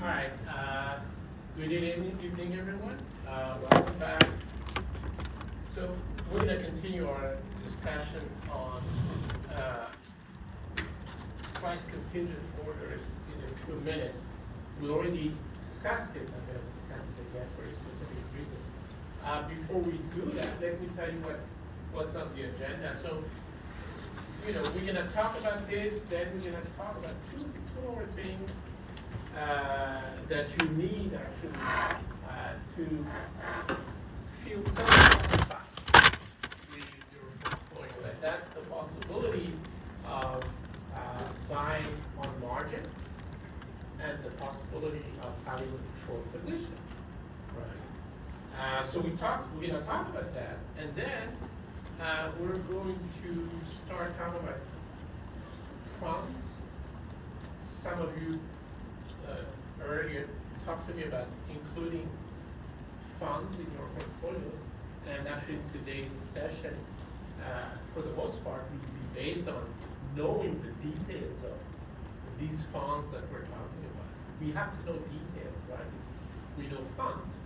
All right, good evening, everyone. Welcome back. So we're gonna continue our discussion on price contingent orders in a few minutes. We already discussed it, I'm gonna discuss it again for a specific reason. Before we do that, let me tell you what's on the agenda. So, we're gonna talk about this, then we're gonna talk about two more things that you need actually to feel satisfied with your portfolio. And that's the possibility of buying on margin and the possibility of having a short position. Right. So we're gonna talk about that, and then we're going to start talking about funds. Some of you earlier talked to me about including funds in your portfolio, and actually today's session, for the most part, will be based on knowing the details of these funds that we're talking about. We have to know details, right? We know funds.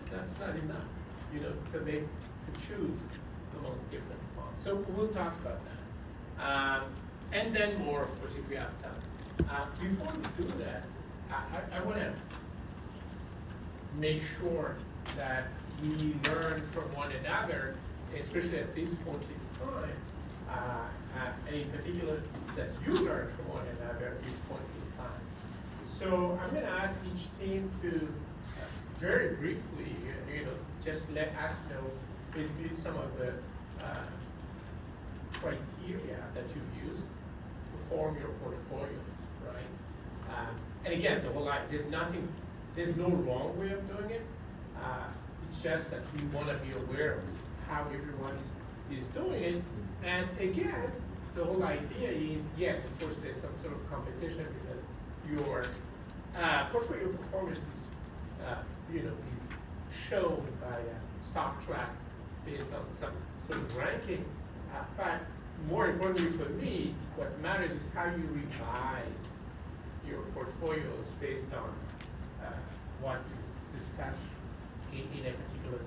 That's not enough, to choose among different funds. So we'll talk about that. And then more, of course, if we have time. Before we do that, I want to make sure that we learn from one another, especially at this point in time, and in particular, that you learn from one another at this point in time. So I'm going to ask each team to very briefly, just let us know basically some of the criteria that you've used to form your portfolio. And again, the whole line, there's no wrong way of doing it. It's just that we want to be aware of how everyone is doing it. And again, the whole idea is, yes, of course, there's some sort of competition because your portfolio performance is shown by a stock track based on some sort of ranking. But more importantly for me, what matters is how you revise your portfolios based on what you discuss in a particular,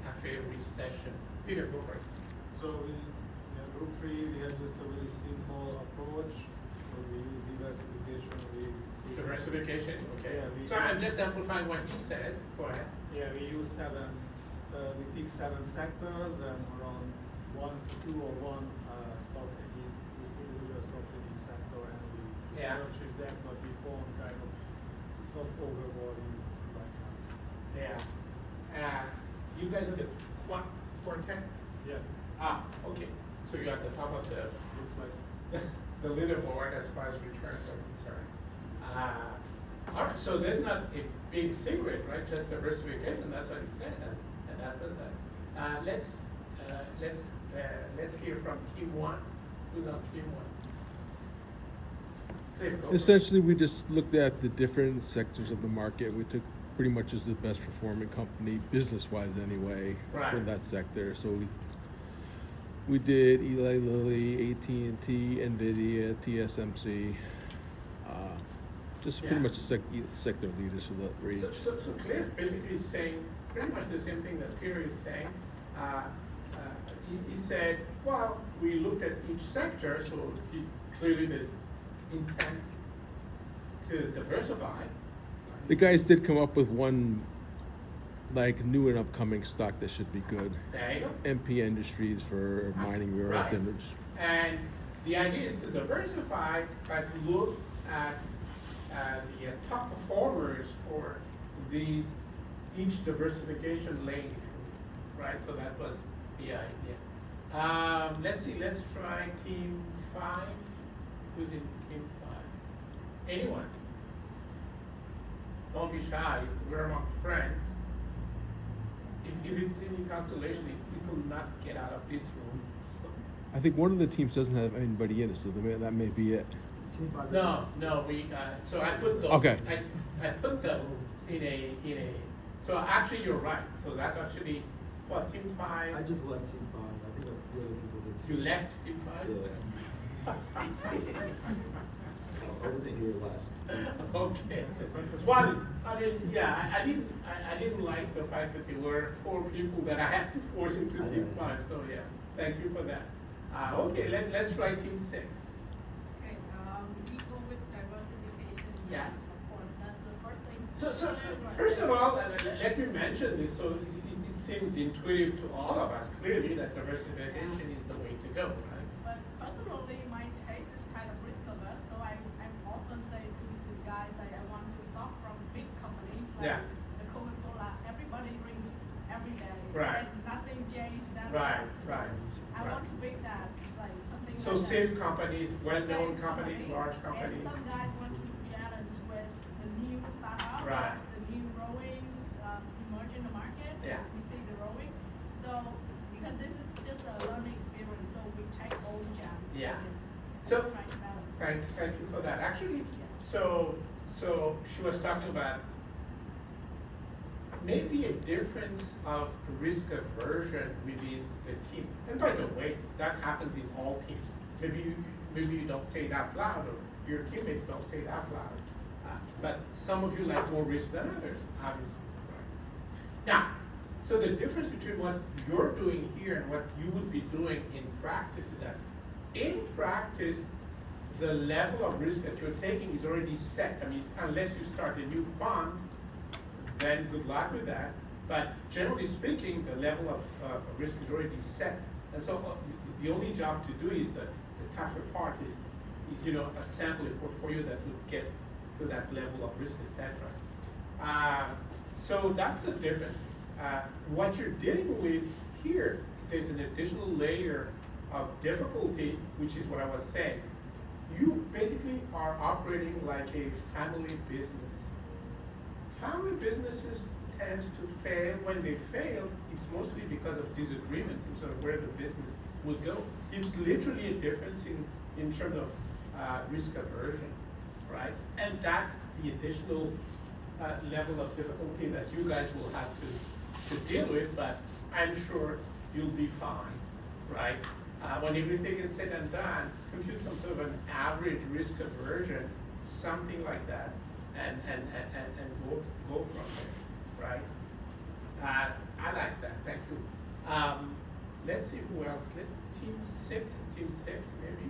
after every session. Peter, go for it. So in group 3, we have just a very simple approach. So we use diversification. Diversification, okay. Yeah, So I'm just amplifying what he says. Go ahead. Yeah, we use 7. We pick 7 sectors and around 2 or 1 stocks in individual stocks in each sector, and we purchase them, but we form kind of soft overboarding right now. Yeah. You guys are the Quantech? Yeah. Okay. So you're at the top of the Looks like. the leaderboard as far as returns are concerned. All right. So there's not a big secret, right? Just diversification. That's what he said, and that was that. Let's hear from Team 1. Who's on Team 1? Cliff, go. Essentially, we just looked at the different sectors of the market. We took pretty much as the best performing company, business-wise anyway, Right. for that sector. So we did Eli Lilly, AT&T, NVIDIA, TSMC, just pretty much the sector leaders for that range. So Cliff basically is saying pretty much the same thing that Peter is saying. He said, well, we looked at each sector, so clearly there's intent to diversify. The guys did come up with one new and upcoming stock that should be good. There you go. MP Industries for mining rare earth Right. image. And the idea is to diversify, but look at the top performers for each diversification lane, right? So that was the idea. Let's see, let's try Team 5. Who's in Team 5? Anyone? don't be shy, we're among friends. If it's any consolation, if we will not get out of this room. I think one of the teams doesn't have anybody in it, so that may be it. No, so I put those. Okay. I put them in a, so actually you're right, so that actually, what, team five? I just left Team 5. I think a few other people did too. You left team five? Yeah. I wasn't here last week. Okay. Well, I mean, yeah, I didn't like the fact that there were 4 people that I had to force into I team know. 5, so yeah, thank you for that. Okay, let's try team 6. Okay, we go with diversification, Yeah. yes, of course, that's the first thing. So first of all, let me mention this, so it seems intuitive to all of us, clearly, that diversification is the way to go, right? But personally, my taste is kind of risk averse, so I often say to the guys, I want to stop from big companies like Yeah. the Coca-Cola, everybody drink every day. Right. And nothing changed, that. Right, So right, I right. want to pick that, like something So like that. safe companies, well-known Safe companies, company, large companies. And some guys want to challenge with the new startup, Right. the new growing, emerging the market. Yeah. We see the growing. So, because this is just a learning experience, so we take all the chances. Yeah. and So- try to balance. Thank you for that. Actually, Yeah. so she was talking about maybe a difference of risk aversion within the team. And by the way, that happens in all teams. Maybe you don't say it out loud, or your teammates don't say it out loud. But some of you like more risk than others, obviously. Right? Now, so the difference between what you're doing here and what you would be doing in practice is that in practice, the level of risk that you're taking is already set. I mean, unless you start a new fund, then good luck with that. But generally speaking, the level of risk is already set. And so the only job to do is the tougher part is assemble a portfolio that would get to that level of risk, etc. So that's the difference. What you're dealing with here, there's an additional layer of difficulty, which is what I was saying. You basically are operating like a family business. Family businesses tend to fail. When they fail, it's mostly because of disagreement in sort of where the business would go. It's literally a difference in terms of risk aversion, right? And that's the additional level of difficulty that you guys will have to deal with, but I'm sure you'll be fine, right? When everything is said and done, compute some sort of an average risk aversion, something like that, and go from there, right? I like that, thank you. Let's see who else. Team 6, maybe.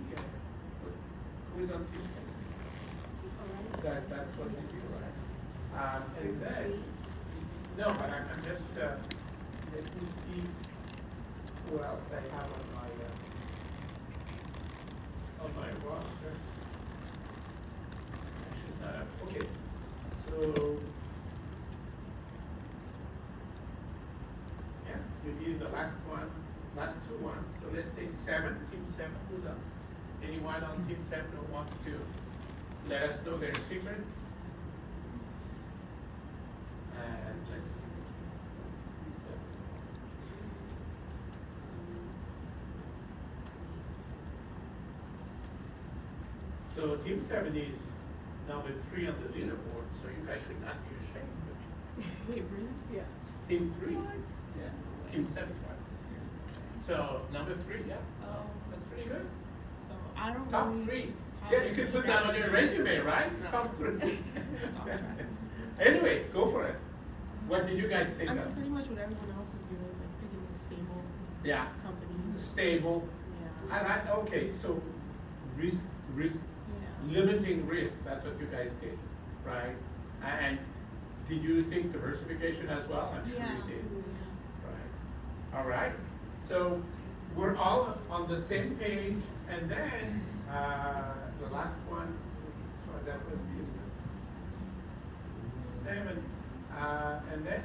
Who is on team 6? That's what we do, right? And then, no, but I'm just, let me see who else I have on my roster. I should not have, okay, so, yeah, maybe the last two ones, so let's say 7, team 7, who's up? Anyone on team 7 who wants to let us know their secret? And let's see. Team 7. So team 7 is number 3 on the leaderboard, so you guys should not be ashamed of me. Wait, really? Yeah. Team 3? What? Yeah. Team 7, sorry. So number 3, yeah. So Oh. that's pretty good. So I don't Top really 3. have Yeah, a you can put that on your resume, right? No. Top 3. Stop tracking. Anyway, go for it. What did you guys think I mean, of? pretty much what everyone else is doing, like picking stable Yeah. companies. Stable. Yeah. Okay, so risk, Yeah. limiting risk, that's what you guys did, right? And did you think diversification as well? I'm sure Yeah. you did. Yeah. Right. All right. So we're all on the same page, and then the last one. Sorry, that was team 7, and then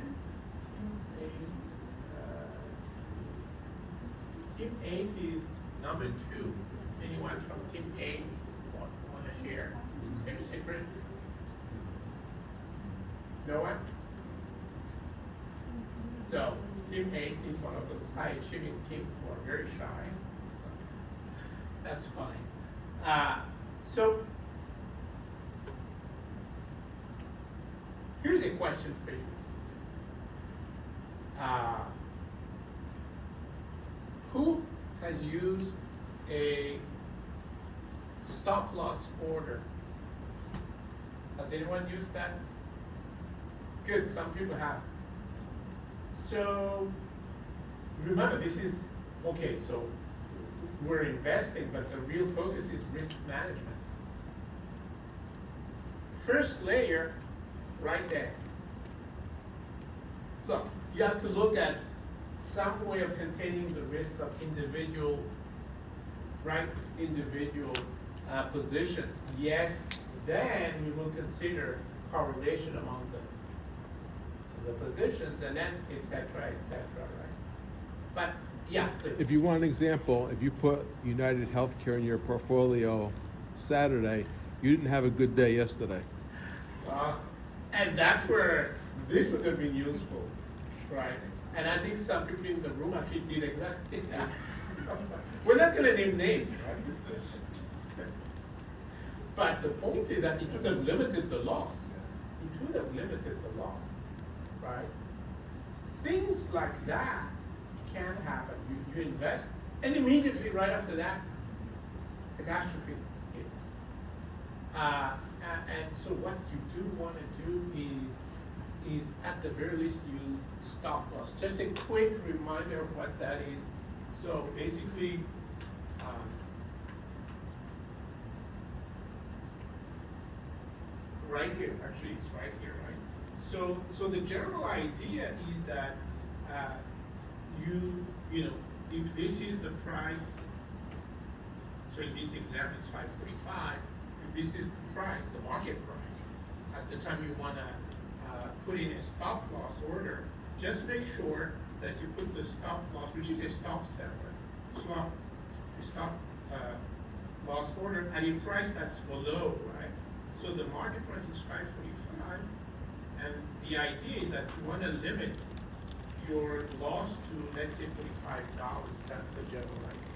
team 8 is number 2. Anyone from team 8 want to share their secret? No one? So, team 8 is one of those high achieving teams who are very shy. That's fine. So, here's a question for you. Who has used a stop loss order? Has anyone used that? Good, some people have. So, remember, this is, okay, so we're investing, but the real focus is risk management. First layer, right there. Look, you have to look at some way of containing the risk of individual, right, positions. Yes, then we will consider correlation among the positions, and then et cetera, right? But, yeah. If you want an example, if you put United Healthcare in your portfolio Saturday, you didn't have a good day yesterday. And that's where this would have been useful, right? And I think some people in the room actually did exactly that. We're not gonna name names, right? But the point is that it would have limited the loss. It would have limited the loss, right? Things like that can happen. You invest, and immediately right after that, catastrophe hits. And so what you do want to do is at the very least use stop loss. Just a quick reminder of what that is. So basically, right here, actually it's right here, right? So the general idea is that you know, if this is the price, so in this example it's 545, if this is the price, the market price, at the time you wanna put in a stop loss order, just make sure that you put the stop loss, which is a stop loss order at a price that's below, right? So the market price is 545, and the idea is that you wanna limit your loss to, let's say, $45. That's the general idea.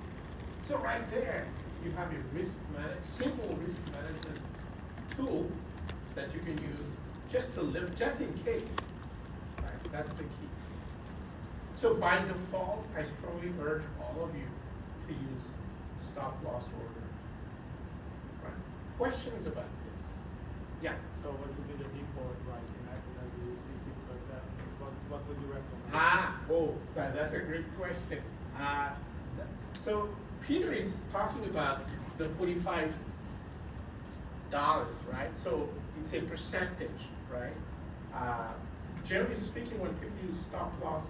So right there, you have a simple risk management tool that you can use just to limit, just in case. Right? That's the key. So by default, I strongly urge all of you to use stop loss order. Right? Questions about this? Yeah. So what would be the default, right, in S&P 50%? What would you recommend? That's a great question. So Peter is talking about the $45, right? So it's a percentage, right? Generally speaking, when people use stop loss,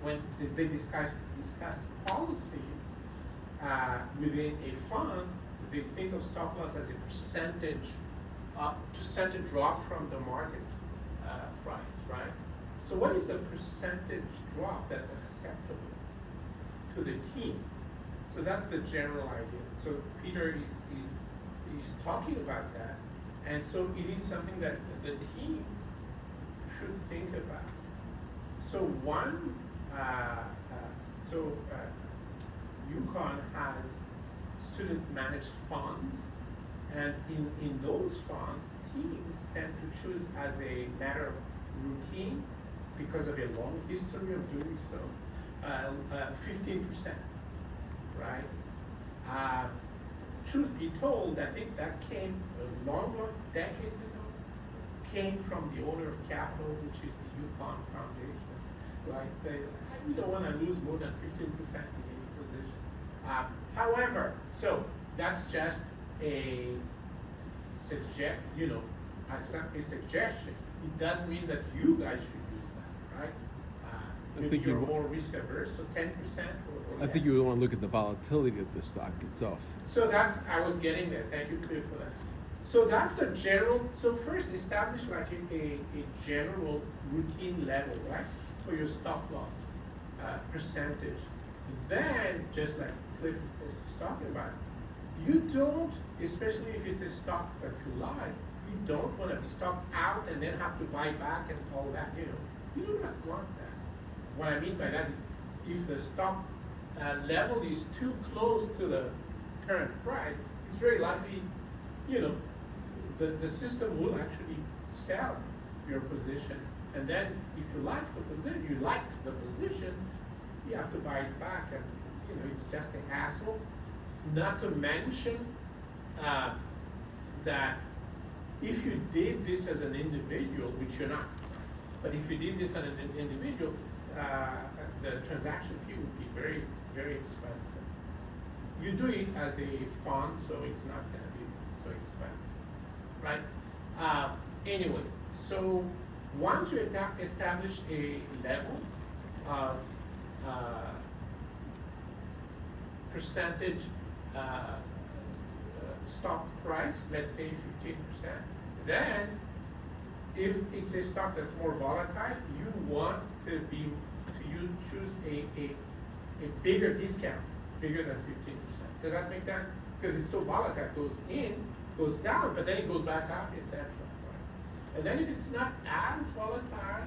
when they discuss policies within a fund, they think of stop loss as a percentage drop from the market price, right? So what is the percentage drop that's acceptable to the team? So that's the general idea. So Peter is talking about that, and so it is something that the team should think about. So UConn has student managed funds, and in those funds, teams tend to choose as a matter of routine, because of a long history of doing so, 15%, right? Truth be told, I think that came a long decades ago, came from the owner of capital, which is the UConn Foundation, right? We don't want to lose more than 15% in any position. However, so that's just a suggestion. It doesn't mean that you guys should use that, right? Maybe you're more risk averse, so 10% or I think you would want to look at the volatility of the stock itself. So I was getting there. Thank you, Cliff, for that. So that's the general. So first, establish like a general routine level, right, for your stop loss percentage. Then, just like Cliff was talking about, you don't, especially if it's a stock that you like, you don't wanna be stopped out and then have to buy back and all that, you know. You do not want that. What I mean by that is, if the stock level is too close to the current price, it's very likely, you know, the system will actually sell your position. And then if you like the position, you have to buy it back, and, you know, it's just a hassle. Not to mention, that if you did this as an individual, which you're not, but if you did this as an individual, the transaction fee would be very, very expensive. You do it as a fund, so it's not gonna be so expensive, right? Anyway, so once you establish a level of percentage stock price, let's say 15%, then if it's a stock that's more volatile, you want to choose a bigger discount, bigger than 15%. Does that make sense? Because it's so volatile, it goes in, goes down, but then it goes back up, etc. Right? And then if it's not as volatile,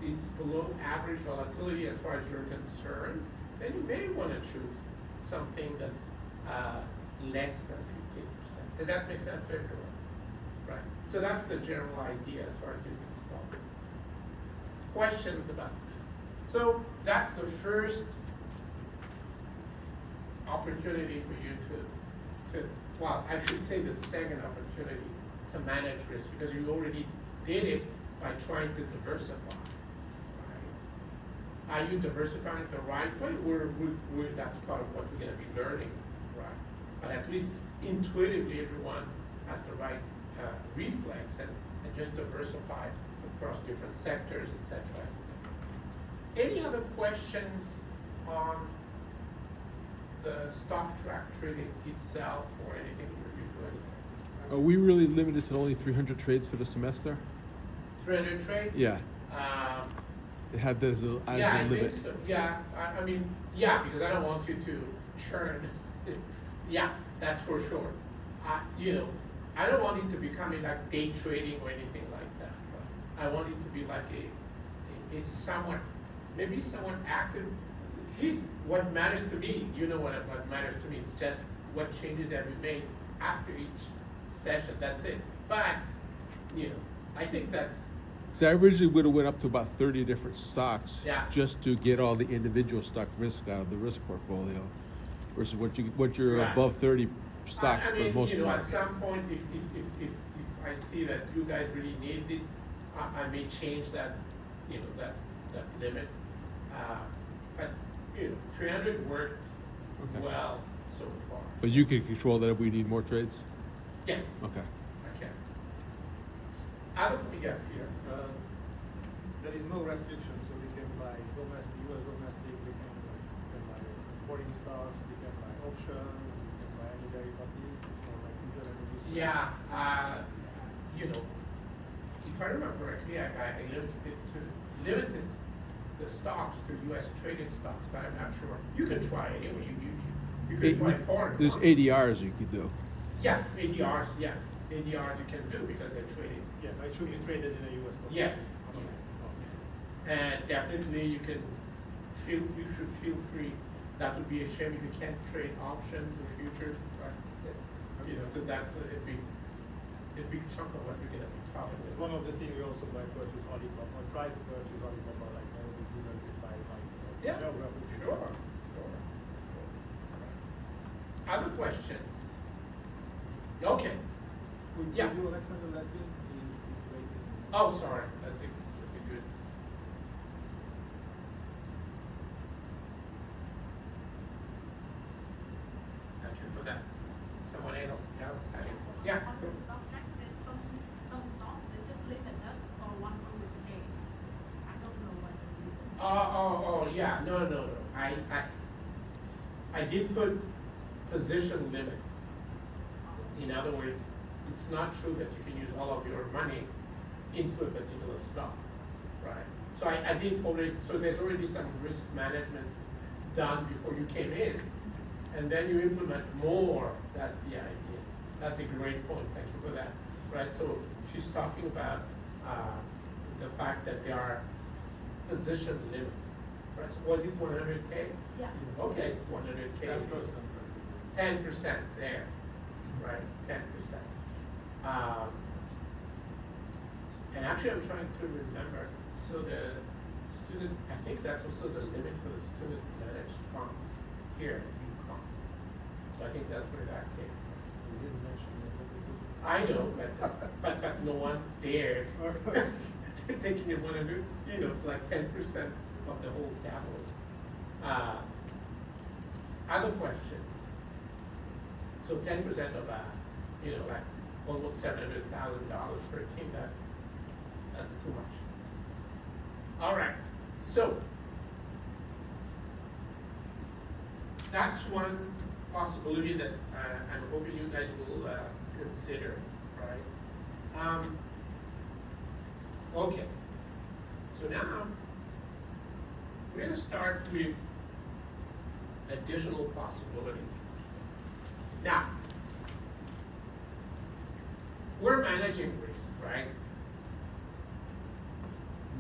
it's below average volatility as far as you're concerned, then you may want to choose something that's less than 15%. Does that make sense to everyone? Right. So that's the general idea as far as using stock. Questions about that? So that's the first opportunity for you to, well, I should say the second opportunity to manage risk, because you already did it by trying to diversify. Right? Are you diversifying the right way, or that's part of what we're going to be learning, right? But at least intuitively, everyone had the right reflex and just diversify across different sectors, etc., etc. Any other questions on the stock track trading itself or anything you're doing? Are we really limited to only 300 trades for the semester? 300 trades? Yeah. It had this as Yeah, a I limit. think so. Yeah, I mean, yeah, because I don't want you to churn. Yeah, that's for sure. You know, I don't want it to become like day trading or anything like that. Right? I want it to be like a someone, maybe someone active. Here's what matters to me. You know what matters to me. It's just what changes have been made after each session. That's it. But, you know, I think that's. See, I originally would have went up to about 30 different stocks, Yeah. just to get all the individual stock risk out of the risk portfolio, versus what you're Right. above 30 stocks I for mean, the most you know, part. at some point, if I see that you guys really need it, I may change that, you know, that limit. But, you know, 300 worked Okay. well so far. But you can control that if we need more trades? Yeah, Okay. I can. Yeah, Peter. There is no restriction, so we can buy domestic, US domestic, we can buy foreign stocks, we can buy options, we can buy any derivatives, or like future energy. Yeah, you know, if I remember correctly, I limited the stocks to US traded stocks, but I'm not sure. You can try anyway, you can try foreign There's ones. ADRs you could do. Yeah, ADRs you can do because they're traded. Yeah, but it should be traded in a US stock. Yes, Okay. yes. Okay. And definitely you should feel free. That would be a shame if you can't trade options or futures, right? You know, because that's a big chunk of what you're gonna be talking It's about. one of the things we also buy purchase Alibaba, or try to purchase Alibaba, like how we diversify like Yeah, geography. sure. Other questions? Okay. Could Yeah. you, Alexander Latin, is waiting. Oh, sorry, that's a good. Thank you for that. Someone else had it. Yeah. On the stock track, there's some stock that just leave it up for 100K. I don't know what the reason is. Oh, yeah, no. I did put position limits. In other words, it's not true that you can use all of your money into a particular stock, right? So I did already, so there's already some risk management done before you came in, and then you implement more, that's the idea. That's a great point, thank you for that, right? So she's talking about, the fact that there are position limits, right? So was it 100K? Yeah. Okay, 100K. 10%. 10% there, right, 10%. And actually, I'm trying to remember, so the student, I think that's also the limit for the student managed funds here at UConn. So I think that's where that came from. We didn't mention that. I know, but no one dared taking it 100, like 10% of the whole capital. Other questions? So 10% of like almost $700,000 per team, that's too much. All right, so that's one possibility that I'm hoping you guys will consider, right? Okay, so now we're gonna start with additional possibilities. Now, we're managing risk, right?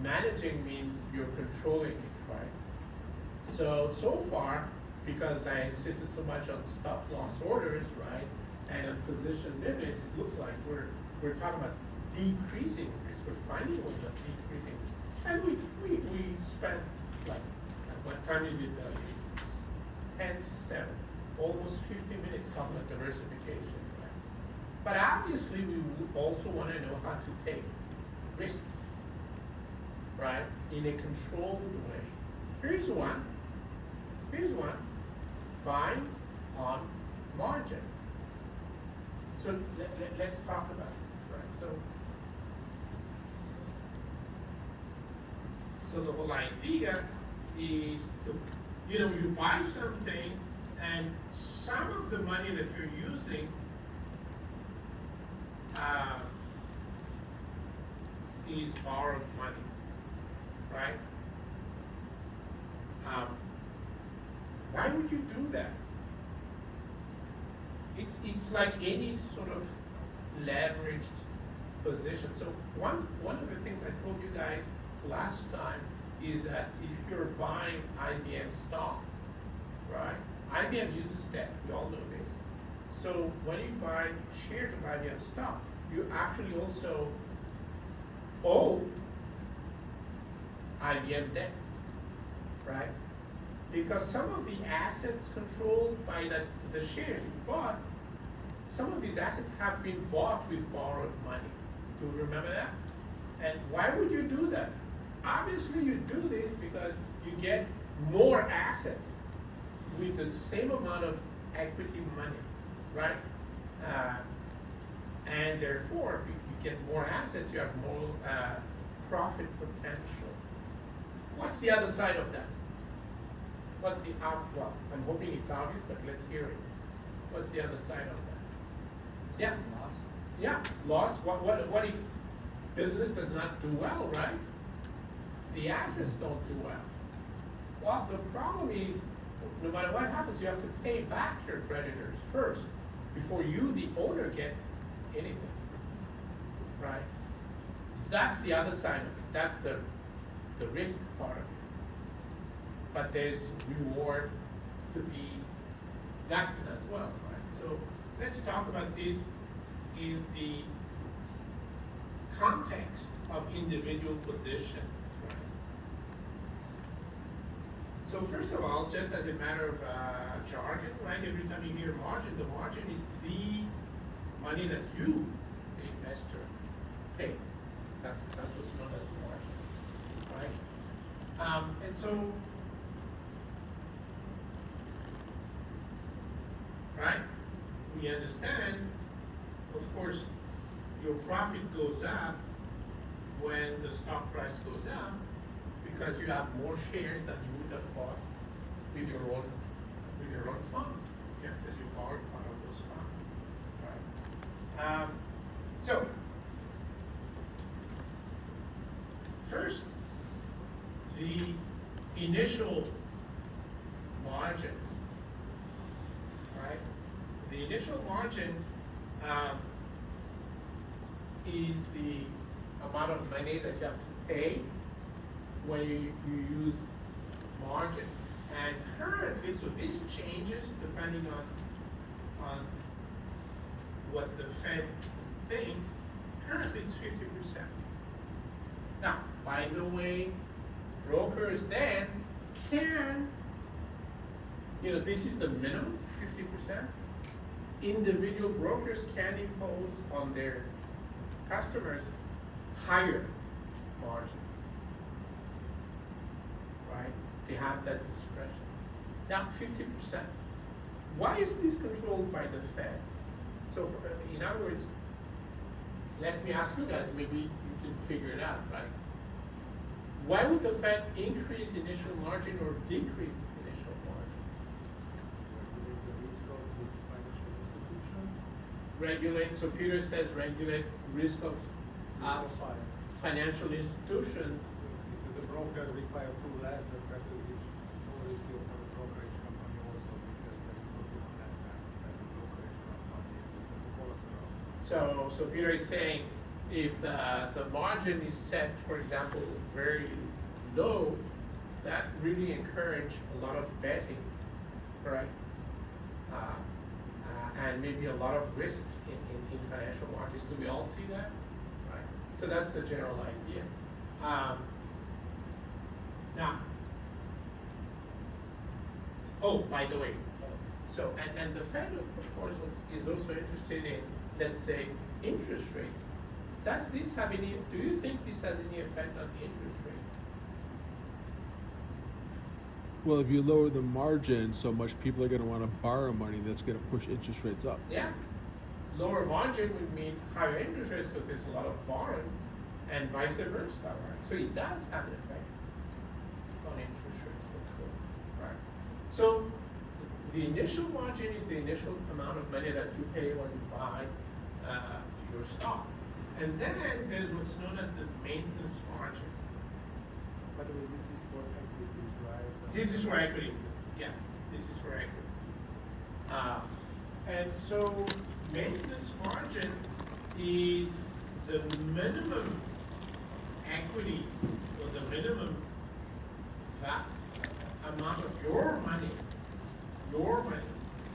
Managing means you're controlling it, right? So far, because I insisted so much on stop loss orders, right, and on position limits, it looks like we're talking about decreasing risk, we're finding ways of decreasing risk. And we spent, like, what time is it? 10 to 7, almost 50 minutes talking about diversification, right? But obviously, we also want to know how to take risks, right, in a controlled way. Here's one, buying on margin. So let's talk about this, right? So the whole idea is to, you buy something and some of the money that you're using is borrowed money, right? Why would you do that? It's like any sort of leveraged position. So one of the things I told you guys last time is that if you're buying IBM stock, right? IBM uses debt, we all know this. So when you buy shares of IBM stock, you actually also owe IBM debt, right? Because some of the assets controlled by the shares you bought, some of these assets have been bought with borrowed money. Do you remember that? And why would you do that? Obviously you do this because you get more assets with the same amount of equity money, right? And therefore, you get more assets, you have more profit potential. What's the other side of that? What's the well, I'm hoping it's obvious, but let's hear it. What's the other side of that? Yeah. Loss. Yeah, loss. What if business does not do well, right? The assets don't do well. Well, the problem is, no matter what happens, you have to pay back your creditors first before you, the owner, get anything, right? That's the other side of it. That's the risk part of it. But there's reward to be gotten as well, right? So let's talk about this in the context of individual positions, right? So first of all, just as a matter of jargon, right? Every time you hear margin, the margin is the money that you, the investor, pay. That's what's known as margin, right? And so, right? We understand, of course, your profit goes up when the stock price goes up because you have more shares than you would have bought with your own funds, yeah, because you borrowed part of those funds, right? So, first, the initial margin, right? The initial margin is the amount of money that you have to pay when you use margin. And currently, so this changes depending on what the Fed thinks. Currently, it's 50%. Now, by the way, brokers then can, this is the minimum, 50%. Individual brokers can impose on their customers higher margin. Right? They have that discretion. Now, 50%. Why is this controlled by the Fed? So, in other words, let me ask you guys, maybe you can figure it out, right? Why would the Fed increase initial margin or decrease initial margin? Regulate the risk of these financial institutions. Regulate, so Peter says regulate risk of Risk of fire. financial institutions. If the broker require too less, the credit is more risky for the brokerage company also because there is no good on that side that the brokerage company is a collateral. So Peter is saying if the margin is set, for example, very low, that really encourage a lot of betting, correct? And maybe a lot of risk in financial markets. Do we all see that? Right. So that's the general idea. Now, oh, by the way, so and the Fed, of course, is also interested in, let's say, interest rates. Does this have any? Do you think this has any effect on interest rates? Well, if you lower the margin so much, people are gonna wanna borrow money, that's gonna push interest rates up. Yeah. Lower margin would mean higher interest rates because there's a lot of borrowing, and vice versa, right? So it does have an effect on interest rates for sure, right? So the initial margin is the initial amount of money that you pay when you buy your stock. And then there's what's known as the maintenance margin. By the way, this is for equities, right? This is for equity. Yeah, this is for equity. And so maintenance margin is the minimum equity or the minimum amount of your money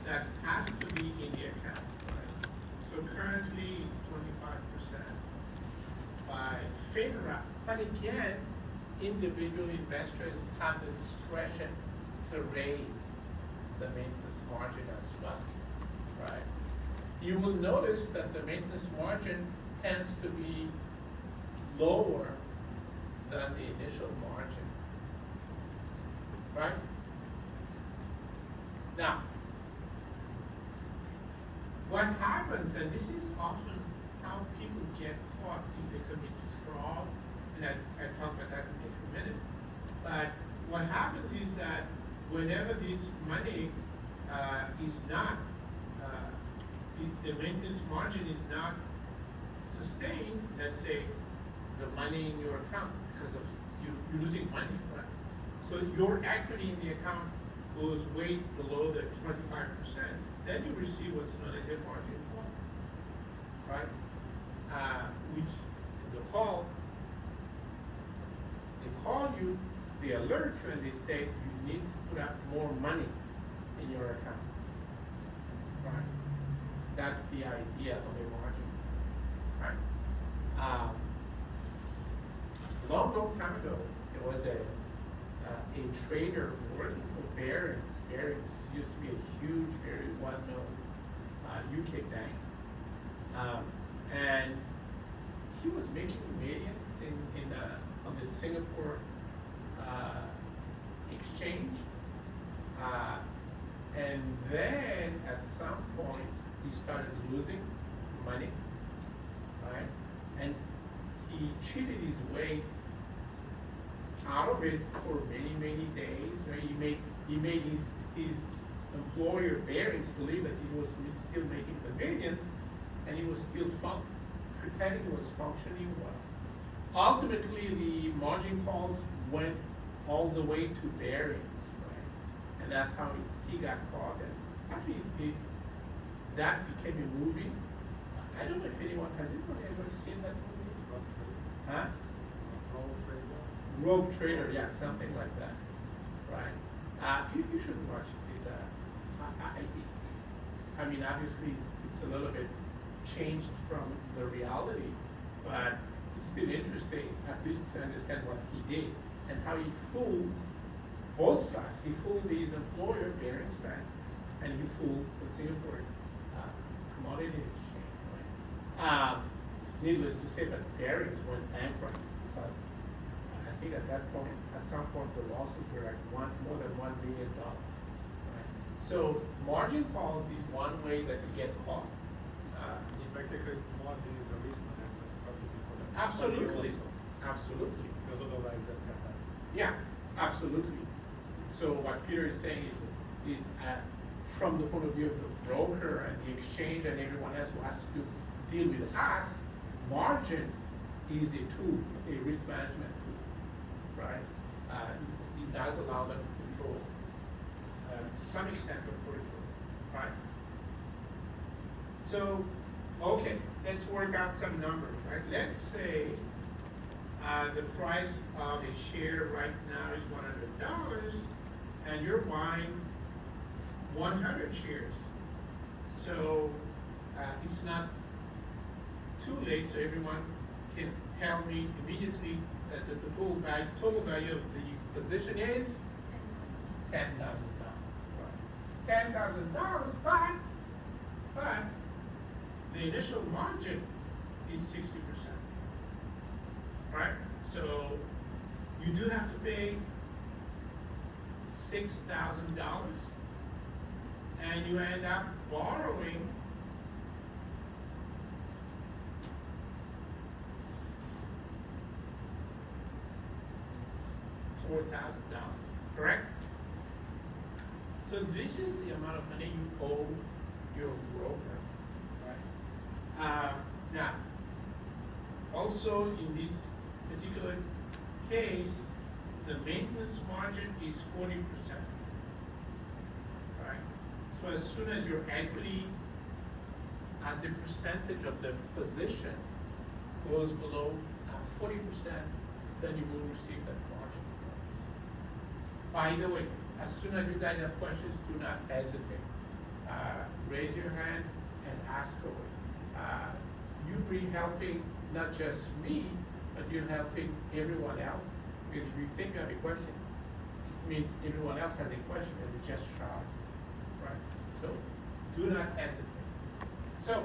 that has to be in the account. Right? So currently it's 25% by FINRA. But again, individual investors have the discretion to raise the maintenance margin as well, right? You will notice that the maintenance margin tends to be lower than the initial margin, right? Now, what happens, and this is often how people get caught if they commit fraud, and I'll talk about that in a few minutes, but what happens is that whenever this money is not, the maintenance margin is not sustained, let's say the money in your account, because of you're losing money, right? So your equity in the account goes way below the 25%, then you receive what's known as a margin call, right? Which they call you, they alert you, and they say you need to put up more money in your account, right? That's the idea of a margin, right? Long time ago, there was a trader working for Barings. Barings used to be a huge, very well-known UK bank, and he was making millions on the Singapore exchange, and then at some point he started losing money, right? And he cheated his way out of it for many days. Right? He made his employer Barings believe that he was still making the millions, and he was still pretending he was functioning well. Ultimately, the margin calls went all the way to Barings, right? And that's how he got caught. And actually, that became a movie. I don't know if anyone, has anyone ever seen that movie? Huh? Rogue Trader, yeah, something like that, right? You should watch it. It's I mean, obviously, it's a little bit changed from the reality, but it's still interesting, at least to understand what he did and how he fooled both sides. He fooled his employer, Barings Bank, and he fooled the Singapore commodity exchange. Right? Needless to say, but Barings went bankrupt because I think at some point, the losses were like more than $1 billion. Right? So margin calls is one way that you get caught. In practically, margin is a risk management strategy for them. Absolutely, Also, absolutely. because otherwise that can happen. Yeah, absolutely. So what Peter is saying is from the point of view of the broker and the exchange and everyone else who has to deal with us, margin is a tool, a risk management tool, right? It does allow them to control, to some extent, the portfolio, right? So, okay, let's work out some numbers, right? Let's say the price of a share right now is $100, and you're buying 100 shares. So it's not too late, so everyone can tell me immediately that the total value of the position is $10,000. Right? $10,000, but the initial margin is 60%. Right? So you do have to pay $6,000, and you end up borrowing $4,000, correct? So this is the amount of money you owe your broker, right? Now, also in this particular case, the maintenance margin is 40%. Right? So as soon as your equity as a percentage of the position goes below 40%, then you will receive that margin. By the way, as soon as you guys have questions, do not hesitate. Raise your hand and ask away. You be helping not just me, but you're helping everyone else. Because if you think you have a question, it means everyone else has a question and we just try. Right? So do not hesitate. So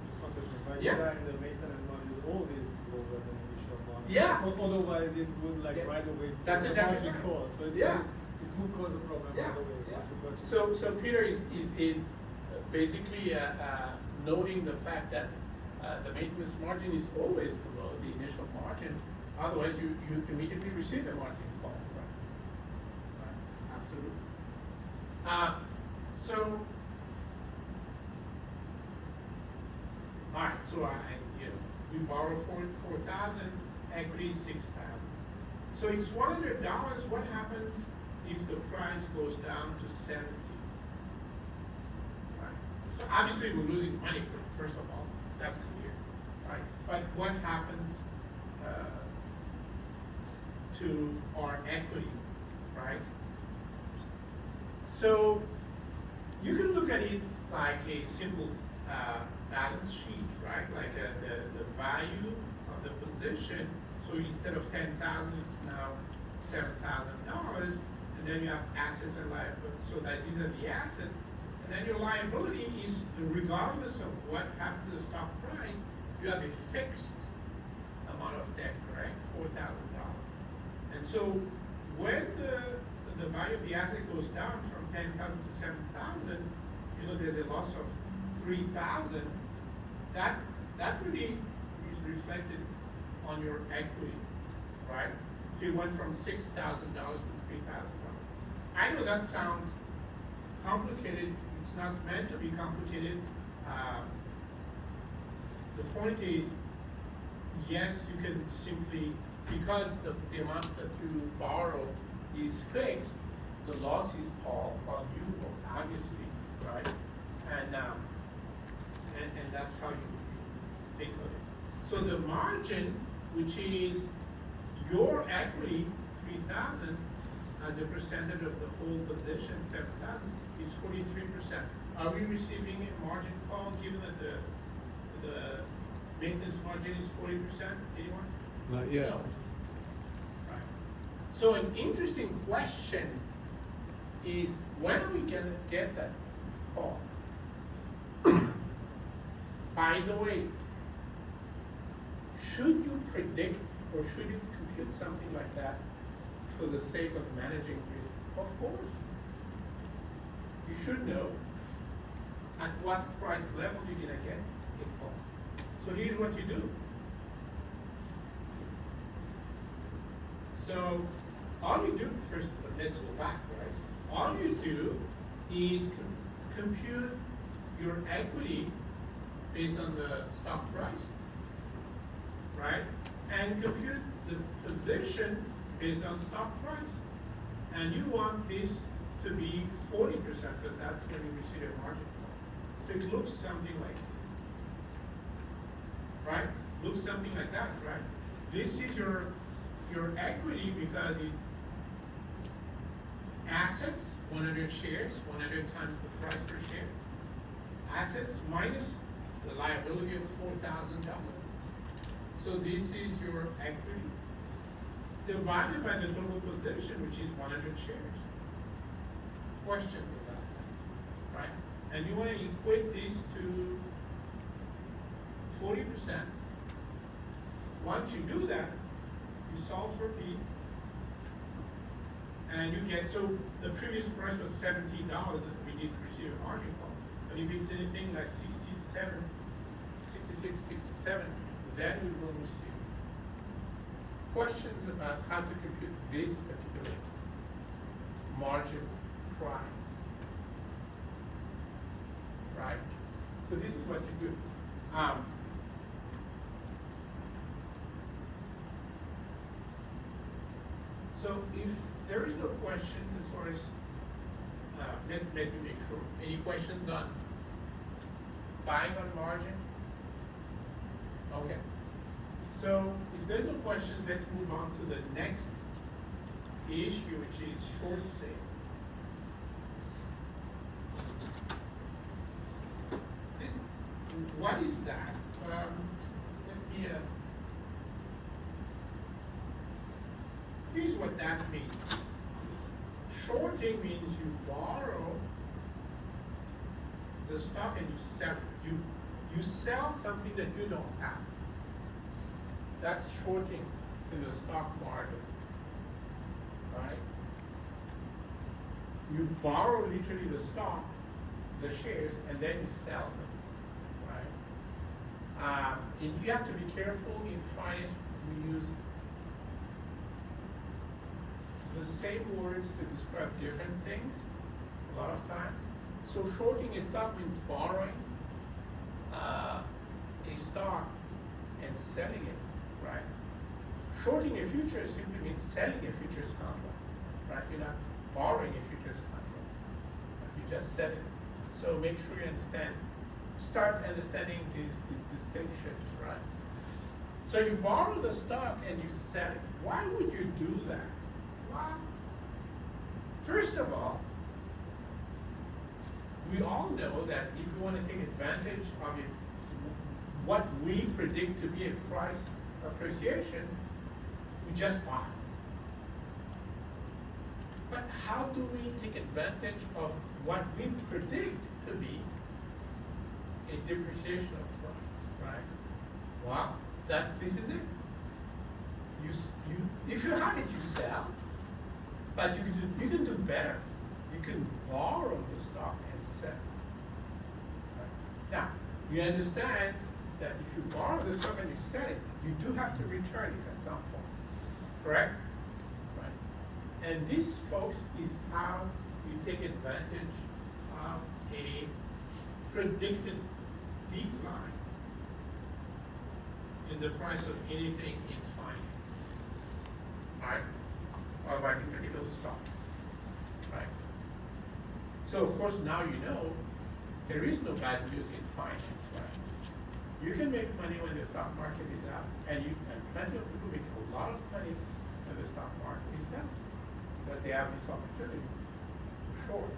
Just one question, right? Yeah. That the maintenance margin is always lower than initial margin. Yeah. Otherwise, it would like Yeah. right away. That's the exactly margin right. call. So it, Yeah. it would cause a problem Yeah, right away. yeah. once you purchase it. So Peter is basically noting the fact that the maintenance margin is always below the initial margin. Otherwise, you immediately receive a margin call. Right? Absolutely. So, all right. So we borrow $4,000, equity $6,000. So it's $100. What happens if the price goes down to 70? Right. So obviously we're losing money first of all. That's clear, right? But what happens to our equity, right? So you can look at it like a simple balance sheet, right? Like the value of the position. So instead of 10,000, it's now $7,000, and then you have assets and liabilities. So that these are the assets, and then your liability is regardless of what happened to the stock price, you have a fixed amount of debt, correct? $4,000. And so when the value of the asset goes down from 10,000 to 7,000, there's a loss of 3,000. That really is reflected on your equity, right? So you went from $6,000 to $3,000. I know that sounds complicated. It's not meant to be complicated. The point is, yes, you can simply, because the amount that you borrow is fixed, the loss is all on you, obviously, right? And that's how you take on it. So the margin, which is your equity, 3,000, as a percentage of the whole position, 7,000, is 43%. Are we receiving a margin call given that the maintenance margin is 40%? Anyone? Not yet. No. Right. So an interesting question is, when are we gonna get that call? By the way, should you predict or should you compute something like that for the sake of managing risk? Of course. You should know at what price level you're gonna get a call. So here's what you do. So all you do, first, let's go back, right? All you do is compute your equity based on the stock price, right? And compute the position based on stock price. And you want this to be 40% because that's when you receive a margin call. So it looks something like this, right? Looks something like that, right? This is your equity because it's assets, 100 shares, 100 times the price per share. Assets minus the liability of $4,000. So this is your equity divided by the total position, which is 100 shares. Question about that, right? And you want to equate this to 40%. Once you do that, you solve for P, and you get, so the previous price was $70 that we did receive a margin call. But if it's anything like 66, 67, then we will receive questions about how to compute this particular margin price. Right? So this is what you do. So if there is no question as far as, let me make sure, any questions on buying on margin? Okay. So if there's no questions, let's move on to the next issue, which is short sales. What is that? Let me, here's what that means. Shorting means you borrow the stock and you sell it. You sell something that you don't have. That's shorting in the stock market, right? You borrow literally the stock, the shares, and then you sell them, right? And you have to be careful in finance. We use the same words to describe different things a lot of times. So shorting a stock means borrowing a stock and selling it, right? Shorting a future simply means selling a futures contract, right? You're not borrowing a futures contract, right? You just sell it. So make sure you understand, start understanding these distinctions, right? So you borrow the stock and you sell it. Why would you do that? Well, first of all, we all know that if we want to take advantage of it, what we predict to be a price appreciation, we just buy. But how do we take advantage of what we predict to be a depreciation of price, right? Well, this is it. If you have it, you sell, but you can do better. You can borrow the stock and sell. Right? Now, you understand that if you borrow the stock and you sell it, you do have to return it at some point, correct? Right. And this, folks, is how we take advantage of a predicted decline in the price of anything in finance, right? Or by particular stocks, right? So of course now you know there is no bad news in finance, right? You can make money when the stock market is up, and plenty of people make a lot of money when the stock market is down, because they have this opportunity to short.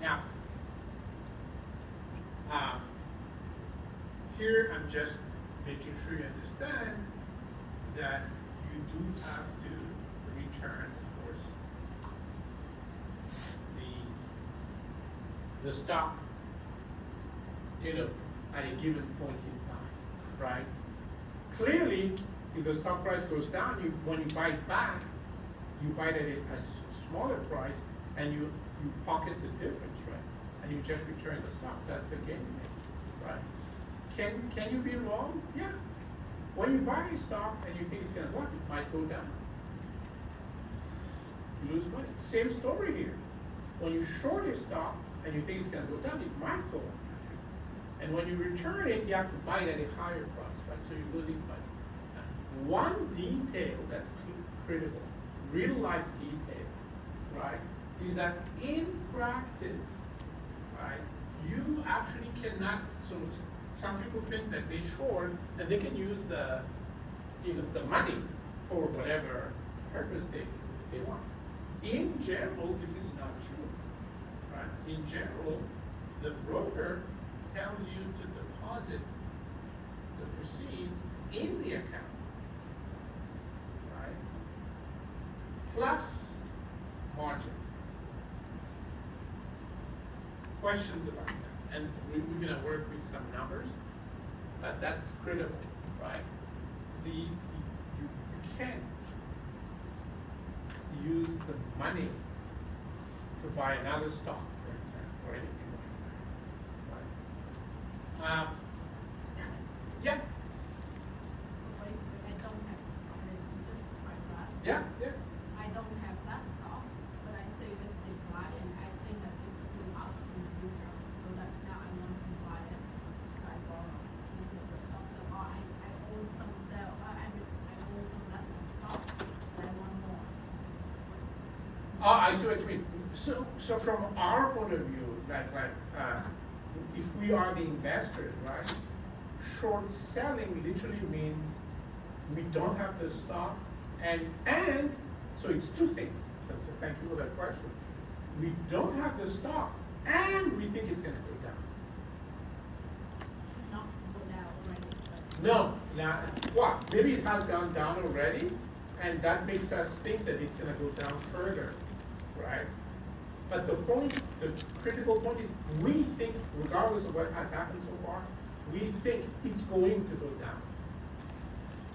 Now, here I'm just making sure you understand that you do have to return, of course, the stock, at a given point in time, right? Clearly, if the stock price goes down, when you buy it back, you buy it at a smaller price, and you pocket the difference, right? And you just return the stock. That's the gain you make, right? Can you be wrong? Yeah. When you buy a stock and you think it's going to work, it might go down. You lose money. Same story here. When you short a stock and you think it's going to go down, it might go up. And when you return it, you have to buy it at a higher price, right? So you're losing money. One detail that's critical, real life detail, right, is that in practice, right, you actually cannot, so some people think that they short and they can use the money for whatever purpose they want. In general, this is not true, right? In general, the broker tells you to deposit the proceeds in the account, right? Plus margin. Questions about that? And we're going to work with some numbers, but that's critical, right? You can't use the money to buy another stock, for example, or anything like that, right? Yeah, So basically, I don't have, just to try that. yeah. I don't have that stock, but I say that they buy, and I think that it will go up in the future. So that now I want to buy it, so I borrow. This is the stock, so I own some sell, I own some less in stock, but I want more. Oh, I see what you mean. So from our point of view, if we are the investors, right? Short selling literally means we don't have the stock, and so it's two things. So thank you for that question. We don't have the stock, and we think it's going to go down. Not go down already, but. No, now what? Maybe it has gone down already, and that makes us think that it's going to go down further, right? But the critical point is, we think, regardless of what has happened so far, we think it's going to go down.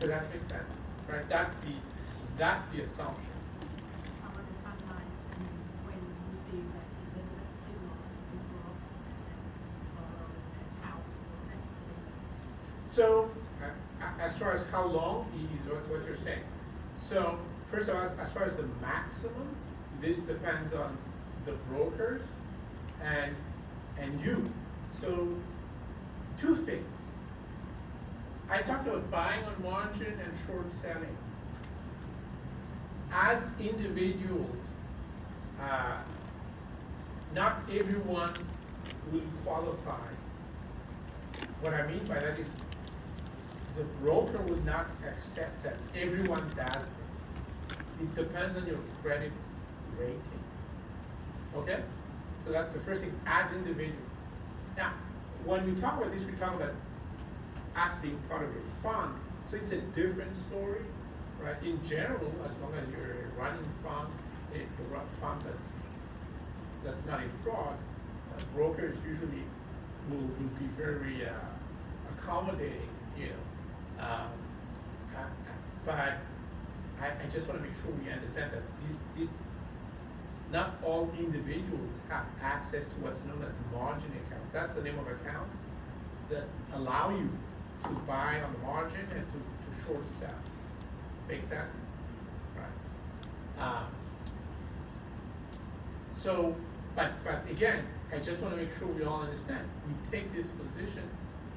Does that make sense? Right? That's the assumption. How about the timeline, and when you see that the signal is broke, and how it goes in? So, as far as how long is what you're saying. So, first of all, as far as the maximum, this depends on the brokers and you. So, two things. I talked about buying on margin and short selling. As individuals, not everyone will qualify. What I mean by that is the broker would not accept that everyone does this. It depends on your credit rating. Okay? So that's the first thing, as individuals. Now, when we talk about this, we talk about us being part of a fund. So it's a different story, right? In general, as long as you're a running fund, a fund that's not a fraud, brokers usually will be very accommodating, but I just want to make sure we understand that these not all individuals have access to what's known as margin accounts. That's the name of accounts that allow you to buy on the margin and to short sell. Make sense? Right. So, but again, I just want to make sure we all understand. We take this position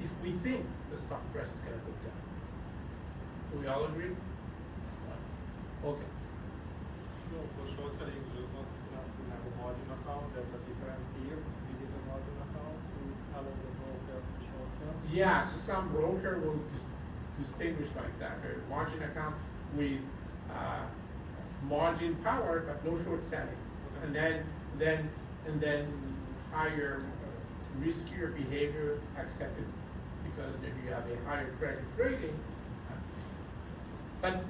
if we think the stock price is going to go down. Do we all agree? Okay. So for short selling, just not enough to have a margin account, that's a different tier within the margin account to allow the broker to short sell? Yeah, so some broker will distinguish like that, a margin account with margin power, but no short selling. And then higher, riskier behavior accepted, because maybe you have a higher credit rating. But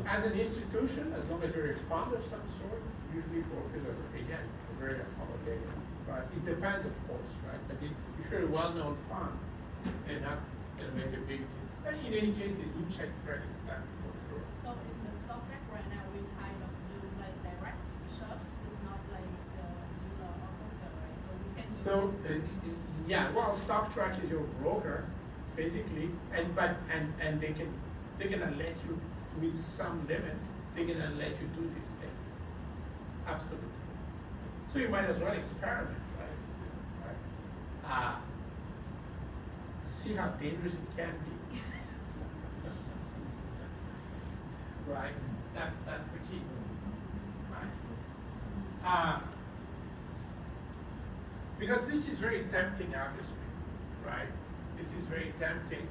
as an institution, as long as you're a fund of some sort, usually brokers are, again, very accommodating. But it depends, of course, right? But if you're a well-known fund, they're not gonna make a big deal. But in any case, they do check credit staff for sure. So in the stock deck right now, we kind of do like direct search, it's not like the dealer or broker, right? So we can. So, yeah, well, StockTrack is your broker, basically, and they can let you, with some limits, they're gonna let you do these things. Absolutely. So you might as well experiment, right? See how dangerous it can be. Right, that's the key. Right. Because this is very tempting, obviously, right? This is very tempting.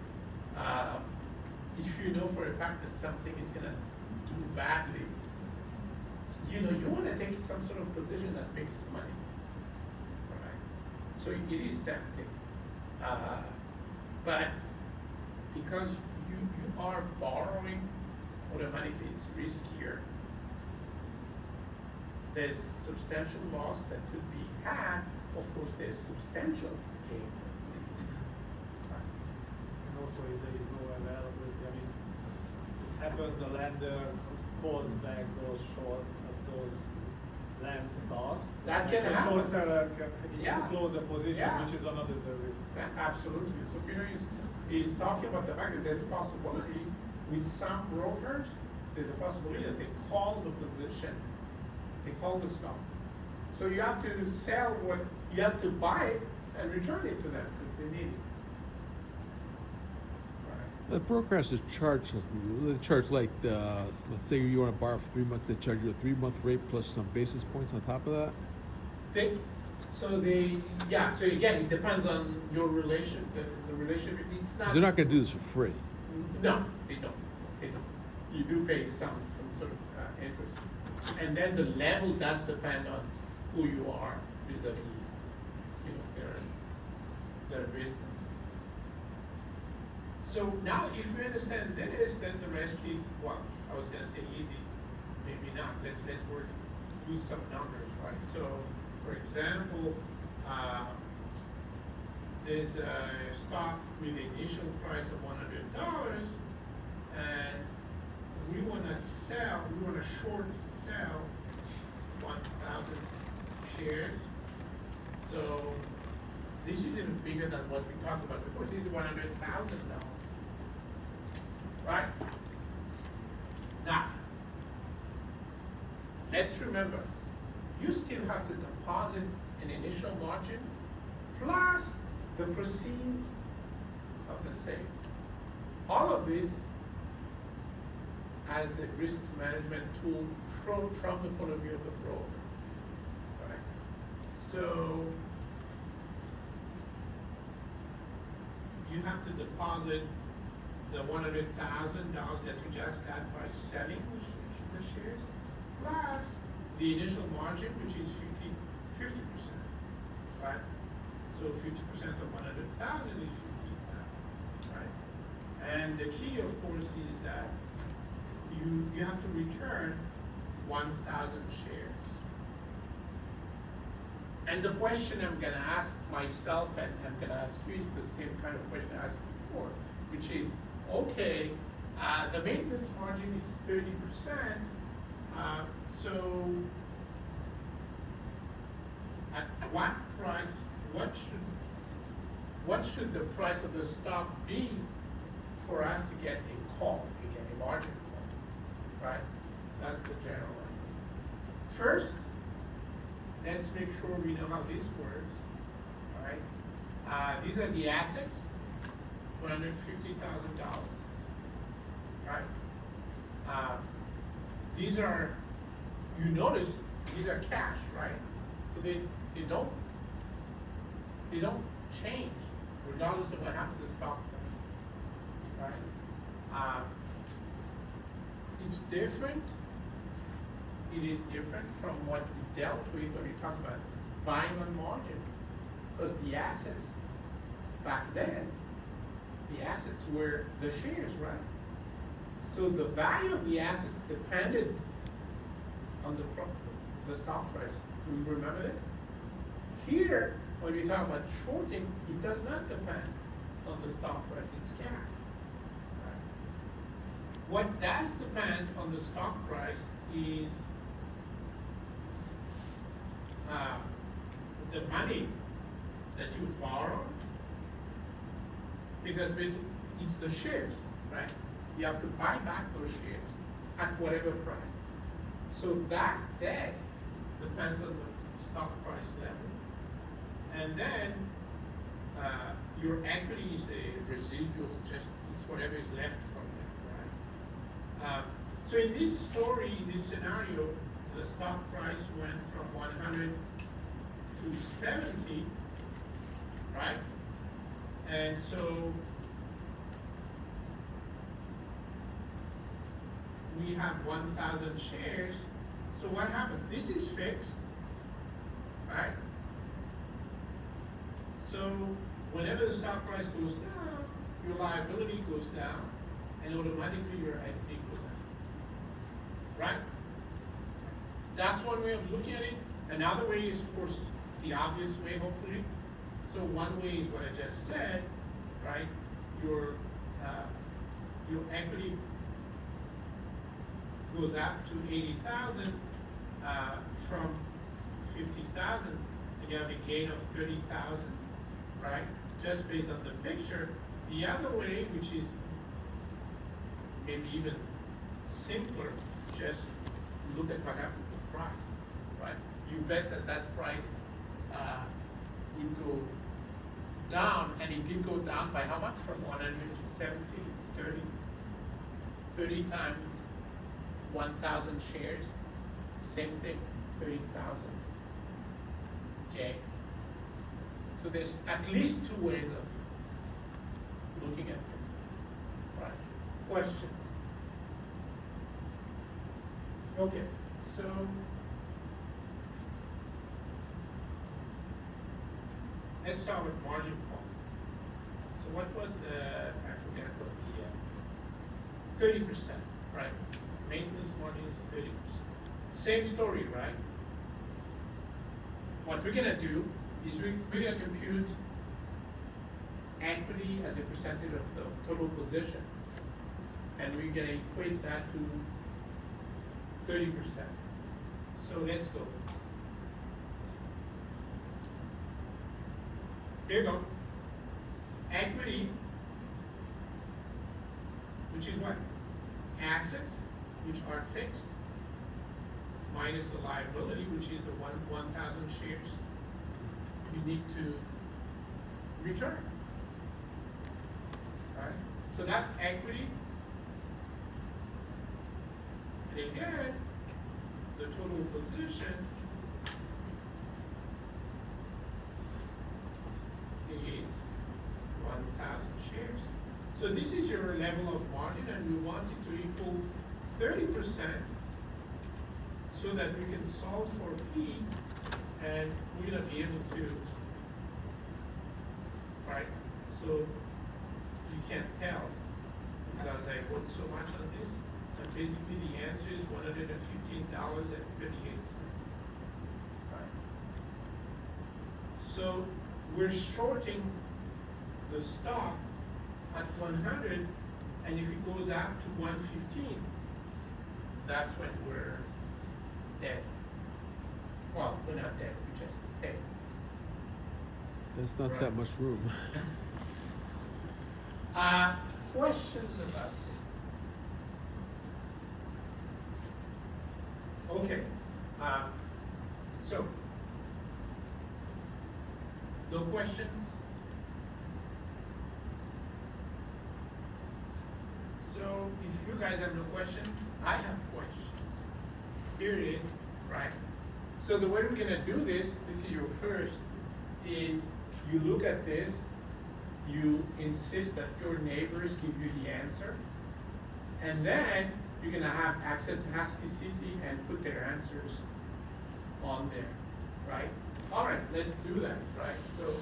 If you know for a fact that something is gonna do badly, you know, you wanna take some sort of position that makes money, right? So it is tempting. But because you are borrowing, automatically it's riskier. There's substantial loss that could be had. Of course, there's substantial gain. And also if there is no availability, I mean, it happens the lender calls back those short, those land stocks. That can The happen. short seller can Yeah. close the position, Yeah. which is another risk. Absolutely. So Peter is talking about the fact that there's a possibility with some brokers, there's a possibility that they call the position, they call the stock. So you have to sell what, you have to buy it and return it to them because they need it. Right. The broker has to charge something. They charge like let's say you want to borrow for 3 months, they charge you a 3-month rate plus some basis points on top of that. So again, it depends on your relation, the relationship, it's not. 'Cause they're not going to do this for free. No, they don't. You do pay some sort of interest. And then the level does depend on who you are vis-a-vis, you know, their business. So now if you understand this, then the rest is, well, I was gonna say easy, maybe not. Let's work, do some numbers, right? So, for example, there's a stock with an initial price of $100, and we wanna short sell 1,000 shares. So this is even bigger than what we talked about before. This is $100,000, right? Now, let's remember, you still have to deposit an initial margin plus the proceeds of the sale. All of this as a risk management tool from the point of view of the broker. Right? So you have to deposit the $100,000 that you just got by selling the shares, plus the initial margin, which is 50%, right? So 50% of 100,000 is 50,000, right? And the key, of course, is that you have to return 1,000 shares. And the question I'm gonna ask myself and I'm gonna ask you is the same kind of question I asked before, which is, okay, the maintenance margin is 30%, so at what price, what should the price of the stock be for us to get a call, a margin call, right? That's the general idea. First, let's make sure we know how this works, all right? These are the assets, $150,000, right? These are, you notice, these are cash, right? So they they don't change regardless of what happens to the stock price, right? It's different. It is different from what we dealt with when we talk about buying on margin. Because the assets back then, the assets were the shares, right? So the value of the assets depended on the stock price. Do you remember this? Here, when we talk about shorting, it does not depend on the stock price, it's cash. Right? What does depend on the stock price is the money that you borrow, because basically it's the shares, right? You have to buy back those shares at whatever price. So that debt depends on the stock price level. And then your equity is a residual, just it's whatever is left from that, right? So in this story, in this scenario, the stock price went from 100 to 70, right? And so we have 1,000 shares. So what happens? This is fixed, right? So whenever the stock price goes down, your liability goes down, and automatically your equity goes down, right? That's one way of looking at it. Another way is, of course, the obvious way, hopefully. So one way is what I just said, right? Your equity goes up to 80,000 from 50,000, and you have a gain of 30,000, right? Just based on the picture. The other way, which is maybe even simpler, just look at what happened to the price, right? You bet that that price would go down, and it did go down by how much? From 100 to 70, it's 30 times 1,000 shares, same thing, 30,000. Okay? So there's at least two ways of looking at this. Right? Questions? Okay, so let's start with margin call. So what was I forget what the 30%, right? Maintenance margin is 30%. Same story, right? What we're gonna do is we're gonna compute equity as a percentage of the total position. And we're gonna equate that to 30%. So let's go. Here you go. Equity, which is what? Assets, which are fixed, minus the liability, which is the 1,000 shares you need to return. Alright? So that's equity. And again, the total position is 1,000 shares. So this is your level of margin, and we want it to equal 30% so that we can solve for P, and we're gonna be able to, right? So you can't tell because I wrote so much on this, but basically the answer is $115.38. Right? So we're shorting the stock at 100, and if it goes up to 115, that's when we're dead. Well, we're not dead, we're just dead. There's not Right. that much room. Questions about this? Okay, so, no questions? So, if you guys have no questions, I have questions. Here it is, right? So the way we're gonna do this is your first, is you look at this, you insist that your neighbors give you the answer, and then you're gonna have access to Husky City and put their answers on there, right? All right, let's do that, right? So,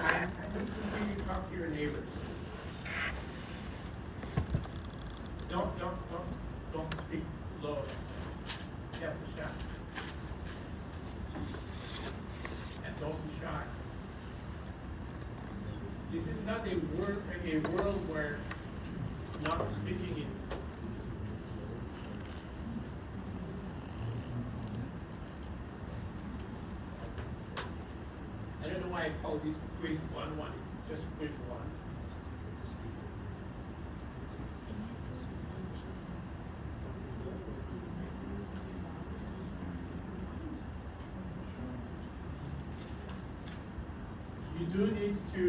I need to hear you talk to your neighbors. Don't speak low. You have to shout. And don't be shy. This is not a world where not speaking is. I don't know why I call this quiz 1-1, it's just quiz 1. You do need to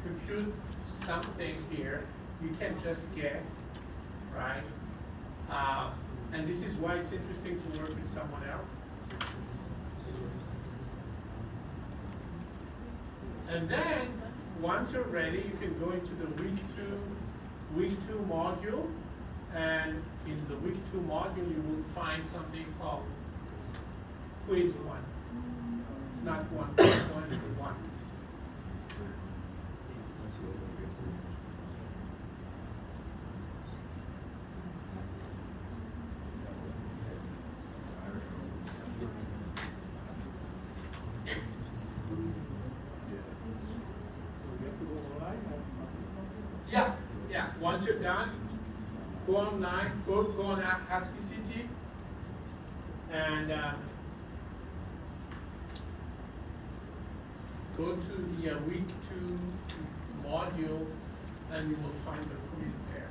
compute something here. You can't just guess, right? And this is why it's interesting to work with someone else. And then, once you're ready, you can go into the week two module. And in the week 2 module, you will find something called quiz 1. It's not 1, it's 1. Yeah, once you're done, go online, go on Husky City, and go to the week 2 module, and you will find the quiz there.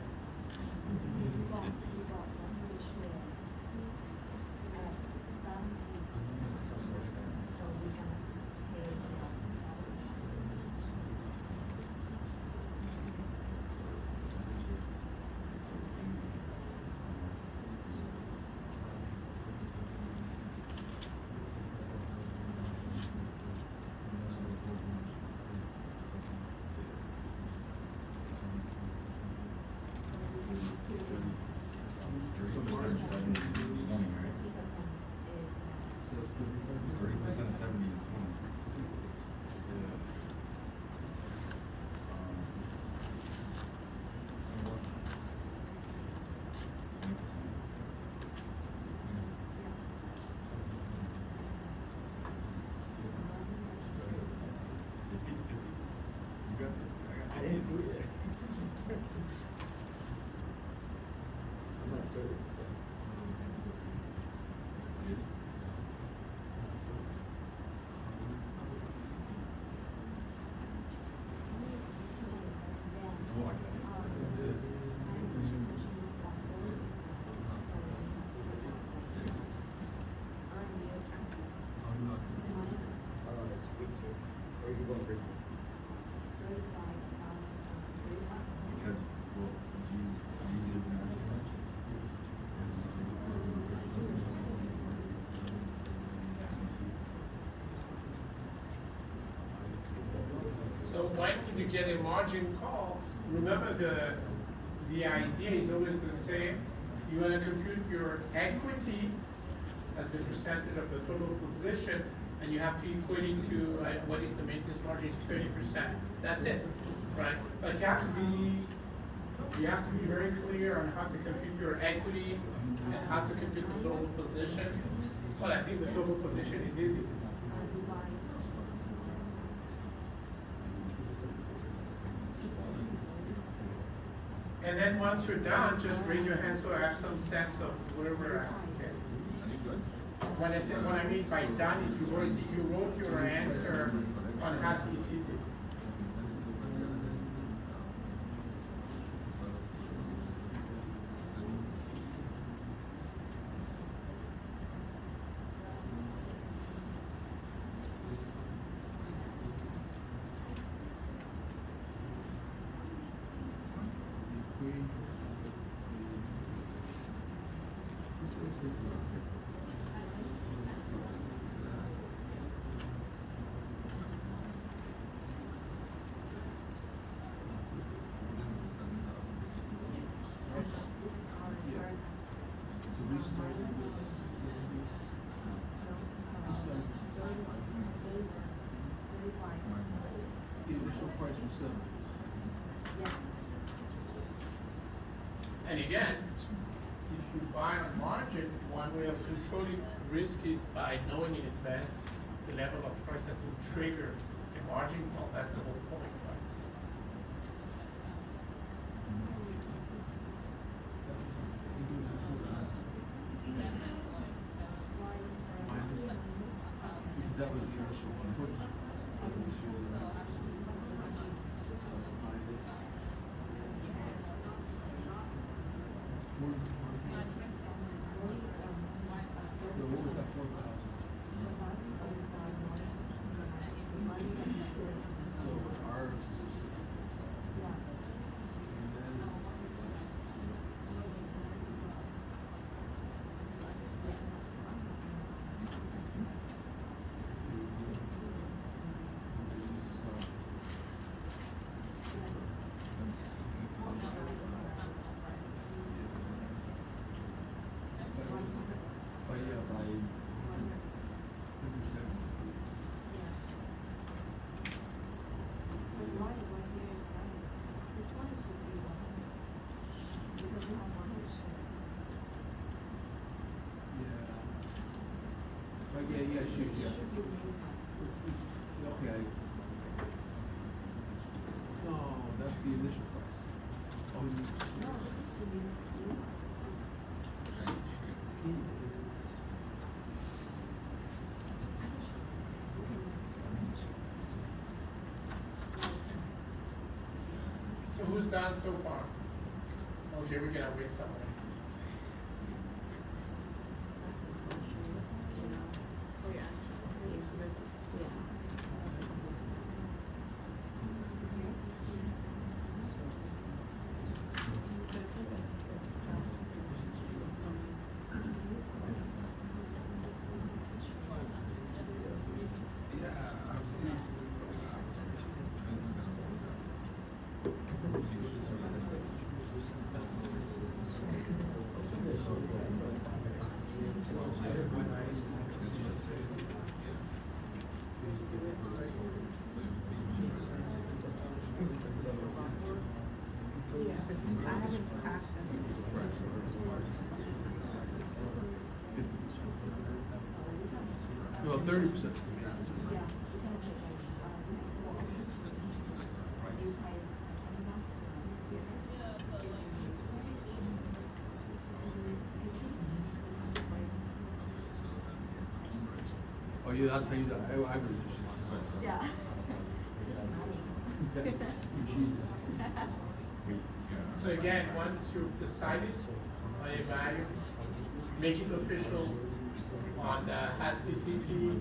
I didn't do it. I'm not certain, so. It's week 2. Or you going to Because, well, if you live in So when you get a margin call, remember the idea is always the same. You want to compute your equity as a percentage of the total positions, and you have to equate it to what is the maintenance margin, 30%. That's it, right? But you have to be very clear on how to compute your equity and how to compute the total position. But I think the total position is easy. And then once you're done, just raise your hand so I have some sense of where we're at. Okay? What I mean by done is you wrote your answer on Husky City. And again, if you buy on margin, one way of controlling risk is by knowing in advance the level of price that will trigger a margin call. That's the whole point, right? Because that was the initial one. So we should, what was that 4,000? So ours is just. And then. But yeah, by. This one is your big one. Because we have one which. Yeah. But yeah, shoot, yeah. Okay. No, that's the initial price. Oh, No, this is the new one. So who's done so far? Okay, we're gonna wait somewhere. Oh, yeah. But it's like Yeah, I'm still. I haven't accessed Well, 30%. Oh, yeah, that's how you, I would just. Yeah. This is money. You cheated. So again, once you've decided on a value, make it official on the HASCCP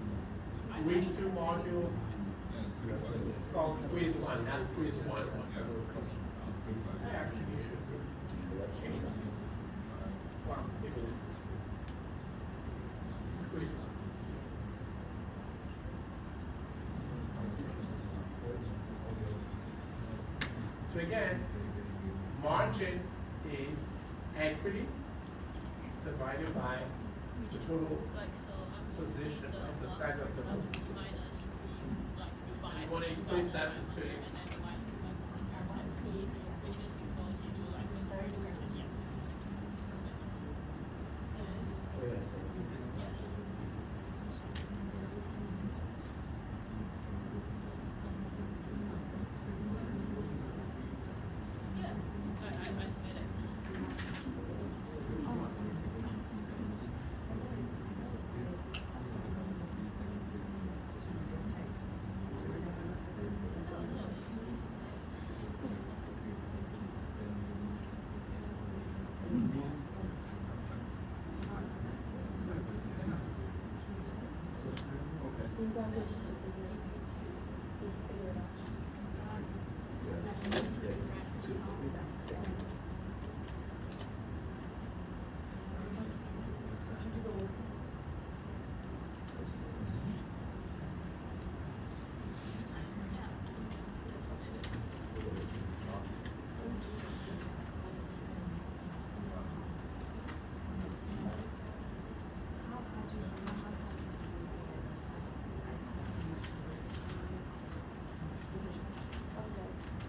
week 2 module. It's called quiz 1, not quiz 1. Actually, should be changed. Well, quiz 1. So again, margin is equity divided by the total position, right, the size of the position. You want to equate that to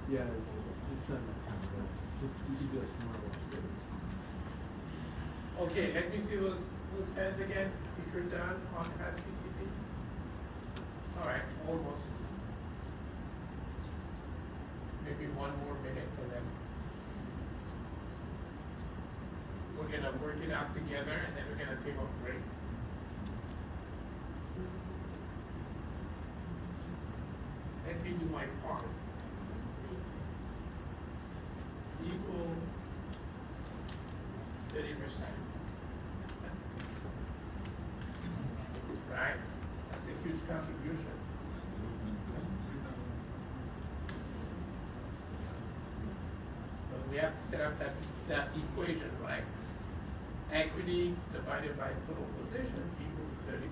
Yeah, it's not. We can do that tomorrow. Okay, let me see those hands again, if you're done on SPCP. All right, almost. Maybe one more minute and then we're gonna work it out together and then we're gonna take a break. Let me do my part. Equal 30%. Right? That's a huge contribution. But we have to set up that equation, right? Equity divided by total position equals 30%.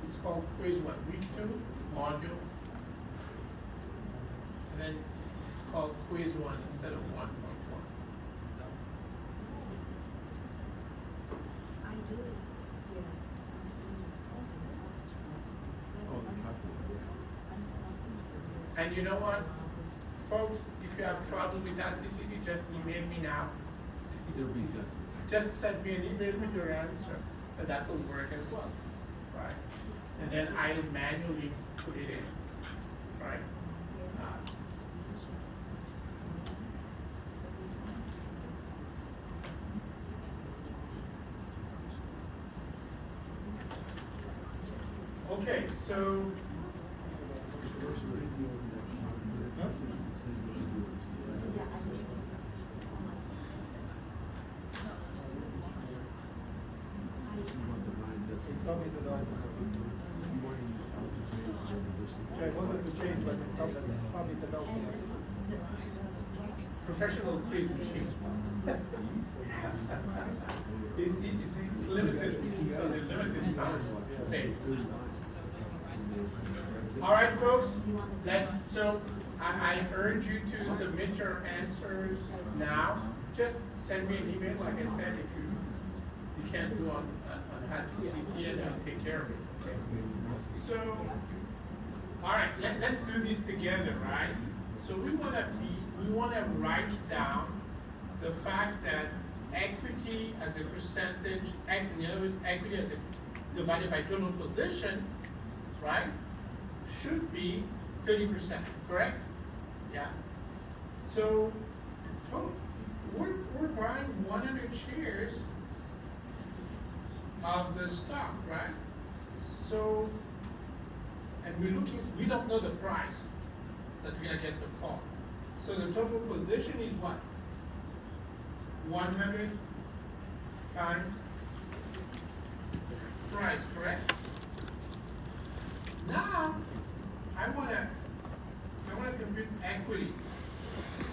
It's called quiz 1, week 2, module. And then it's called quiz 1 instead of 1.1. I do it here. And you know what, folks, if you have trouble with ASCII, just email me now. Just send me an email with your answer, and that will work as well, right? And then I'll manually put it in, right? Okay, so. It's submitted on. I wanted to change, but it's submitted documents. Professional quiz machine. It's limited, so the limited time space. All right, folks, so I urge you to submit your answers now. Just send me an email, like I said, if you can't do on HASCII, and I'll take care of it, okay? So, all right, let's do this together, right? So we wanna write down the fact that equity as a percentage, in other words, equity as a divided by total position, right, should be 30%, correct? Yeah. So, we're buying 100 shares of the stock, right? So, and we don't know the price that we're gonna get the call. So the total position is what? 100 times price, correct? Now, I wanna compute equity.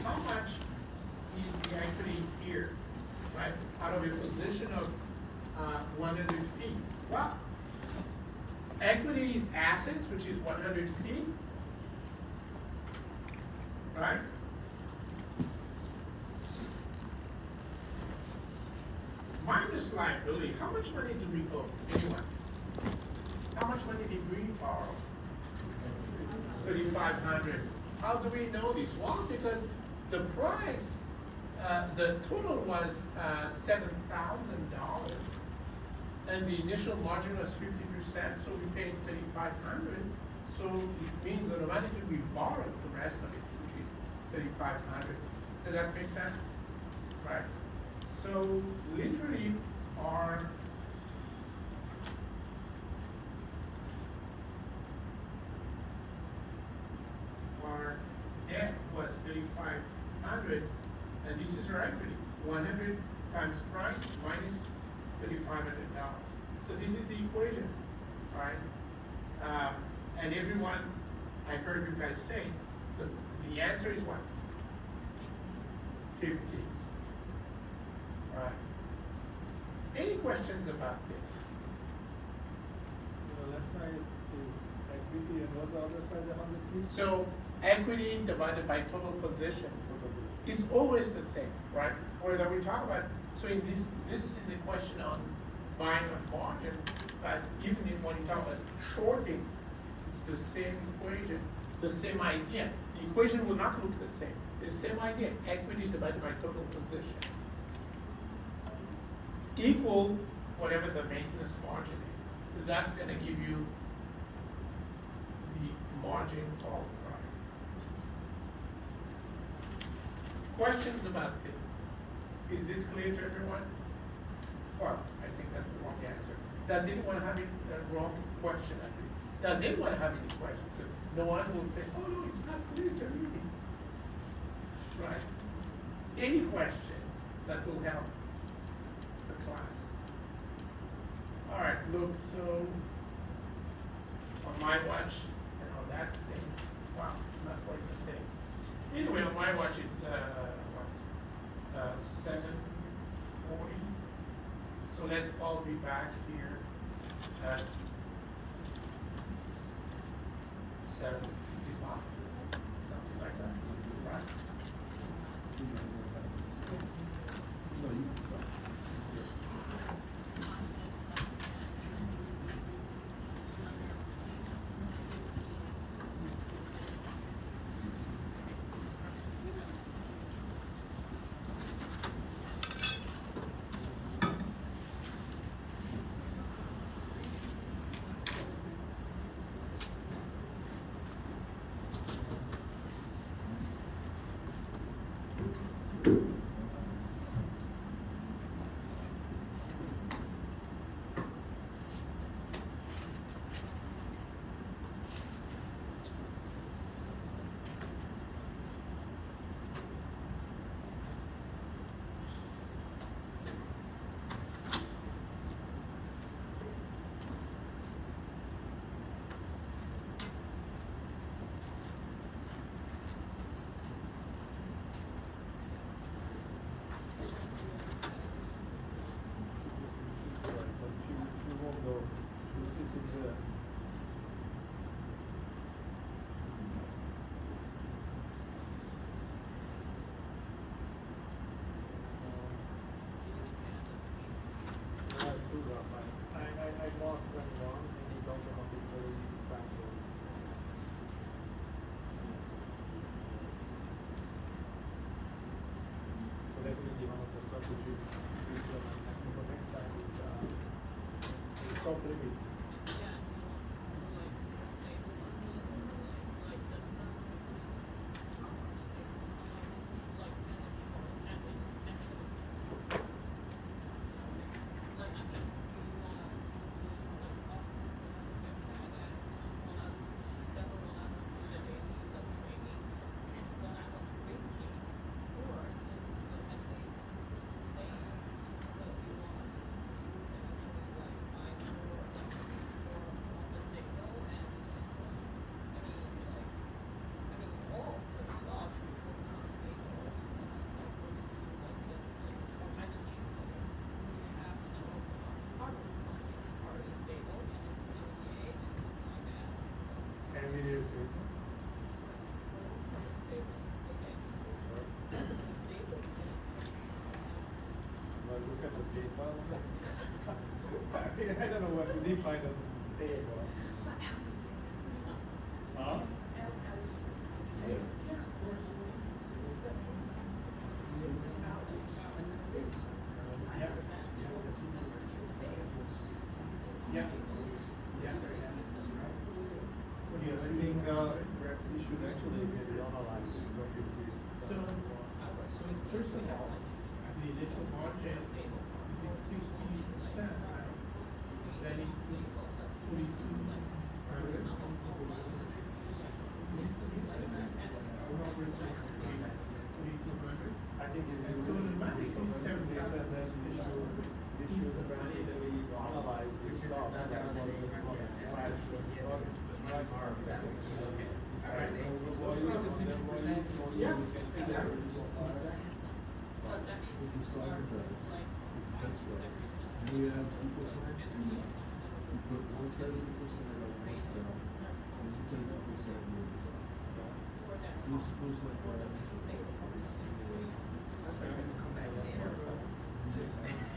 How much is the equity here, right? Out of a position of 100p. Well, equity is assets, which is 100p, right? Minus liability. How much money did we owe? Anyone? How much money did we borrow? 3,500. How do we know this? Well, because the price, the total was $7,000, and the initial margin was 50%, so we paid 3,500. So it means automatically we borrowed the rest of it, which is 3,500. Does that make sense? Right. So literally our debt was 3,500, and this is our equity. 100 times price minus $3,500. So this is the equation, right? And everyone, I heard you guys say, the answer is what? 50. Right. Any questions about this? The left side is equity and what the other side, the 100p? So equity divided by total position, it's always the same, right? Whether we talk about, so in this is a question on buying on margin, but even if when you talk about shorting, it's the same equation, the same idea. The equation will not look the same. The same idea, equity divided by total position. Equal whatever the maintenance margin is. That's gonna give you the margin call price. Questions about this? Is this clear to everyone? Well, I think that's the wrong answer. Does anyone have a wrong question? Does anyone have any questions? Because no one will say, oh no, it's not clear to me. Right? Any questions that will help the class? All right, look, so on my watch, and on that thing, wow, it's not quite the same. Anyway, on my watch, it's 7:40. So let's all be back here at 7:55, something like that, right? No, you. I marked them wrong, and he automatically cancels. So definitely one of the strategies to implement for next time is top limit. And it is. Well, look at the paper. I mean, I don't know what to define as stable. Huh? Yeah. Yeah. Yeah, I think we should actually maybe analyze what it is. So first of all, the initial margin, if it's 60%, then it's 42. I think if you So the money is and 70. then issue the value that we analyze which stock. Yeah. You have equal sign, you put one side equal sign on one cell, and you say equal sign on the other side. You're supposed to have. Share price.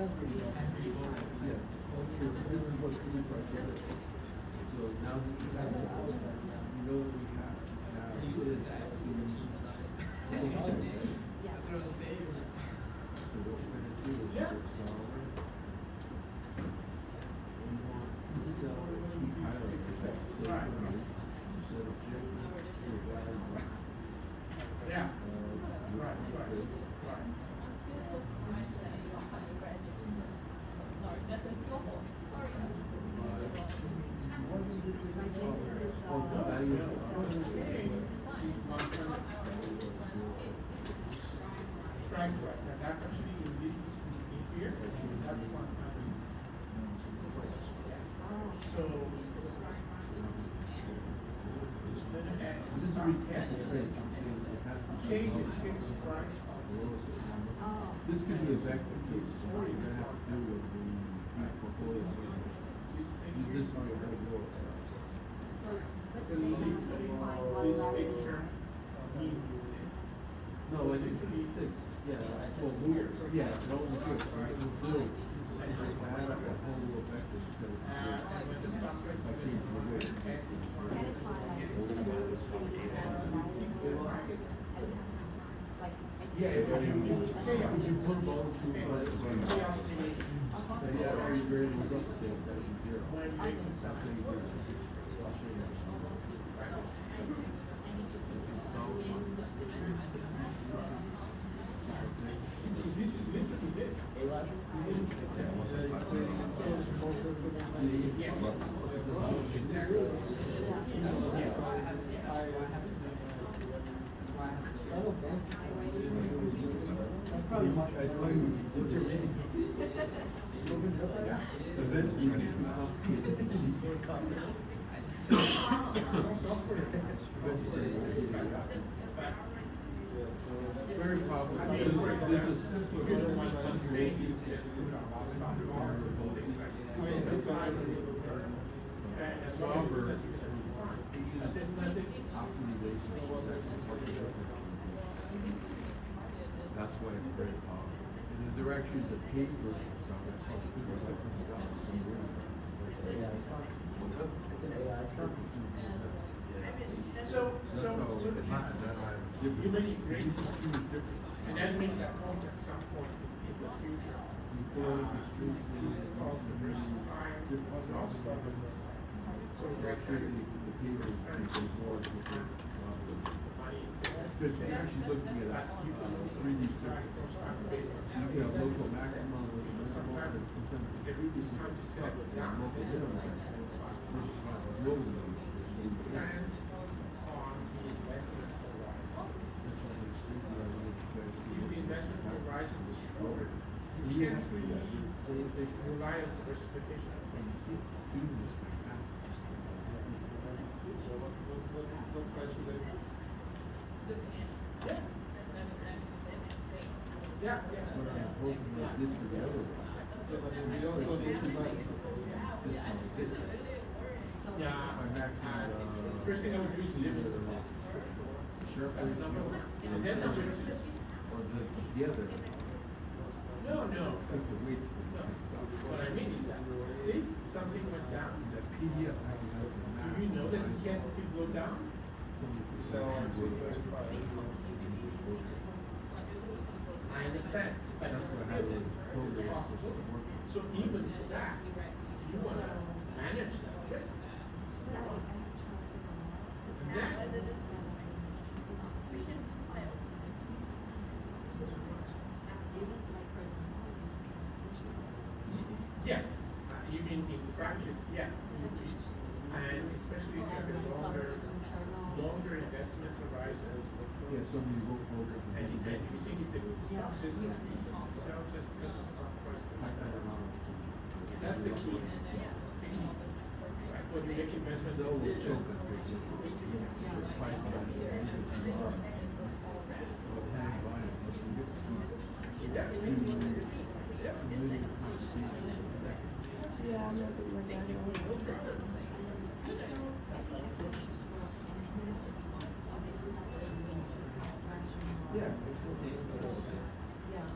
Yeah, so this is what's coming from here. So now that you have, you know that we have now is the. So what we're gonna do is Yeah. we want to sell cheap highlight effects. So Right. instead of just your value. Yeah. Right, Right. Oh, the value of the Strike price, and that's actually in this, in here, that's one times. So. This is recapitalization, it has to be. Change in fixed price. Oh. This could be effective, too, so what you're gonna have to do with the portfolio. This is your whole goal. But maybe just find one This value. picture means this. No, like it's a, yeah, well, yeah, no, it's good, right, we'll do, it's just add up a whole effective instead of. And when the stock price By changing the weight. Edify like like Yeah, if you put them all to yeah, or you really would also say it's gotta be zero. When it makes a That's what you do. I'll show you. This is literally this. I saw you. What's your name? Eventually, you very popular. There's a simpler Sauber, optimization. That's why it's very popular. And there actually is a paid version of Sauber called $50. What's up? It's an AI stock. So It's not that high. you make it great, and then make that point at some point in the future. It's called diversifying, was also. So we're actually The paper is more money. because you're actually looking at a 3D circuits. You can have local maximum, local minimal, and sometimes the 3D circuits is stuck with local minimum. Versus global minimum. Depends on the investment horizon. That's why it's crazy, I really try to see If the what's investment horizon is short, you Yeah. can't really rely on diversification. And you keep doing this by half. What price should they? Yeah. But I'm hoping that this for the other one. We also need to buy. This one, this. So. Yeah. By maximum, First thing I would do is limit the loss. Sure. That's number one. And then number two is, Or the other. no. Take the weights for the next up. What I mean is that, see, something went down. That PDF having has the map. Do you know that it can still go down? So, I understand, but That's it's what I still, had told it's you. possible. So even for that, you wanna manage that risk. Yes, you mean in practice, yeah. And especially if you have a longer investment horizon. Yeah, somebody wrote programs. And you think it's a good stock, there's no reason to sell just because the stock price goes down. That's the key. Right, when you make investment Sell will decisions. choke that big. Fight on it, you can see why. But hang by it, once we get to see. Yeah. Yeah, it's okay. Yeah.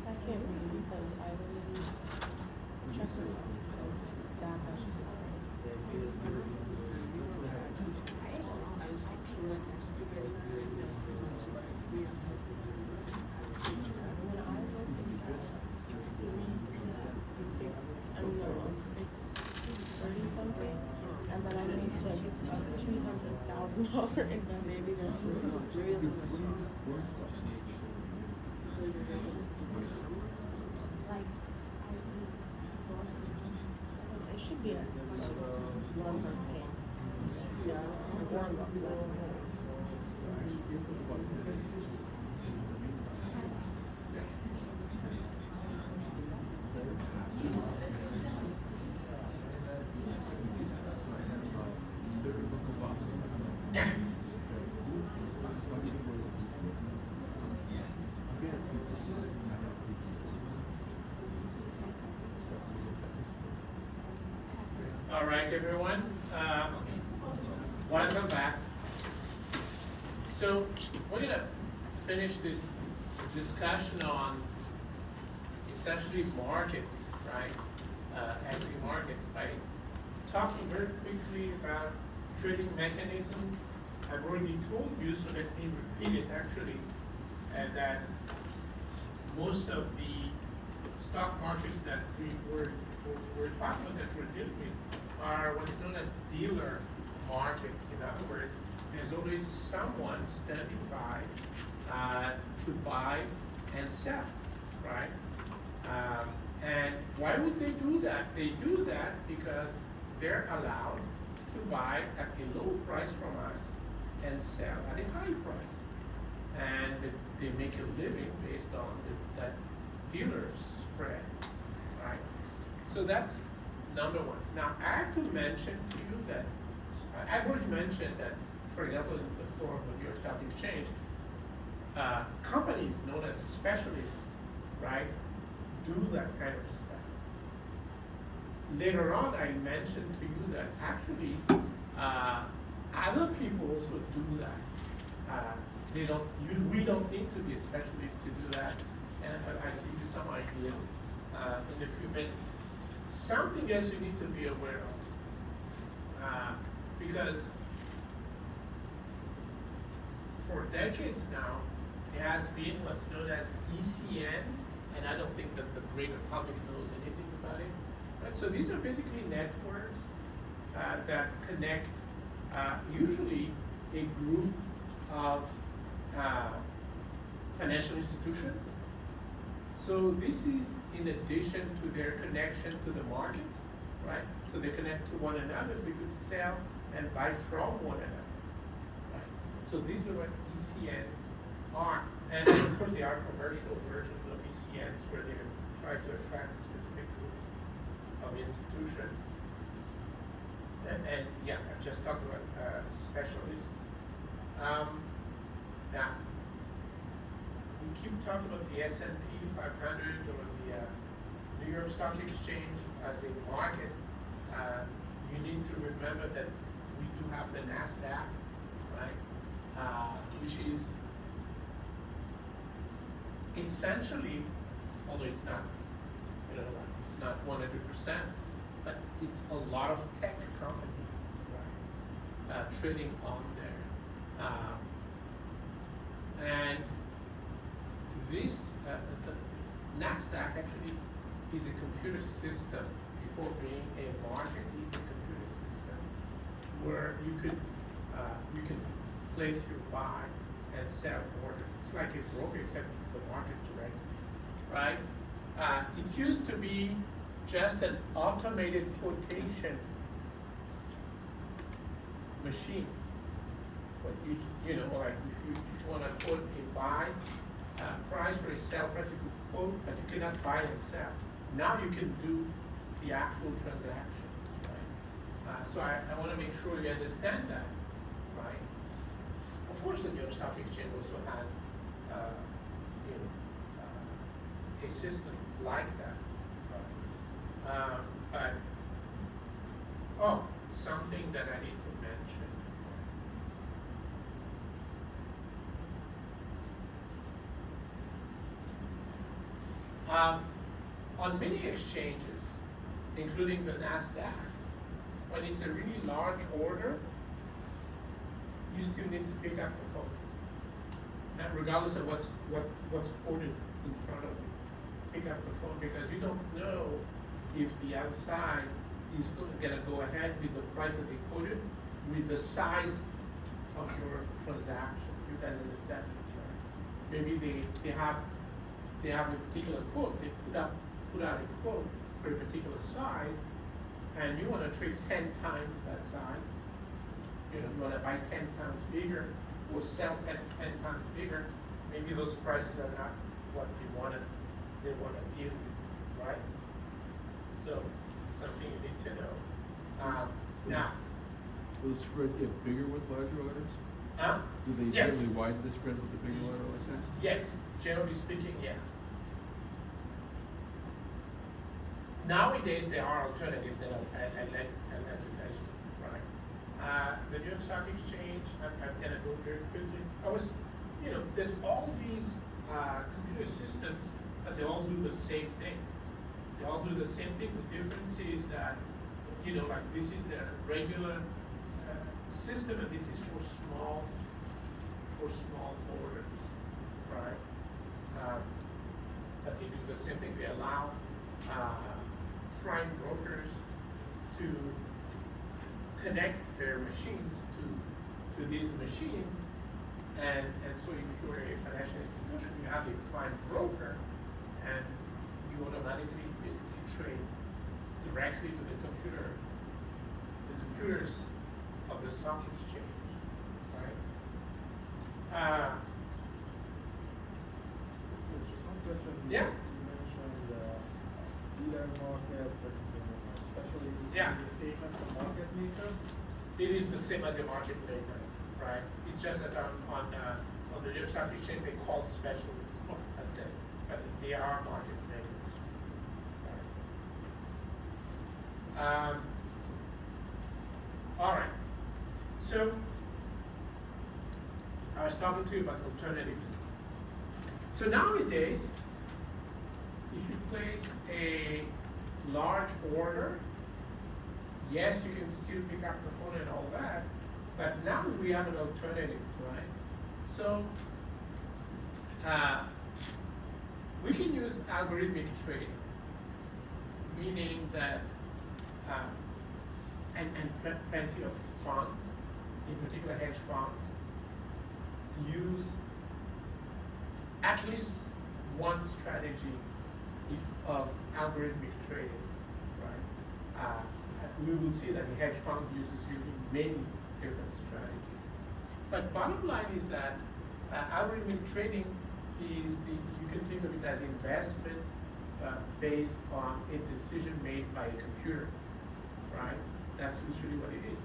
I can't read because I really check it because that has something, and then I made like $200,000 investment. Maybe there's it should be a one game. Yeah, Warren Buffett. All right, everyone, welcome back. So we're gonna finish this discussion on essentially markets, right? Equity markets by talking very quickly about trading mechanisms. I've already told you, so let me repeat it actually, that most of the stock markets that we're talking about, that we're dealing with, are what's known as dealer markets. In other words, there's always someone standing by to buy and sell, right? And why would they do that? They do that because they're allowed to buy at a low price from us and sell at a high price. And they make a living based on that dealer's spread, right? So that's number one. Now, I have to mention to you that, I've already mentioned that, for example, in the floor of the New York Stock Exchange, companies known as specialists, right, do that kind of stuff. Later on, I mentioned to you that actually, other people also do that. We don't need to be a specialist to do that, and I'll give you some ideas in a few minutes. Something else you need to be aware of, because for decades now, there has been what's known as ECNs, and I don't think that the greater public knows anything about it. Right? So these are basically networks that connect usually a group of financial institutions. So this is in addition to their connection to the markets, right? So they connect to one another, so you could sell and buy from one another, right? So these are what ECNs are. And of course, there are commercial versions of ECNs where they try to attract specific groups of institutions. And yeah, I've just talked about specialists. Now, we keep talking about the S&P 500 or the New York Stock Exchange as a market. You need to remember that we do have the NASDAQ, right? Which is essentially, although it's not, it's not 100%, but it's a lot of tech companies, right, trading on there. And this, the NASDAQ actually is a computer system. Before being a market, it's a computer system where you could place your buy and sell orders. It's like a broker, except it's the market direct, right? It used to be just an automated quotation machine. But you know, like if you wanna quote a buy price or a sell price, you could quote, but you cannot buy and sell. Now you can do the actual transaction, right? So I wanna make sure you understand that, right? Of course, the New York Stock Exchange also has, a system like that, right? But, oh, something that I need to mention. On many exchanges, including the NASDAQ, when it's a really large order, you still need to pick up the phone. And regardless of what's quoted in front of you, pick up the phone, because you don't know if the outside is gonna go ahead with the price that they quoted, with the size of your transaction. You guys understand this, right? Maybe they have a particular quote, they put out a quote for a particular size, and you wanna trade 10 times that size. You know, you wanna buy 10 times bigger, or sell 10 times bigger, maybe those prices are not what they wanna deal with, right? So, something you need to know. Now, Will the spread get bigger with larger orders? Do they yes. generally widen the spread with the bigger order like that? Yes, generally speaking, yeah. Nowadays, there are alternatives that I let you guys, right? The New York Stock Exchange, I'm gonna go very quickly. There's all these computer systems, but they all do the same thing. They all do the same thing. The difference is that, like this is the regular system, and this is for small orders, right? But they do the same thing. They allow prime brokers to connect their machines to these machines, and so if you're a financial institution, you have a prime broker, and you automatically basically trade directly to the computers of the stock exchange, right? Just one question. Yeah. You mentioned dealer markets, especially Yeah. the same as the market maker. It is the same as a market maker, right? It's just that on the New York Stock Exchange, they call specialists, that's it, but they are market makers. Right? All right, so I was talking to you about alternatives. So nowadays, if you place a large order, yes, you can still pick up the phone and all that, but now we have an alternative, right? So, we can use algorithmic trading, meaning that, and plenty of funds, in particular hedge funds, use at least one strategy of algorithmic trading, right? We will see that the hedge fund uses many different strategies. But bottom line is that algorithmic trading is you can think of it as investment based on a decision made by a computer, right? That's literally what it is.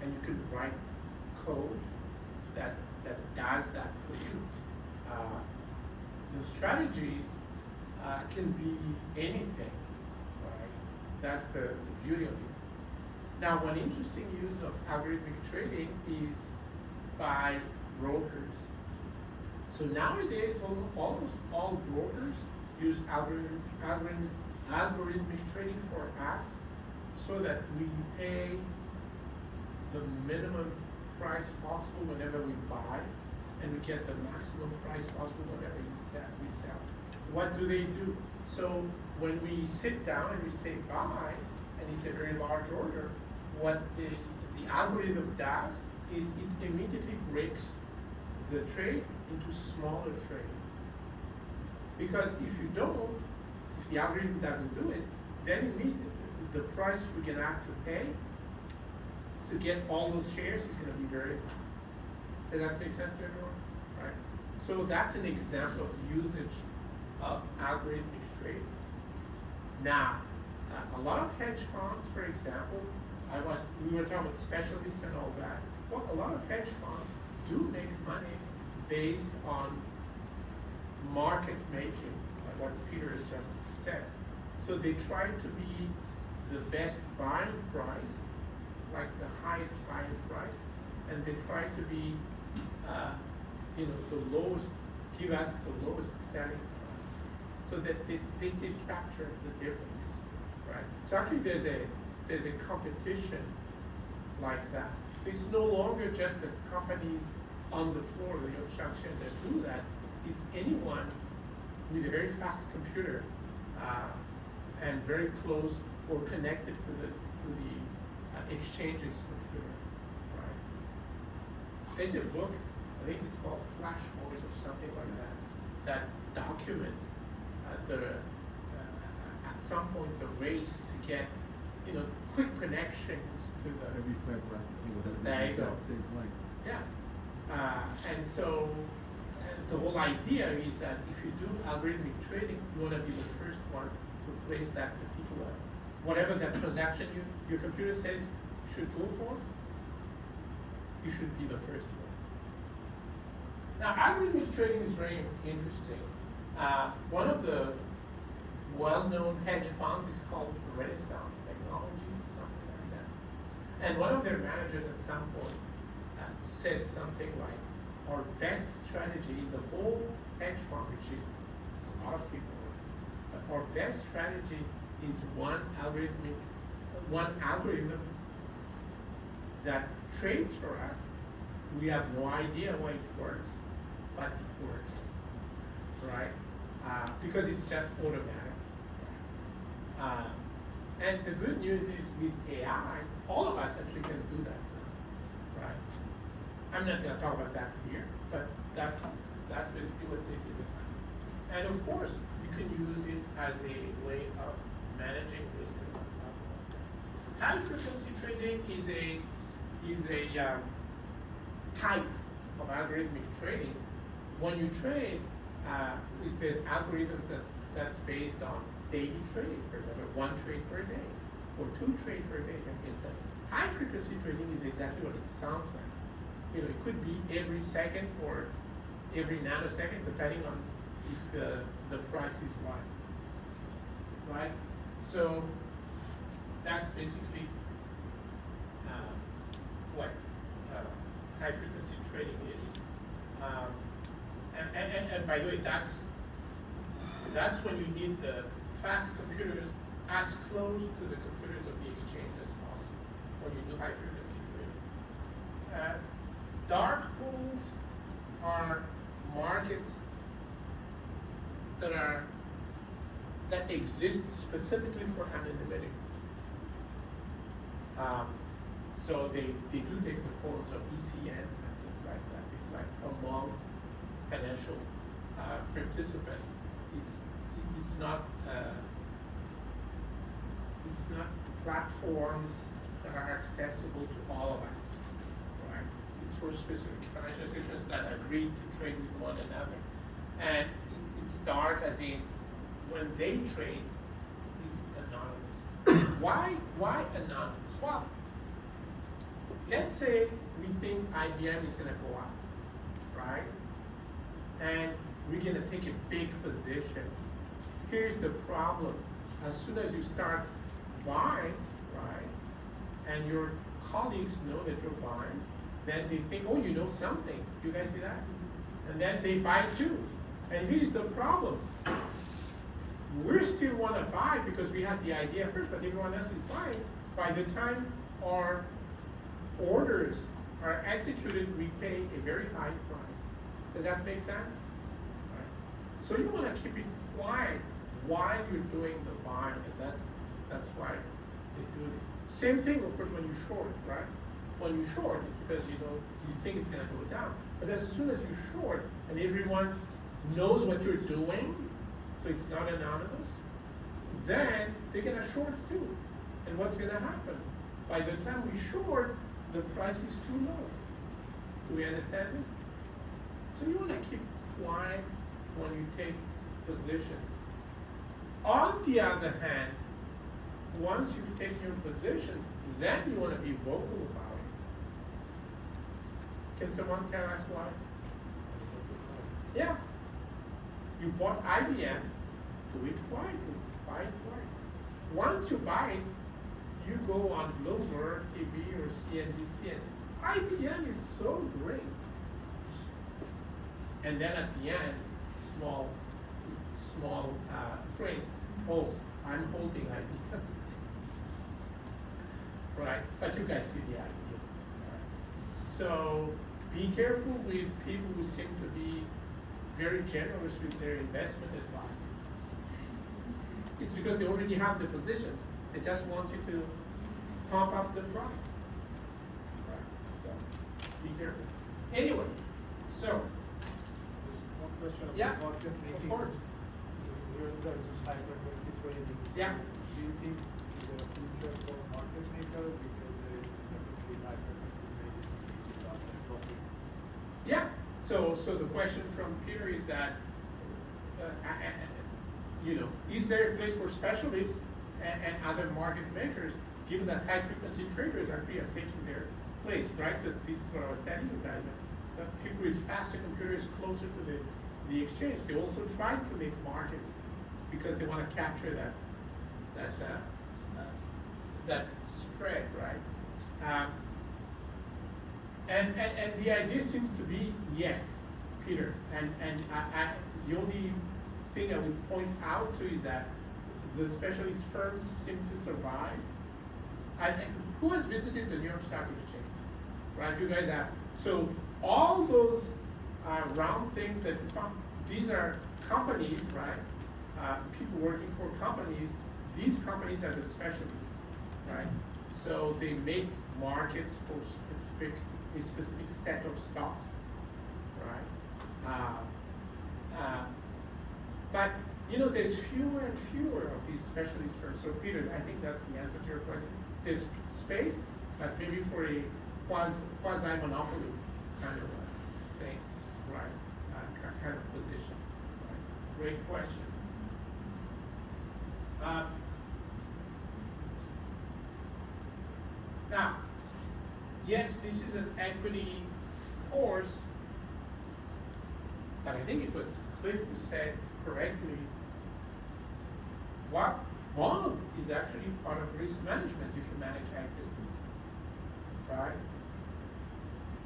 And you can write code that does that for you. The strategies can be anything, right? That's the beauty of it. Now, one interesting use of algorithmic trading is by brokers. So nowadays, almost all brokers use algorithmic trading for us, so that we pay the minimum price possible whenever we buy, and we get the maximum price possible whenever we sell. What do they do? So when we sit down and we say buy, and it's a very large order, what the algorithm does is it immediately breaks the trade into smaller trades. Because if you don't, if the algorithm doesn't do it, then the price we're gonna have to pay to get all those shares is gonna be very high. Does that make sense to everyone? Right? So that's an example of usage of algorithmic trading. Now, a lot of hedge funds, for example, we were talking about specialists and all that. Well, a lot of hedge funds do make money based on market making, like what Peter has just said. So they try to be the best buying price, like the highest buying price, and they try to be, the lowest, give us the lowest selling price. So that they still capture the differences, right? So actually there's a competition like that. So it's no longer just the companies on the floor, the Yorkshire that do that. It's anyone with a very fast computer and very close or connected to the exchange's computer, right? There's a book, I think it's called Flash Boys or something like that documents at some point the race to get quick connections to the Every Fed practically would have There the you go. exact same length. yeah. And so the whole idea is that if you do algorithmic trading, you want to be the first one to place that particular, whatever that transaction your computer says should go for, you should be the first one. Now, algorithmic trading is very interesting. One of the well-known hedge funds is called Renaissance Technologies, something like that. And one of their managers at some point said something like, our best strategy in the whole hedge fund, which is a lot of people, but our best strategy is one algorithm that trades for us. We have no idea why it works, but it works, right? Because it's just automatic. And the good news is with AI, all of us actually can do that now, right? I'm not going to talk about that here, but that's basically what this is about. And of course, you can use it as a way of managing risk. High frequency trading is a type of algorithmic trading. When you trade, there's algorithms that's based on daily trading, for example, 1 trade per day or 2 trade per day. It's a high frequency trading is exactly what it sounds like. It could be every second or every nanosecond, depending on if the price is right? So that's basically what high frequency trading is. And by the way, that's when you need the fast computers as close to the computers of the exchange as possible when you do high frequency trading. Dark pools are markets that exist specifically for anonymity. So they do take the forms of ECNs and things like that. It's like among financial participants. It's not platforms that are accessible to all of us, right? It's for specific financial institutions that agree to trade with one another. And it's dark as in when they trade, it's anonymous. Why anonymous? Well, let's say we think IBM is gonna go up, right? And we're gonna take a big position. Here's the problem. As soon as you start buying, right, and your colleagues know that you're buying, then they think, oh, you know something. You guys see that? And then they buy too. And here's the problem. We still want to buy because we had the idea first, but everyone else is buying. By the time our orders are executed, we pay a very high price. Does that make sense? Right. So you want to keep it quiet while you're doing the buying, and that's why they do this. Same thing, of course, when you short, right? When you short, it's because you think it's gonna go down. But as soon as you short and everyone knows what you're doing, so it's not anonymous, then they're gonna short too. And what's gonna happen? By the time we short, the price is too low. Do we understand this? So you wanna keep quiet when you take positions. On the other hand, once you've taken your positions, then you wanna be vocal about it. Can someone tell us why? Yeah. You bought IBM, do it quietly, buy it quietly. Once you buy it, you go on Bloomberg TV or CNBC and say, IBM is so great. And then at the end, small print, oh, I'm holding IBM. Right, but you guys see the idea. Right. So be careful with people who seem to be very generous with their investment advice. It's because they already have the positions. They just want you to pump up the price. Right, so be careful. Anyway, so, Just one question yeah, about market making. of course. Here versus high frequency trading. Yeah. Do you think is there a future for market maker because they typically high frequency trading is dropping? Yeah, so the question from Peter is that, is there a place for specialists and other market makers, given that high frequency traders actually are taking their place, right? Because this is what I was telling you guys, that people with faster computers closer to the exchange, they also try to make markets because they want to capture that spread, right? And the idea seems to be yes, Peter. And the only thing I would point out to is that the specialist firms seem to survive. And who has visited the New York Stock Exchange? Right, you guys have. So all those round things that these are companies, right? People working for companies. These companies are the specialists, right? So they make markets for a specific set of stocks, right? But there's fewer and fewer of these specialist firms. So Peter, I think that's the answer to your question. There's space, but maybe for a quasi-monopoly kind of thing, right? Kind of position. Right? Great question. Now, yes, this is an equity course, but I think it was Cliff who said correctly, what bond is actually part of risk management if you manage actively, right?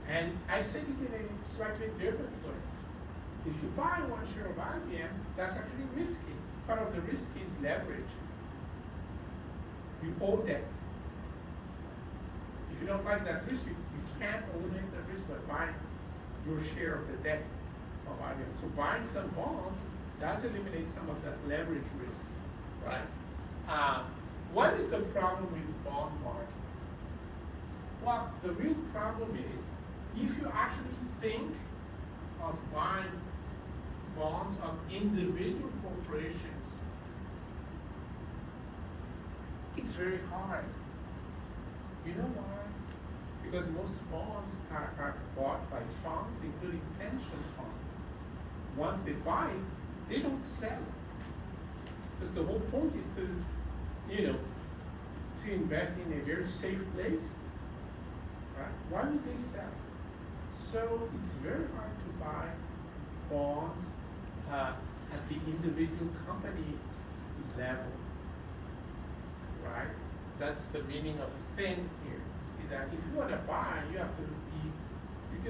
And I said it in a slightly different way. If you buy one share of IBM, that's actually risky. Part of the risk is leverage. You owe debt. If you don't like that risk, you can't eliminate that risk by buying your share of the debt of IBM. So buying some bonds does eliminate some of that leverage risk, right? What is the problem with bond markets? Well, the real problem is if you actually think of buying bonds of individual corporations, it's very hard. You know why? Because most bonds are bought by funds, including pension funds. Once they buy it, they don't sell it. Because the whole point is to invest in a very safe place, right? Why would they sell? So it's very hard to buy bonds at the individual company level, right? That's the meaning of thin here. Is that if you want to buy, you're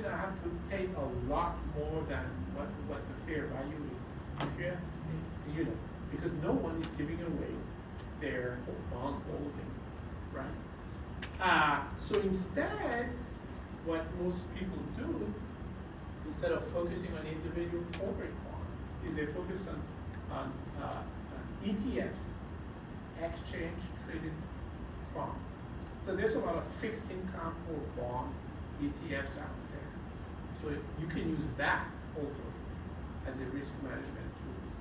gonna have to pay a lot more than what the fair value is. If because no one is giving away their bond holdings, right? So instead, what most people do, instead of focusing on individual corporate bonds, is they focus on ETFs, exchange traded funds. So there's a lot of fixed income or bond ETFs out there. So you can use that also as a risk management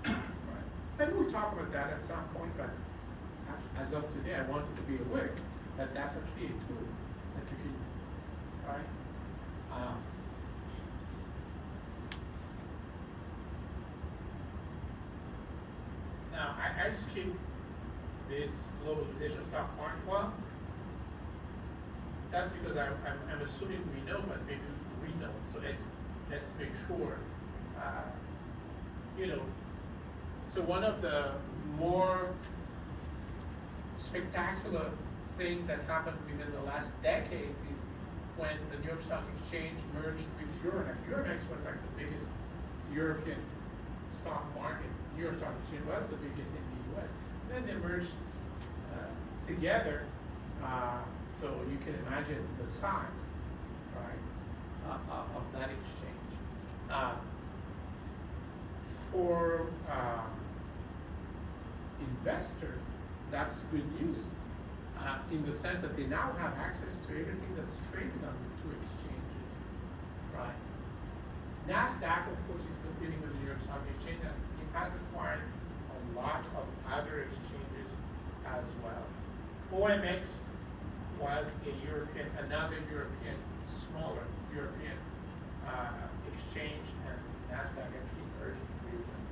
tool. Right? And we'll talk about that at some point, but as of today, I wanted to be aware that that's actually a tool that you can use. Right? Now, I skip this globalization stock market. Well, that's because I'm assuming we know, but maybe we don't. So let's make sure. You know, so one of the more spectacular thing that happened within the last decades is when the New York Stock Exchange merged with Euronext. Euronext was like the biggest European stock market. New York Stock Exchange was the biggest in the US. Then they merged together, so you can imagine the size, right, of that exchange. For investors, that's good news in the sense that they now have access to everything that's traded on the two exchanges, right? NASDAQ, of course, is competing with the New York Stock Exchange, and it has acquired a lot of other exchanges as well. OMX was another European, smaller European exchange, and NASDAQ actually merged with them.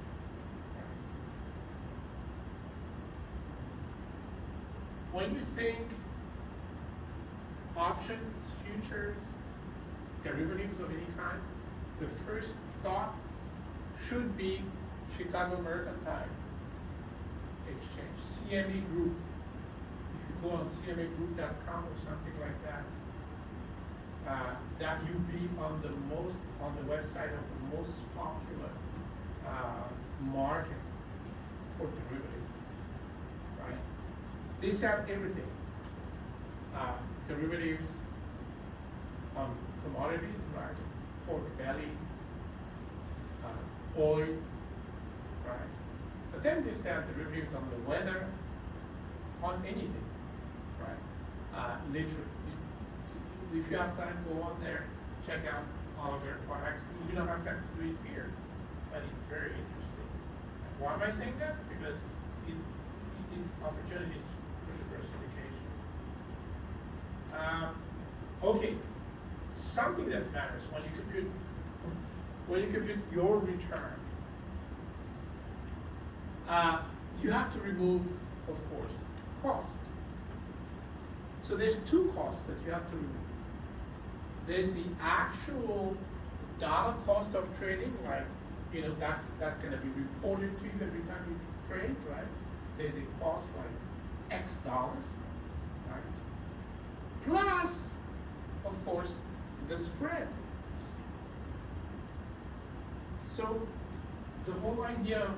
When you think options, futures, derivatives of any kinds, the first thought should be Chicago Mercantile Exchange, CME Group. If you go on cmegroup.com or something like that, that you'll be on the website of the most popular market for derivatives, right? They sell everything. Derivatives on commodities, right? Pork belly, oil, right? But then they sell derivatives on the weather, on anything, right? Literally. If you have time, go on there, check out all of their products. We don't have time to do it here, but it's very interesting. Why am I saying that? Because it's opportunities for diversification. Okay, something that matters when you compute your return. You have to remove, of course, cost. So there's two costs that you have to remove. There's the actual dollar cost of trading, like, that's going to be reported to you every time you trade, right? There's a cost like X dollars, right? Plus, of course, the spread. So the whole idea of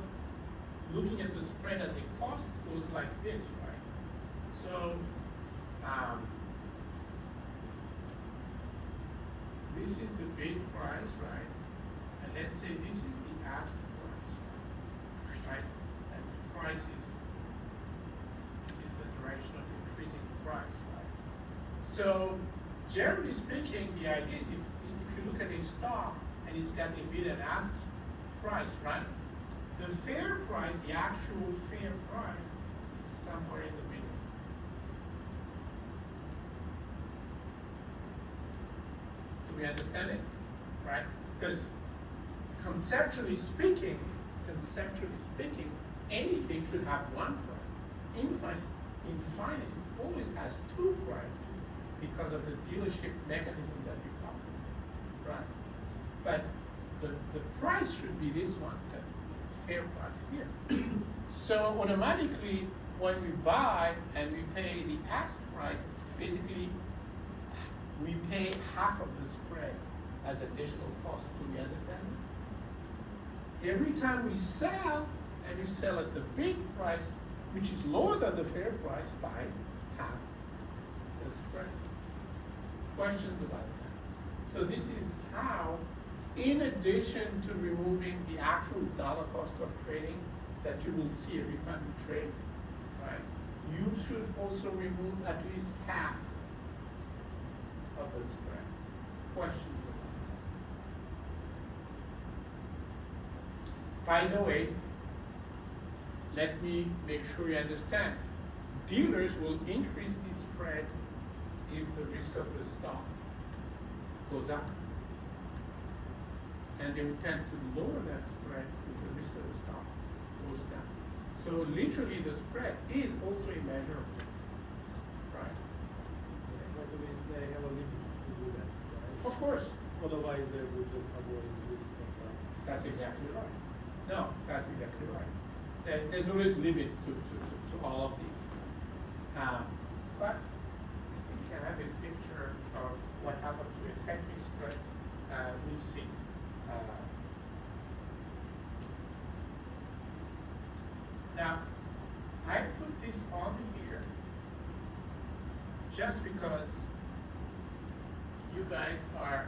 looking at the spread as a cost goes like this, right? So this is the bid price, right? And let's say this is the ask price, right? And the price this is the direction of increasing the price, right? So generally speaking, the idea is if you look at a stock and it's got a bid and ask price, right? The fair price, the actual fair price, is somewhere in the middle. Do we understand it? Right? Because conceptually speaking, anything should have one price. In finance, it always has two prices because of the dealership mechanism that we talked about, right? But the price should be this one, the fair price here. So automatically, when we buy and we pay the ask price, basically we pay half of the spread as additional cost. Do we understand this? Every time we sell, and we sell at the big price, which is lower than the fair price by half the spread. Questions about that? So this is how, in addition to removing the actual dollar cost of trading that you will see every time you trade, right? You should also remove at least half by the way, let me make sure you understand. Dealers will increase the spread if the risk of the stock goes up. And they will tend to lower that spread if the risk of the stock goes down. So literally the spread is also a measure of risk, right? But they have a limit to do that, right? Of course, Otherwise, they would just avoid risk of that's exactly right. No, that's exactly right. There's always limits to all of these. But I think I have a picture of what happened to effective spread. We'll see. Now, I put this on here just because you guys are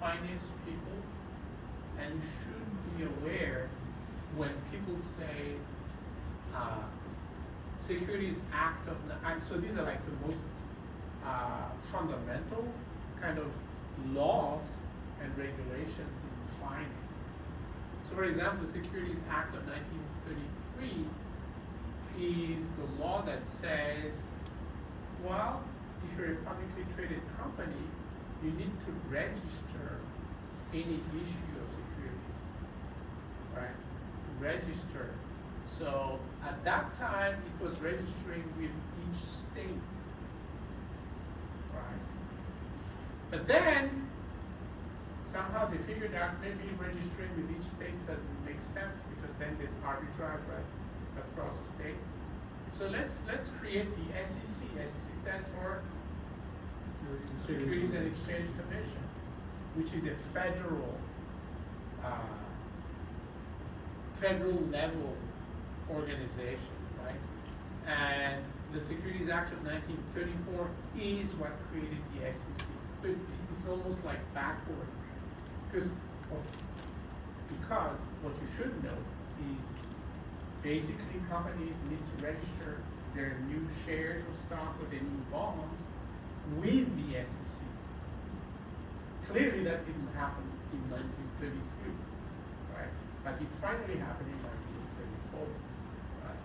finance people and you should be aware when people say Securities Act of, so these are like the most fundamental kind of laws and regulations in finance. So for example, the Securities Act of 1933 is the law that says, well, if you're a publicly traded company, you need to register any issue of securities, right? Register. So at that time, it was registering with each state, right? But then, somehow they figured out maybe registering with each state doesn't make sense because then there's arbitrage, right, across states. So let's create the SEC. SEC stands for Securities and Exchange Commission, which is a federal level organization, right? And the Securities Act of 1934 is what created the SEC. But it's almost like backward, because what you should know is basically companies need to register their new shares of stock or their new bonds with the SEC. Clearly that didn't happen in 1933, right? But it finally happened in 1934, right?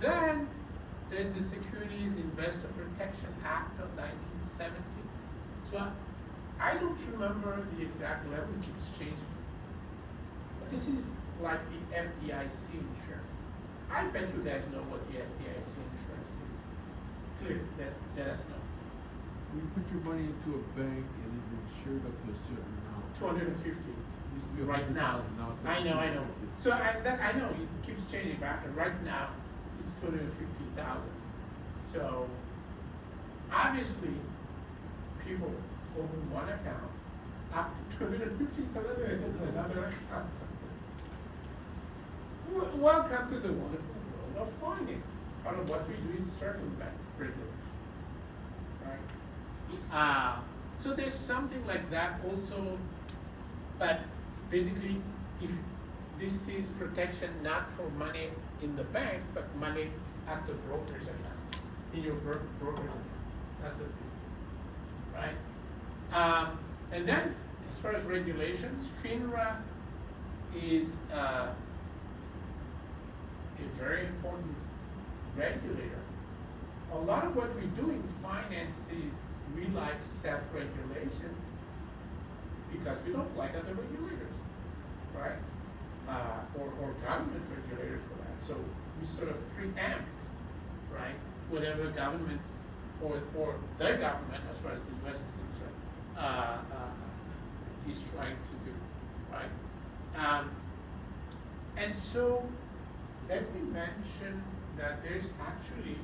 Then there's the Securities Investor Protection Act of 1970. So I don't remember the exact level, it keeps changing. But this is like the FDIC insurance. I bet you guys know what the FDIC insurance is. Cliff, let us know. When you put your money into a bank, it is insured up to a certain amount. 250 Used to be right now. 100,000, now it's I know. 250. So I know it keeps changing back, and right now it's 250,000. So obviously, people open one account up to 250,000 another account. Welcome to the wonderful world of finance. Part of what we do is circumvent regulations, right? So there's something like that also, but basically, if this is protection not for money in the bank, but money at the broker's account, in your broker's account. That's what this is, right? And then, as far as regulations, FINRA is a very important regulator. A lot of what we do in finance is we like self-regulation because we don't like other regulators, right? Or government regulators for that. So we sort of preempt, right, whatever governments or the government, as far as the U.S. is concerned, is trying to do, right? And so let me mention that there's actually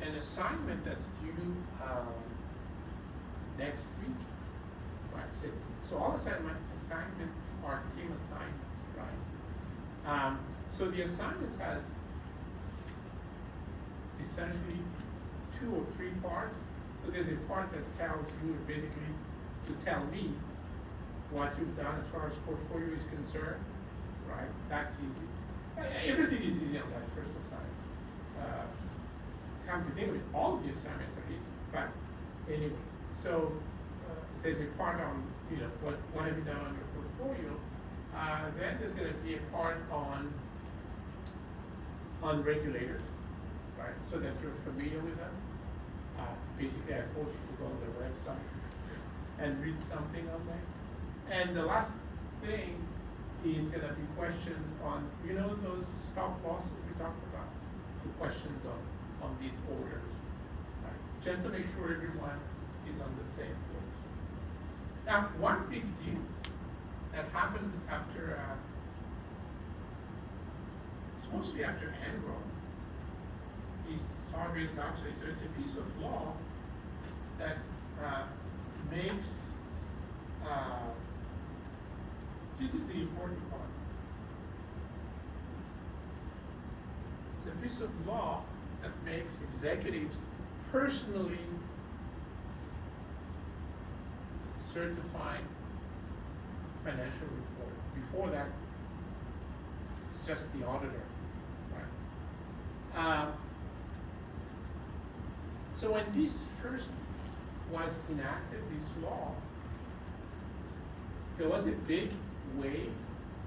an assignment that's due next week. Right. So all assignments are team assignments, right? So the assignments has essentially 2 or 3 parts. So there's a part that tells you basically to tell me what you've done as far as portfolio is concerned, right? That's easy. Everything is easy on that first assignment. Come to think of it, all of the assignments are easy. But anyway, so there's a part on, what have you done on your portfolio, then there's gonna be a part on regulators, right, so that you're familiar with them. Basically, I force you to go on their website and read something on there. And the last thing is gonna be questions on, those stop losses we talked about, the questions on these orders, right? Just to make sure everyone is on the same page. Now, one big deal that happened after, it's mostly after Enron, is Sarbanes-Oxley. So it's a piece of law that makes, this is the important part. It's a piece of law that makes executives personally certify financial report. Before that, it's just the auditor, right? So when this first was enacted, this law, there was a big wave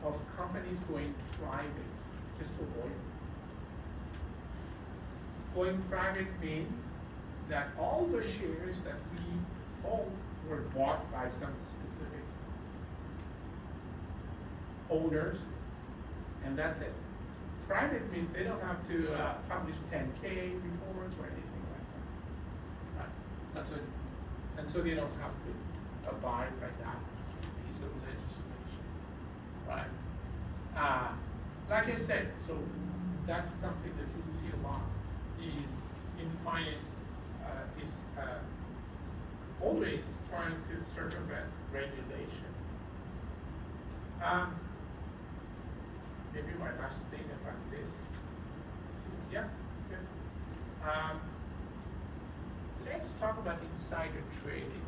of companies going private just to avoid this. Going private means that all the shares that we hold were bought by some specific owners, and that's it. Private means they don't have to publish 10K reports or anything like that. Right? That's what it means. And so they don't have to abide by that piece of legislation. Right? Like I said, so that's something that you'll see a lot is in finance is always trying to circumvent regulation. Maybe my last thing about this. Yeah. Let's talk about insider trading.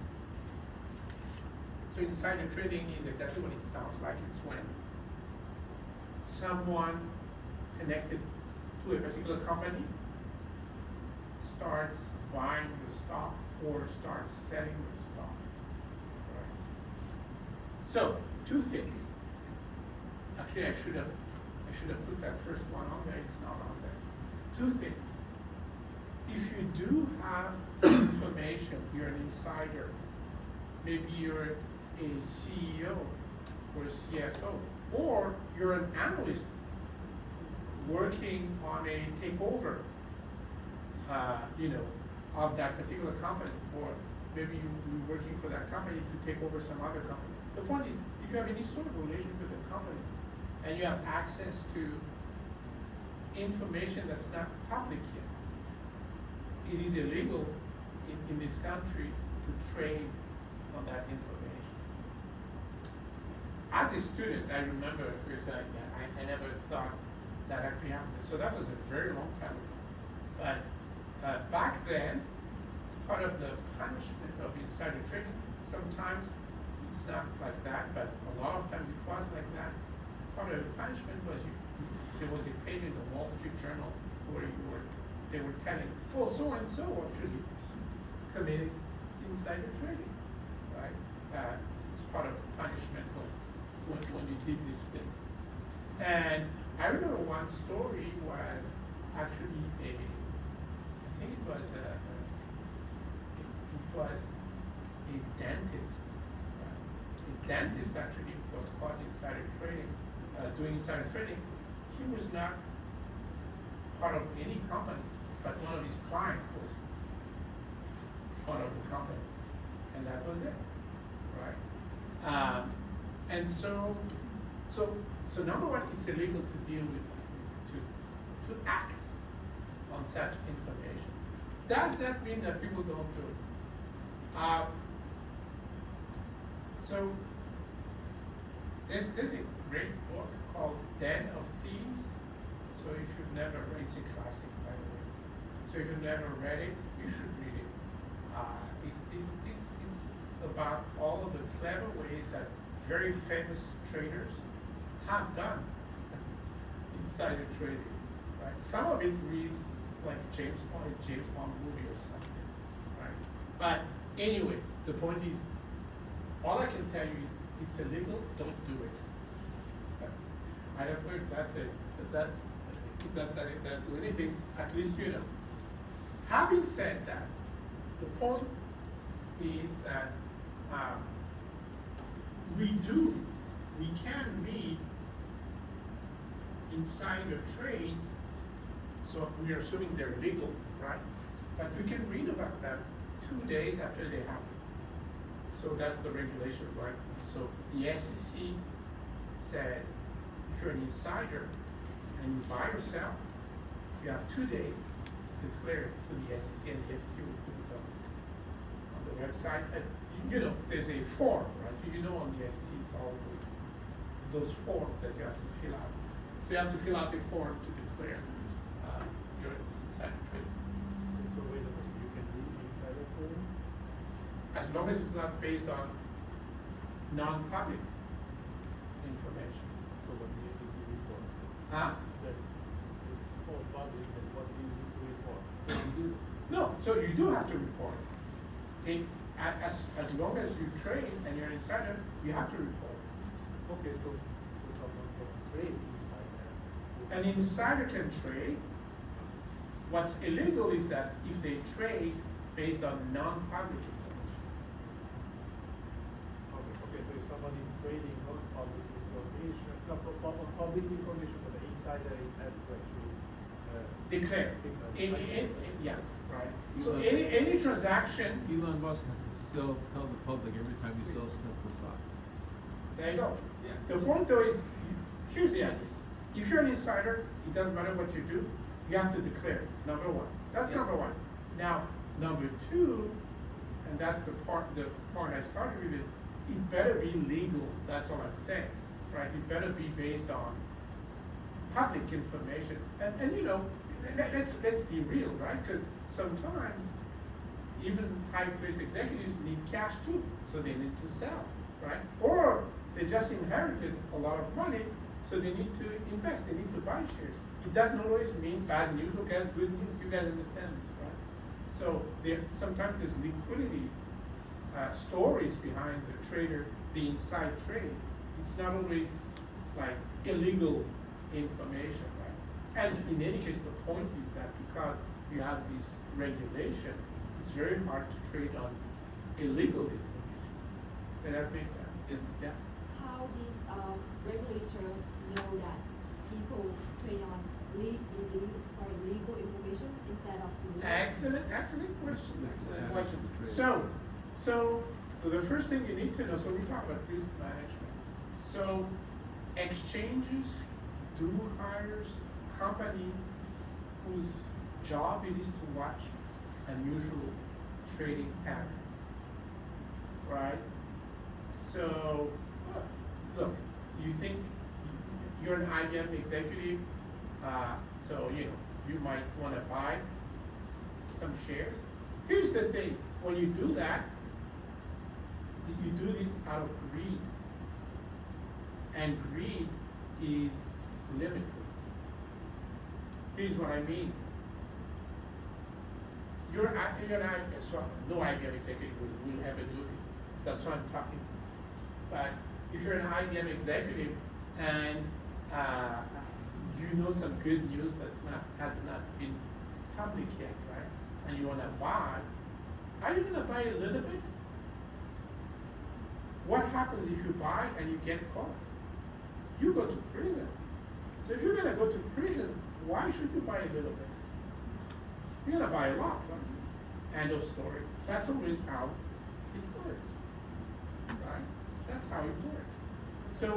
So insider trading is exactly what it sounds like. It's when someone connected to a particular company starts buying the stock or starts selling the stock. Right? So, two things. Actually, I should have put that first one on there. It's not on there. Two things. If you do have information, you're an insider. Maybe you're a CEO or a CFO, or you're an analyst working on a takeover, of that particular company, or maybe you're working for that company to take over some other company. The point is, if you have any sort of relationship with the company, and you have access to information that's not public yet, it is illegal in this country to trade on that information. As a student, I remember, because I never thought that actually happened. So that was a very long time ago. But back then, part of the punishment of insider trading, sometimes it's not like that, but a lot of times it was like that. Part of the punishment was there was a page in the Wall Street Journal where they were telling, oh, so and so actually committed insider trading, right? It's part of the punishment when you did these things. And I remember one story was actually I think it was a dentist. A dentist actually was caught insider trading, doing insider trading. He was not part of any company, but one of his clients was part of the company, and that was it, right? And so number one, it's illegal to deal with, to act on such information. Does that mean that people don't do it? So there's a great book called Den of Thieves. So if you've never read, it's a classic, by the way. So if you've never read it, you should read it. It's about all of the clever ways that very famous traders have done insider trading, right? Some of it reads like a James Bond movie or something, right? But anyway, the point is, All I can tell you is it's illegal, don't do it. I don't know if that's it, but that do anything, at least you know. Having said that, the point is that we can read insider trades, so we are assuming they're legal, right? But we can read about them 2 days after they happen. So that's the regulation, right? So the SEC says if you're an insider and you buy or sell, you have 2 days to declare it to the SEC, and the SEC will put it on the website. And you know, there's a form, right? You know, on the SEC, it's all those forms that you have to fill out. So you have to fill out a form to declare your insider trading. So wait a minute, you can read insider trading? As long as it's not based on non-public information. So what do you need to report? Huh? That it's all public, and what do you need to report? No, so you do have to report. As long as you trade and you're an insider, you have to report. Okay, so someone can trade insider. An insider can trade. What's illegal is that if they trade based on non-public information. Okay, so if someone is trading not public information, public information, but the insider has to actually Declare. declare. Yeah, right. So any transaction, Elon Musk has to tell the public every time he sells Tesla stock. there you go. Yeah. The point though is, here's the idea. If you're an insider, it doesn't matter what you do, you have to declare, number one. That's Yeah. number one. Now, number two, and that's the part I started with it better be legal, that's all I'm saying, right? It better be based on public information. And you know, let's be real, right? Because sometimes even high-placed executives need cash too, so they need to sell, right? Or they just inherited a lot of money, so they need to invest, they need to buy shares. It doesn't always mean bad news will get good news, you guys understand this, right? So sometimes there's liquidity stories behind the trader, the inside trades. It's not always like illegal information, right? And in any case, the point is that because you have this regulation, it's very hard to trade on illegal information. Does that make sense? Yeah. How these regulator know that people trade on legal information instead of illegal? Excellent question, excellent Yeah, question. the trades. So the first thing you need to know, so we talk about risk management. So exchanges do hire company whose job it is to watch unusual trading patterns, right? So, look, you think you're an IBM executive, so you might want to buy some shares. Here's the thing: when you do that, you do this out of greed, and greed is limitless. Here's what I mean. You're an IBM, so no IBM executive will ever do this. So that's why I'm talking. But if you're an IBM executive and you know some good news has not been public yet, right? And you want to buy, are you going to buy a little bit? What happens if you buy and you get caught? You go to prison. So if you're going to go to prison, why should you buy a little bit? You're going to buy a lot, right? End of story. That's always how it works, right? That's how it works. So,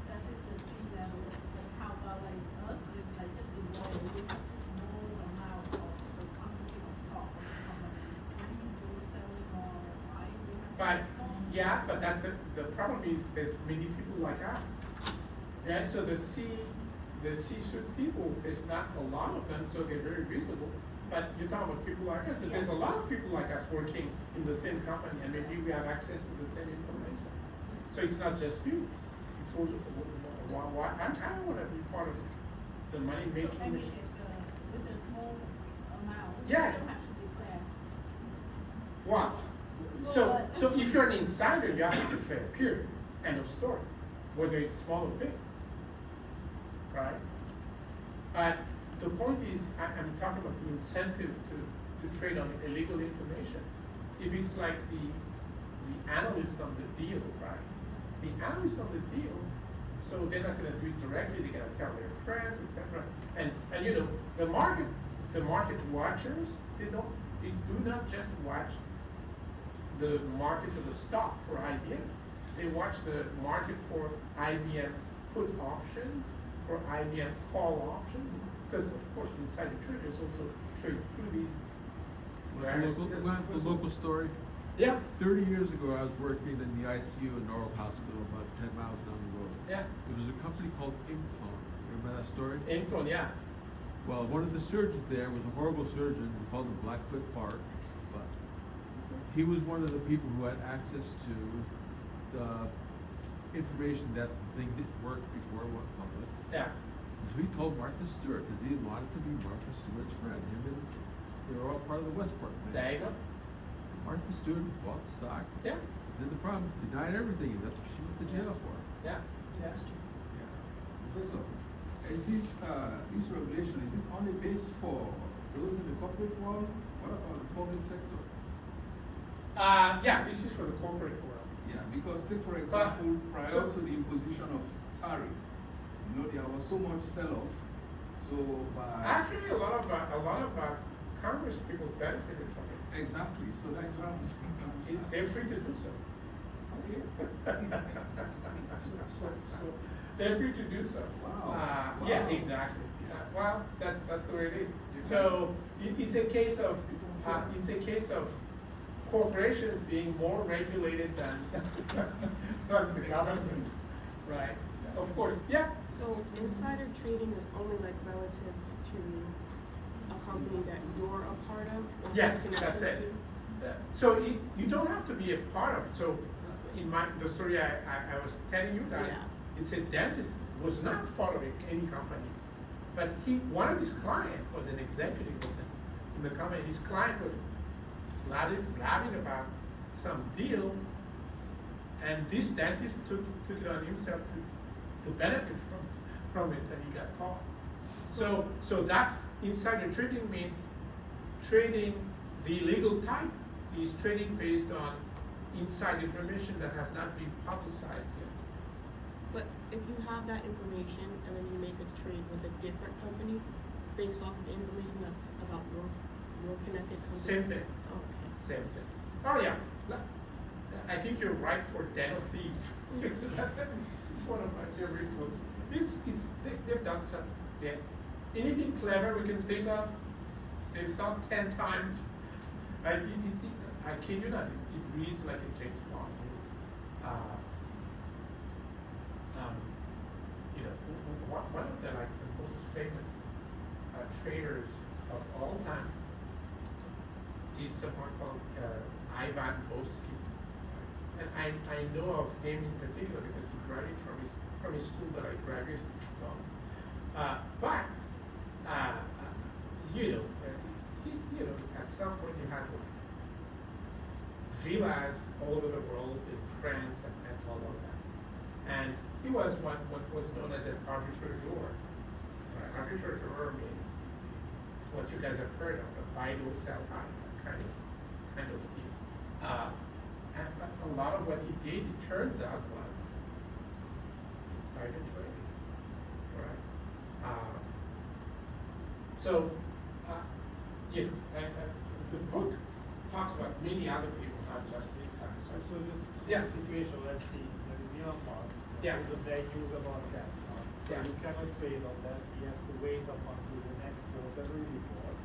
That is the thing that, how about like us, is like just involved with a small amount of the quantity of stock of the company. When you do selling or buying, we have to. yeah, but that's the problem is there's many people like us. Yeah, so the C-suite people, there's not a lot of them, so they're very visible. But you're talking about people like us, but there's a lot of people like us working in the same company, and maybe we have access to the same information. So it's not just you. It's also, I don't want to be part of the money So making maybe machine. with a small amount, you Yes. don't have to declare. What? Well, So, like So if you're an insider, you have to declare, period, end of story, whether it's small or big, right? But the point is, I'm talking about the incentive to trade on illegal information. If it's like the analyst on the deal, right? The analyst on the deal, so they're not gonna do it directly, they're gonna tell their friends, etc. And you know, the market watchers, they do not just watch the market for the stock for IBM. They watch the market for IBM put options, for IBM call options, because of course insider traders also trade through these. The local story. Yeah. 30 years ago, I was working in the ICU in Norwell Hospital, about 10 miles down the road. Yeah. There was a company called Implon. Remember that story? Inclone, yeah. Well, one of the surgeons there was a horrible surgeon. We called him Blackfoot Park, but he was one of the people who had access to the information that the thing didn't work before it went public. Yeah. So he told Martha Stewart, because he wanted to be Martha Stewart's friend. Him and they were all part of the Westport thing. There you go. Martha Stewart bought the stock. Yeah. Did the problem, denied everything, and that's what she went to jail for. Yeah. That's true. Yeah. Professor, is this regulation, is it only based for those in the corporate world? What about the public sector? Yeah, this is for the corporate world. Yeah, because take for example, prior to the imposition of tariff, you know, there was so much sell-off. So by Actually, a lot of Congress people benefited from it. exactly, so that's what I'm saying. They're free to do so. Okay. They're free to do so. Wow. Yeah, Wow. exactly. Well, that's the way it is. So it's a case of corporations being more regulated than the government, right? Of course, yeah. So insider trading is only like relative to a company that you're a part of? Or Yes, connected that's it. to? So you don't have to be a part of it. So in the story I was telling you guys, Yeah. it's a dentist was not part of any company, but one of his clients was an executive in the company. His client was blabbing about some deal, and this dentist took it on himself to benefit from it, and he got caught. So that's insider trading means trading the illegal type is trading based on inside information that has not been publicized yet. But if you have that information and then you make a trade with a different company based off of the information that's about your connected company? Same thing. Okay. Same thing. Oh yeah, I think you're right for den of thieves. It's one of my favorite books. They've done some. Yeah. Anything clever we can think of, they've done 10 times. I kid you not, it reads like a James Bond. You know, one of the most famous traders of all time is someone called Ivan Boesky. And I know of him in particular because he graduated from his school that I graduated from. But at some point he had villas all over the world in France and all of that. And he was what was known as an arbitrageur. Arbitrageur means what you guys have heard of, a buy low, sell high kind of deal. But a lot of what he did, it turns out, was insider trading, right? The book talks about many other people, not just this guy. So this Yeah. situation, let's see, there is Elon Musk. Yeah. There's a bad news about Tesla. So Yeah. you cannot trade on that. He has to wait up until the next quarterly report.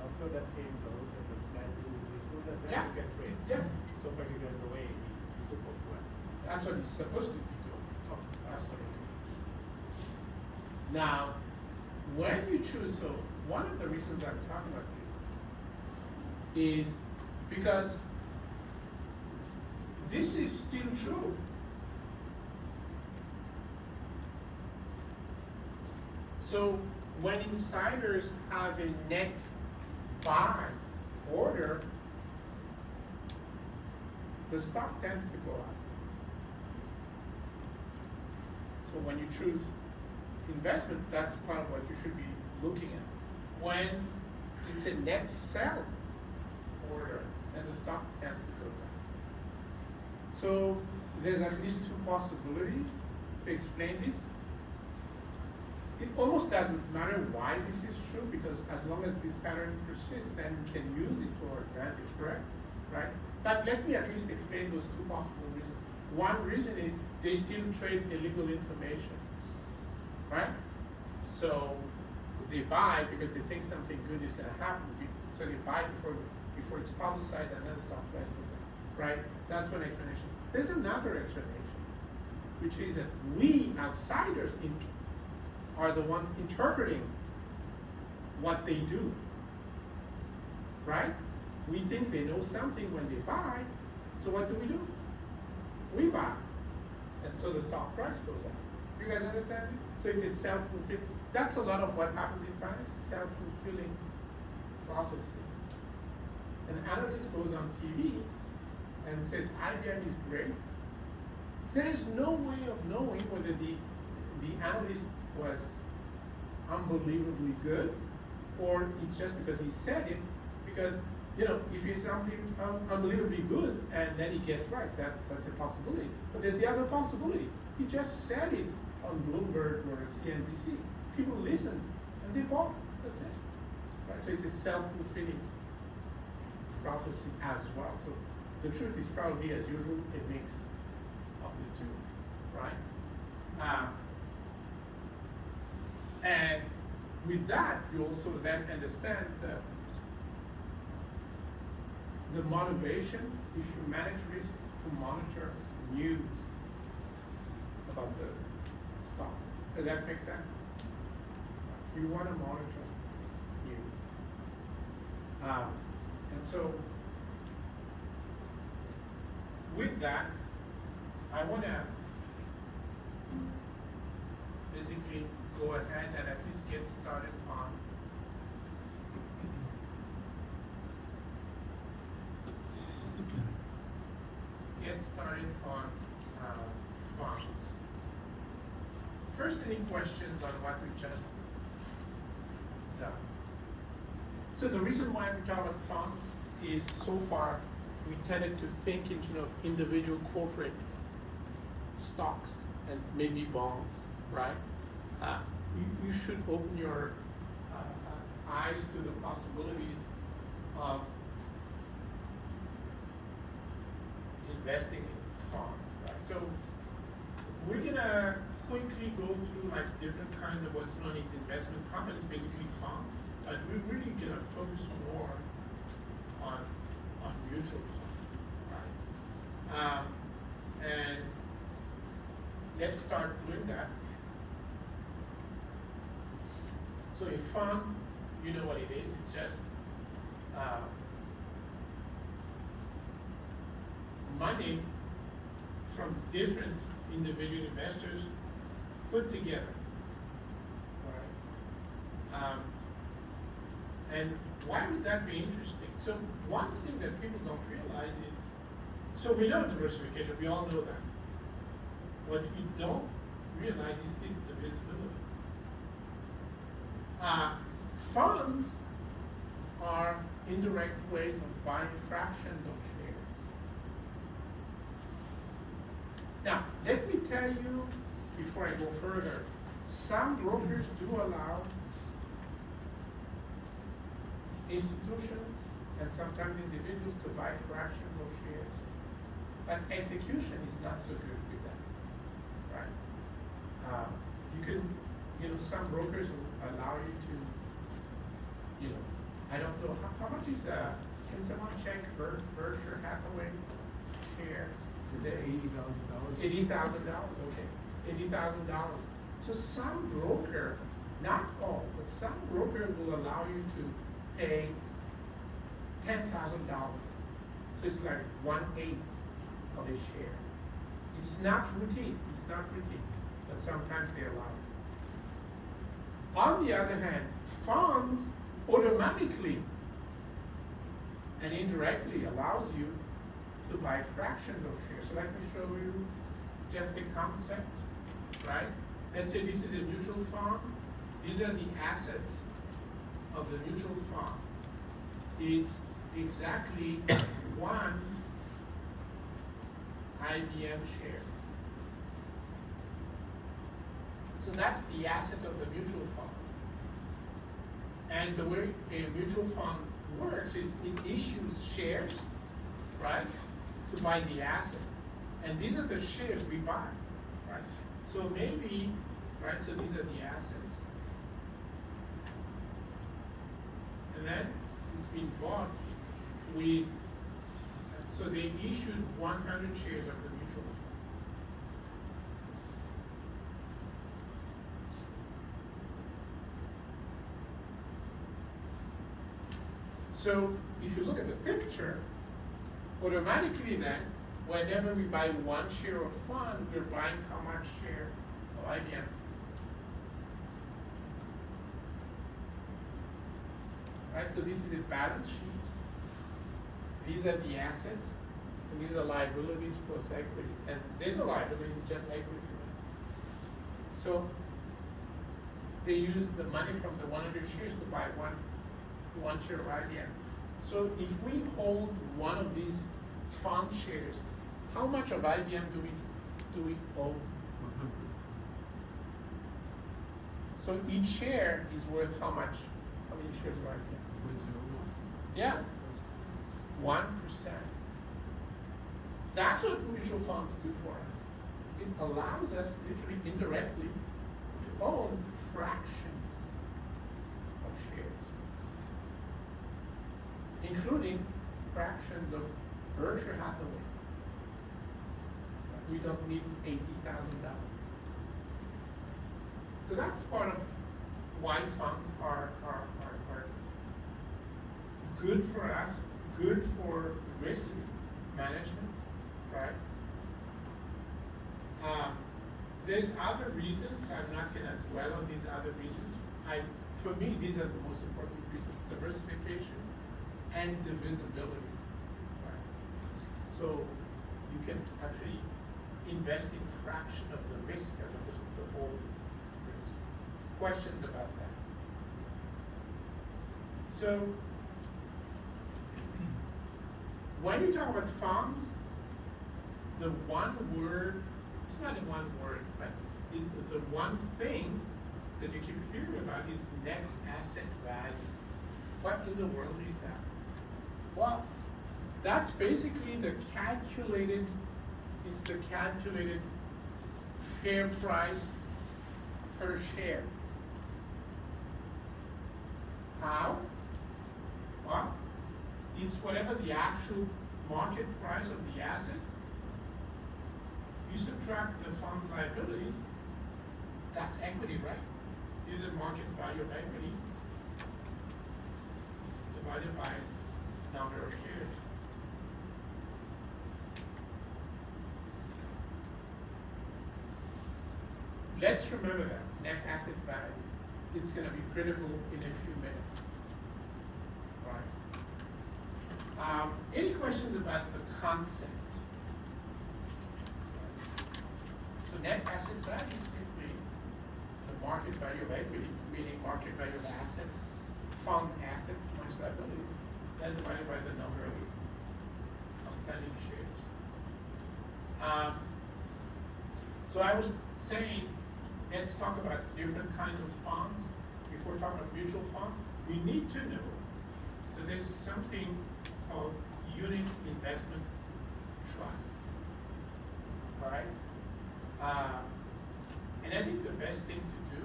After that came out and the bad news is good, and then Yeah. you can trade. Yes. So practically the way he's supposed to act. That's what he's supposed to be doing. Oh, absolutely. Now, when you choose, so one of the reasons I'm talking about this is because this is still true. So when insiders have a net buy order, the stock tends to go up. So when you choose investment, that's part of what you should be looking at. When it's a net sell order, then the stock tends to go down. So there's at least two possibilities to explain this. It almost doesn't matter why this is true, because as long as this pattern persists, then we can use it to our advantage, correct? Right? But let me at least explain those two possible reasons. One reason is they still trade illegal information, right? So they buy because they think something good is going to happen. So they buy before it's publicized, and then the stock price goes up, right? That's one explanation. There's another explanation, which is that we outsiders are the ones interpreting what they do, right? We think they know something when they buy, so what do? We buy, and so the stock price goes up. You guys understand it? So it's a self-fulfilling. That's a lot of what happens in finance, self-fulfilling prophecies. An analyst goes on TV and says IBM is great. There's no way of knowing whether the analyst was unbelievably good, or it's just because he said it, because if he's unbelievably good and then he gets right, that's a possibility. But there's the other possibility. He just said it on Bloomberg or CNBC. People listened and they bought. That's it. Right? So it's a self-fulfilling prophecy as well. So the truth is probably, as usual, a mix of the two, right? And with that, you also then understand the motivation, if you manage risk, to monitor news about the stock. Does that make sense? You want to monitor news. And so, with that, I want to basically go ahead and at least get started on funds. First, any questions on what we just done? So the reason why we talk about funds is, so far we tended to think in terms of individual corporate stocks and maybe bonds, right? You should open your eyes to the possibilities of investing in funds, right? So we're gonna quickly go through like different kinds of what's known as investment companies, basically funds, but we're really gonna focus more on mutual funds, right? And let's start doing that. So a fund, you know what it is. It's just money from different individual investors put together, right? And why would that be interesting? So one thing that people don't realize is, so we know diversification, we all know that. What we don't realize is the visibility. Funds are indirect ways of buying fractions of shares. Now, let me tell you, before I go further, some brokers do allow institutions and sometimes individuals to buy fractions of shares, but execution is not so good with that, right? Some brokers will allow you to, I don't know, how much is, can someone check Berkshire Hathaway share? $80,000. $80,000, okay, $80,000. So some broker, not all, but some broker will allow you to pay $10,000. So it's like 1/8 of a share. It's not routine, but sometimes they allow it. On the other hand, funds automatically and indirectly allows you to buy fractions of shares. So let me show you just the concept, right? Let's say this is a mutual fund. These are the assets of the mutual fund. It's exactly one IBM share. So that's the asset of the mutual fund. And the way a mutual fund works is it issues shares, right, to buy the assets. And these are the shares we buy, right? So maybe, right, so these are the assets. And then it's been bought with, so they issued 100 shares of the mutual fund. So if you look at the picture, automatically then, whenever we buy one share of fund, we're buying how much share of IBM? Right, so this is a balance sheet. These are the assets, and these are liabilities plus equity. And there's no liabilities, it's just equity. So they use the money from the 100 shares to buy one share of IBM. So if we hold one of these fund shares, how much of IBM do we own? 100. So each share is worth how much? How many shares of IBM? 0.01. Yeah, 1%. That's what mutual funds do for us. It allows us, literally indirectly, to own fractions of shares, including fractions of Berkshire Hathaway. We don't need $80,000. So that's part of why funds are good for us, good for risk management, right? There's other reasons. I'm not going to dwell on these other reasons. For me, these are the most important reasons: diversification and divisibility. Right? So you can actually invest in fraction of the risk as opposed to the whole risk. Questions about that? So when you talk about funds, the one word, it's not in one word, but the one thing that you keep hearing about is net asset value. What in the world is that? Well, that's basically the calculated, it's the calculated fair price per share. How? Well, it's whatever the actual market price of the assets. You subtract the fund's liabilities, that's equity, right? This is market value of equity divided by number of shares. Let's remember that, net asset value. It's going to be critical in a few minutes. Right. Any questions about the concept? So net asset value is simply the market value of equity, meaning market value of assets, fund assets minus liabilities, then divided by the number of outstanding shares. So I was saying, let's talk about different kinds of funds. Before talking about mutual funds, we need to know that there's something called unit investment trust. All right? And I think the best thing to do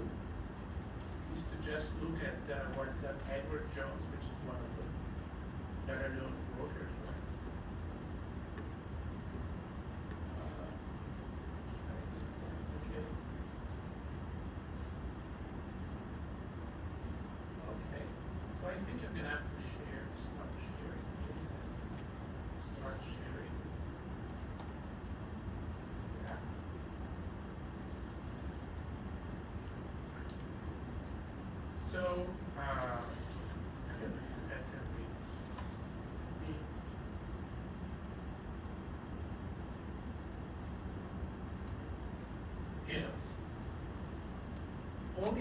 is to just look at what Edward Jones, which is one of the better known brokers, right? Okay. Okay. So I think I'm going to have to start sharing. Start sharing. Yeah. So, I don't know if you guys can read me.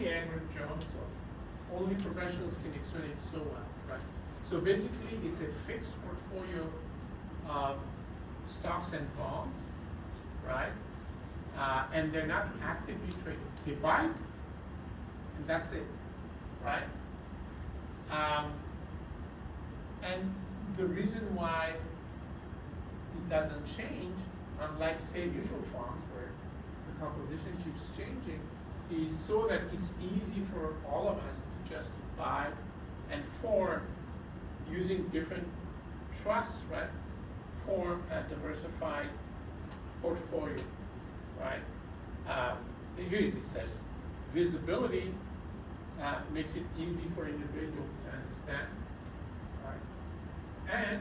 only Edward Jones or only professionals can explain it so well, right? So basically, it's a fixed portfolio of stocks and bonds, right? And they're not actively traded. They buy it, and that's it, right? And the reason why it doesn't change, unlike say mutual funds where the composition keeps changing, is so that it's easy for all of us to just buy and form using different trusts, right? Form a diversified portfolio, right? Here it says visibility makes it easy for individuals to understand, right? And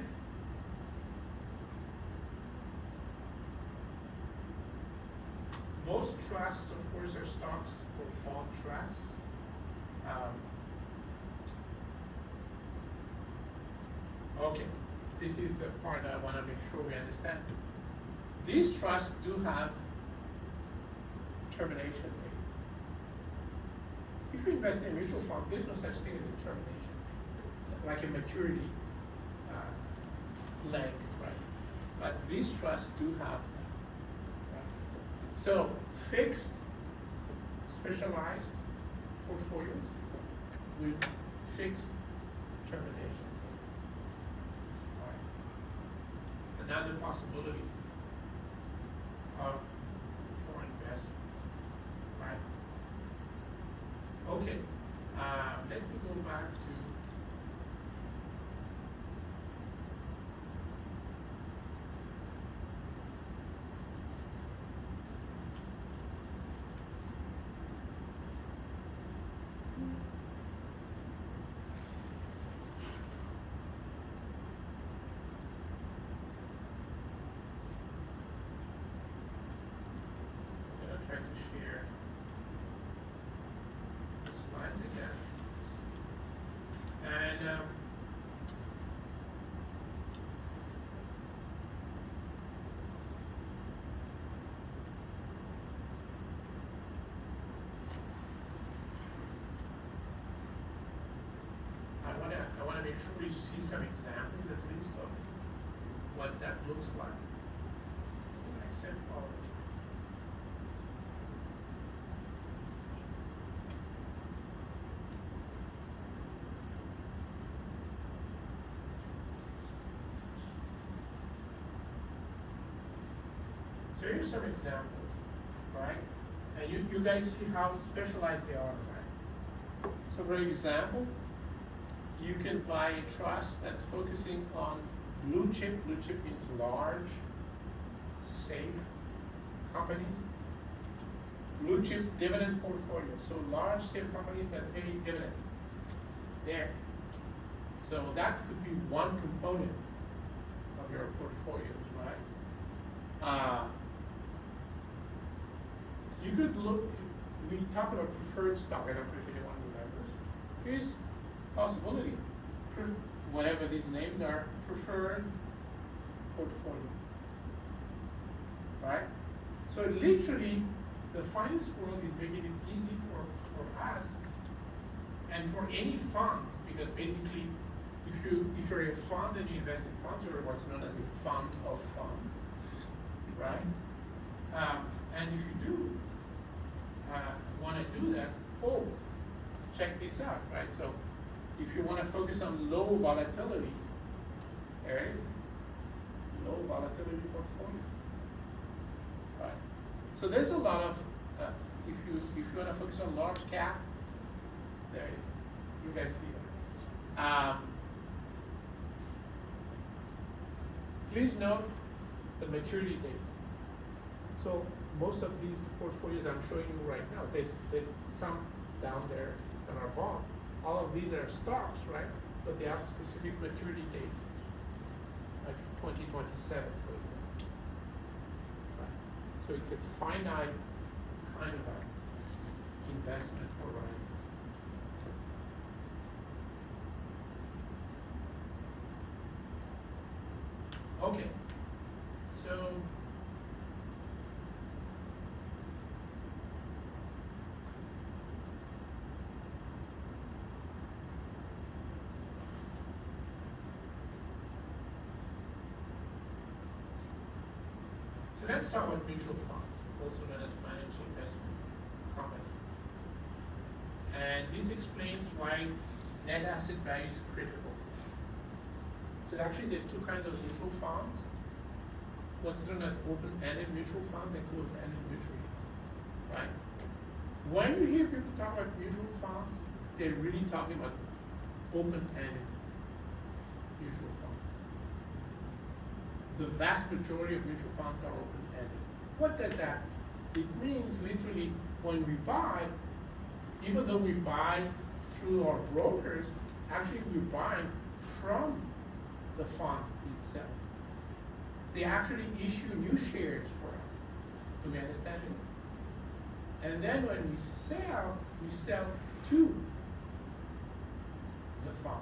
most trusts, of course, are stocks or bond trusts. Okay, this is the part I want to make sure we understand. These trusts do have termination rates. If you invest in mutual funds, there's no such thing as a termination, like a maturity leg, right? But these trusts do have that. Right? So fixed, specialized portfolios with fixed termination. Right? Another possibility of for investments, right? Okay, let me go back to try to share the slides again. And I wanna make sure you see some examples at least of what that looks like. I said all of it. So here's some examples, right? And you guys see how specialized they are, right? So for example, you can buy a trust that's focusing on blue chip. Blue chip means large, safe companies. Blue chip dividend portfolio. So large, safe companies that pay dividends. There. So that could be one component of your portfolios, right? You could look, we talked about preferred stock, I don't know if anyone remembers. Here's possibility, whatever these names are, preferred portfolio, right? So literally, the finance world is making it easy for us and for any funds, because basically, if you're a fund and you invest in funds, you're what's known as a fund of funds, right? And if you do want to do that, check this out, right? So if you want to focus on low volatility areas, low volatility portfolio, right? So there's a lot of, if you want to focus on large cap, there you guys see that. Please note the maturity dates. So most of these portfolios I'm showing you right now, there's some down there in our bond. All of these are stocks, right? But they have specific maturity dates, like 2027, for example. Right? So it's a finite kind of a investment horizon. Okay, so let's talk about mutual funds, also known as managed investment companies. And this explains why net asset value is critical. So actually there's two kinds of mutual funds. What's known as open-ended mutual funds and closed-ended mutual funds, right? When you hear people talk about mutual funds, they're really talking about open-ended mutual funds. The vast majority of mutual funds are open-ended. What does that mean? It means literally when we buy, even though we buy through our brokers, actually we're buying from the fund itself. They actually issue new shares for us. Do we understand this? And then when we sell to the fund,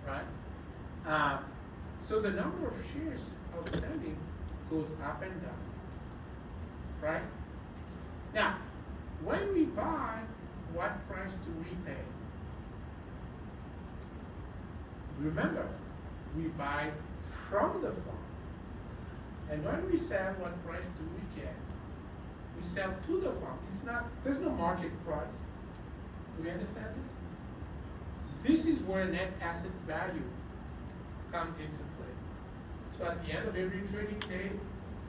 right? So the number of shares outstanding goes up and down, right? Now, when we buy, what price do we pay? Remember, we buy from the fund. And when we sell, what price do we get? We sell to the fund. There's no market price. Do we understand this? This is where net asset value comes into play. So at the end of every trading day,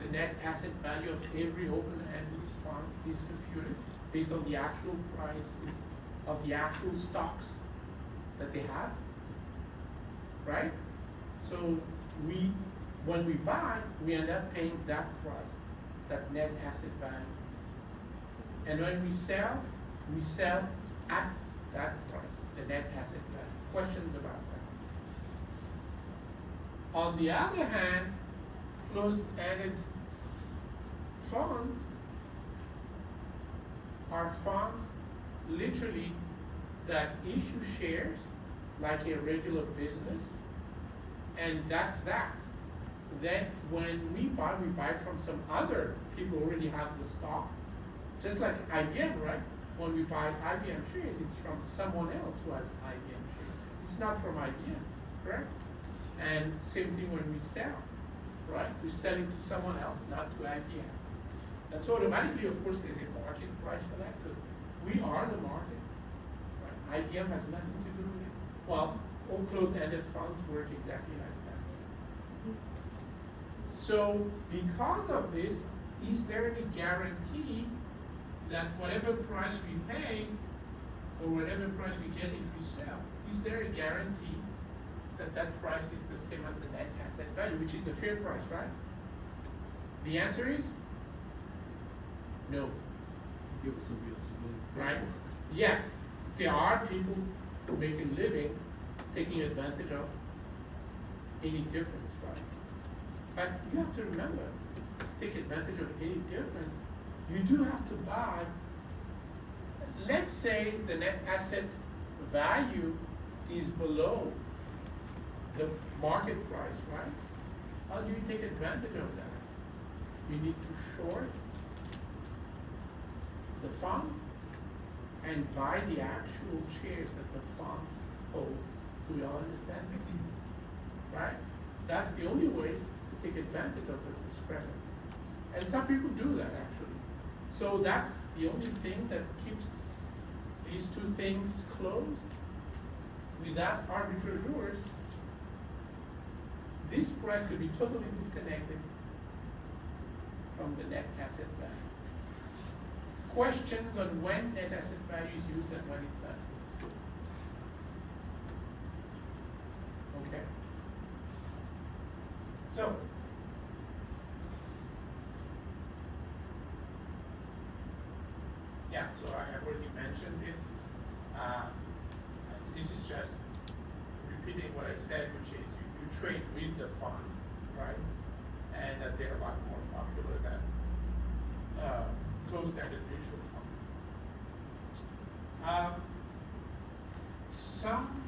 the net asset value of every open-ended fund is computed based on the actual prices of the actual stocks that they have, right? So when we buy, we end up paying that price, that net asset value. And when we sell at that price, the net asset value. Questions about that? On the other hand, closed-ended funds are funds literally that issue shares like a regular business, and that's that. Then when we buy from some other people who already have the stock. Just like IBM, right? When we buy IBM shares, it's from someone else who has IBM shares. It's not from IBM, correct? And same thing when we sell, right? We're selling to someone else, not to IBM. And so automatically, of course, there's a market price for that because we are the market, right? IBM has nothing to do with it. Well, all closed-ended funds work exactly like that. So because of this, is there any guarantee that whatever price we pay or whatever price we get if we sell, is there a guarantee that that price is the same as the net asset value, which is the fair price, right? The answer is no. Give us a real civilian. Right? Yeah, there are people who make a living taking advantage of any difference, right? But you have to remember, to take advantage of any difference, you do have to buy. Let's say the net asset value is below the market price, right? How do you take advantage of that? You need to short the fund and buy the actual shares that the fund holds. Do we all understand this? Right? That's the only way to take advantage of the discrepancy. And some people do that actually. So that's the only thing that keeps these two things closed. Without arbitrageurs, this price could be totally disconnected from the net asset value. Questions on when net asset value is used and when it's not used. Okay. So, yeah, so I have already mentioned this. This is just repeating what I said, which is you trade with the fund, right? And that they're a lot more popular than closed-ended mutual funds. Some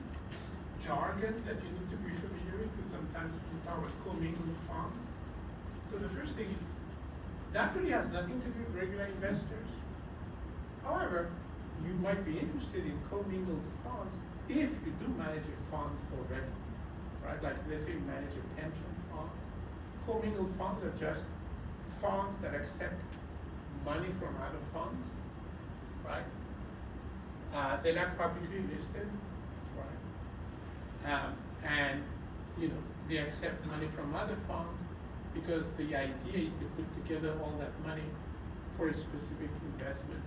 jargon that you need to be familiar with, because sometimes we talk about commingled funds. So the first thing is, that really has nothing to do with regular investors. However, you might be interested in commingled funds if you do manage a fund already, right? Like let's say you manage a pension fund. Commingled funds are just funds that accept money from other funds, right? They're not publicly listed, right? And, you know, they accept money from other funds because the idea is to put together all that money for a specific investment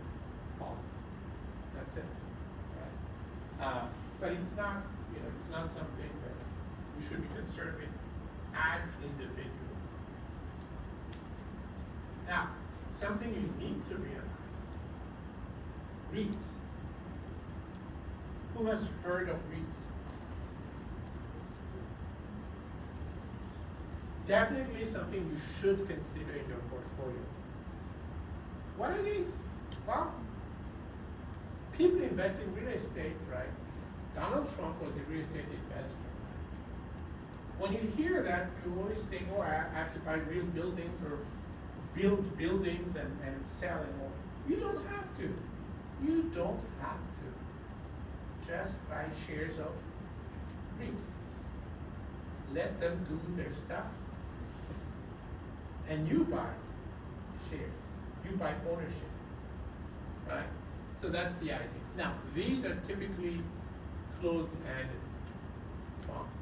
funds. That's it, right? But it's not, you know, it's not something that we should be concerned with as individuals. Now, something you need to realize, REITs. Who has heard of REITs? Definitely something you should consider in your portfolio. What are these? Well, people invest in real estate, right? Donald Trump was a real estate investor. When you hear that, you always think, oh, I have to buy real buildings or build buildings and sell and all. You don't have to. You don't have to. Just buy shares of REITs. Let them do their stuff. And you buy shares. You buy ownership. Right? So that's the idea. Now, these are typically closed-ended funds.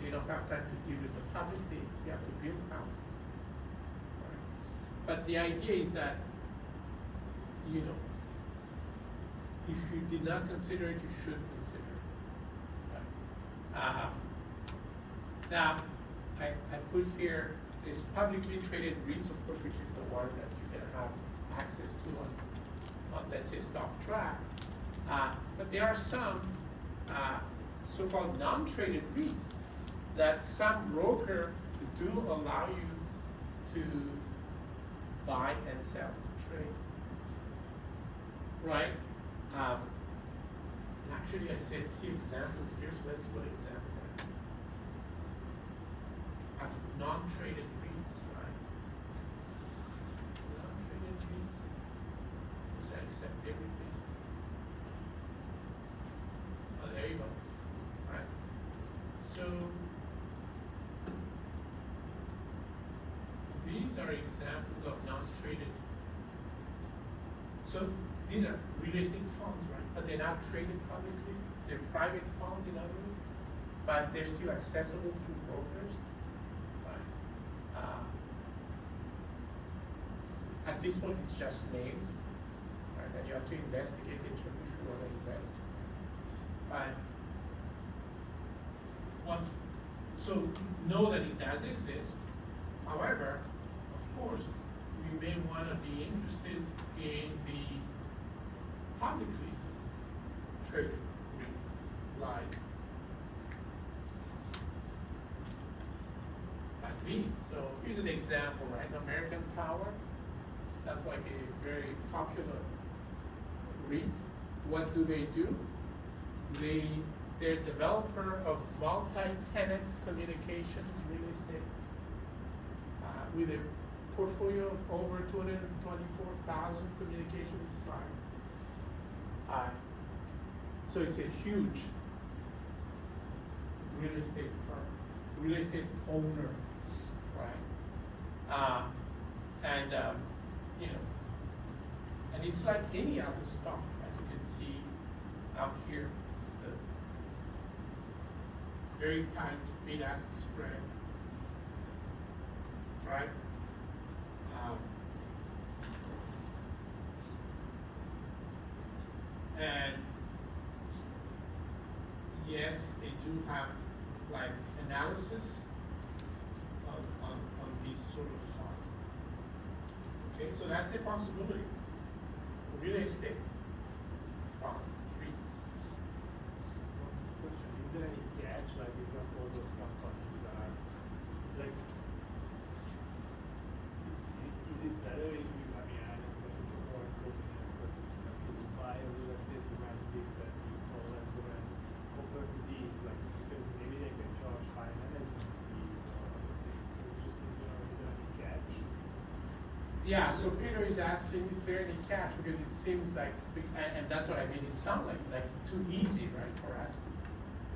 They don't have time to deal with the public, they have to build houses. Right? But the idea is that, you know, if you did not consider it, you should consider it. Right? Now, I put here this publicly traded REITs, of course, which is the one that you can have access to on let's say, stock track. But there are some so-called non-traded REITs that some broker do allow you to buy and sell, trade. Right? And actually, I said see examples here, so let's see what examples I have. Non-traded REITs, right? Non-traded REITs, does that accept everything? Oh, there you go, right? So, these are examples of non-traded. So, these are real estate funds, right? But they're not traded publicly. They're private funds, in other words, but they're still accessible through brokers. At this point, it's just names, right? And you have to investigate it if you want to invest. But so know that it does exist. However, of course, you may want to be interested in the publicly traded REITs, like these. So here's an example, right? American Tower. That's like a very popular REITs. What do? They're a developer of multi-tenant communications real estate with a portfolio of over 224,000 communication sites. So it's a huge real estate firm, real estate owner, right? You know, and it's like any other stock, right? You can see out here the very tight bid-ask spread, right? And yes, they do have like analysis on these sort of funds. Okay, so that's a possibility. Real estate funds, REITs. Question, is there any catch, like example, those companies are, like, is it better if you, I mean, I don't know, more company, but if you buy a real estate, you might think that you call that for rent, compared to these, like, because maybe they can charge high management fees or other things, so just, you know, is there any catch? Yeah, so Peter is asking, is there any catch? Because it seems like, and that's what I mean, it sounds like too easy, right, for us. It's,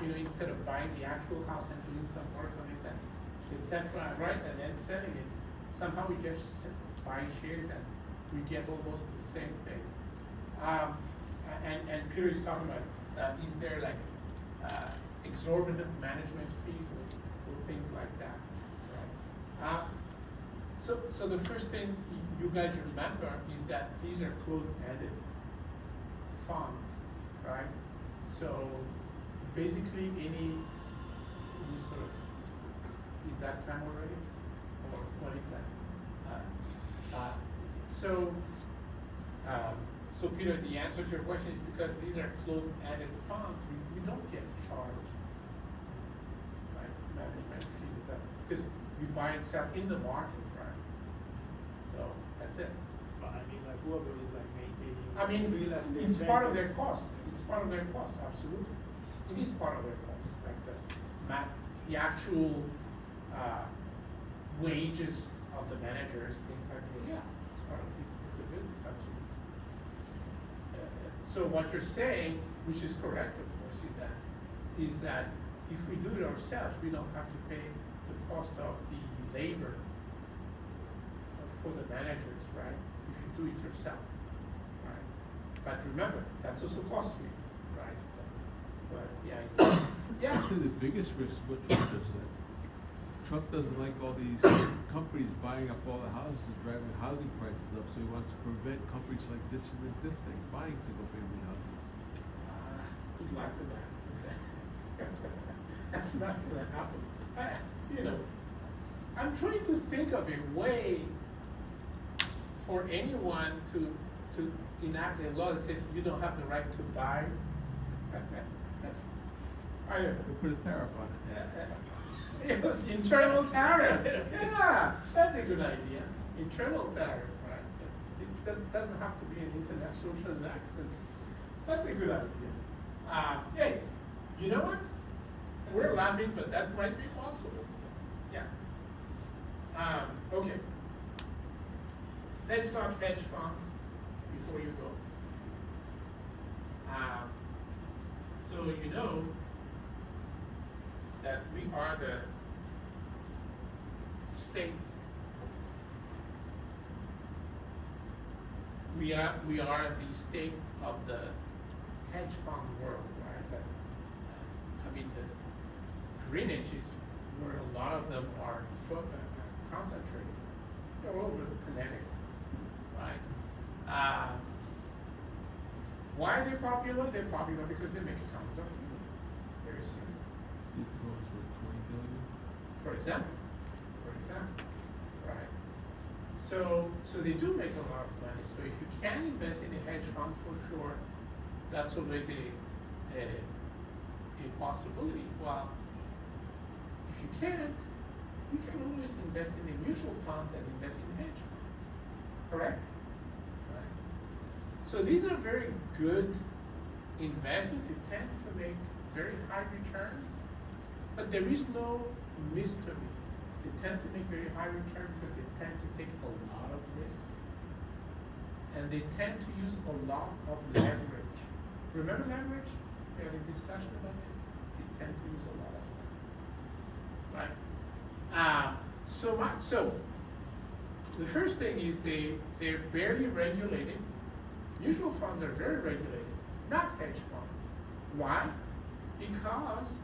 you know, instead of buying the actual house and doing some work on it, and et cetera, right, and then selling it, somehow we just buy shares and we get almost the same thing. And Peter is talking about, is there like exorbitant management fees or things like that, right? So the first thing you guys remember is that these are closed-ended funds, right? So basically any sort of, is that time already? Or what is that? So Peter, the answer to your question is because these are closed-ended funds, we don't get charged, right, management fees, because you buy and sell in the market, right? So that's it. But I mean, like whoever is like maintaining. I mean, real estate it's part of banking. their cost. It's part of their cost, absolutely. It is part of their cost, like the actual wages of the managers, things like that. Yeah, it's part of it's a business, absolutely. So what you're saying, which is correct, of course, is that if we do it ourselves, we don't have to pay the cost of the labor for the managers, right? If you do it yourself, right? But remember, that's also costly, right? So that's the idea. Yeah. Actually, the biggest risk, what Trump just said. Trump doesn't like all these companies buying up all the houses and driving housing prices up, so he wants to prevent companies like this from existing, buying single-family houses. Good luck with that. That's not gonna happen. I'm trying to think of a way for anyone to enact a law that says you don't have the right to buy. That's, I don't know. We'll put a tariff on it. Internal tariff, yeah, that's a good idea. Internal tariff, right? It doesn't have to be an international transaction. That's a good idea. Hey, you know what? We're laughing, but that might be possible, so, yeah. Okay. Let's talk hedge funds before you go. So you know that we are the state. We are the state of the hedge fund world, right? I mean, the Greenwich is where a lot of them are concentrated. They're all over the Connecticut, right? Why are they popular? They're popular because they make tons of money. It's very simple. Steve Cohen's worth $20 billion. For example, right? So they do make a lot of money. So if you can invest in a hedge fund, for sure, that's always a possibility. Well, if you can't, you can always invest in a mutual fund and invest in hedge funds. Correct? Right. So these are very good investments. They tend to make very high returns. But there is no mystery. They tend to make very high return because they tend to take a lot of risk. And they tend to use a lot of leverage. Remember leverage? We had a discussion about this. They tend to use a lot of that. Right? So the first thing is they're barely regulated. Mutual funds are very regulated, not hedge funds. Why? Because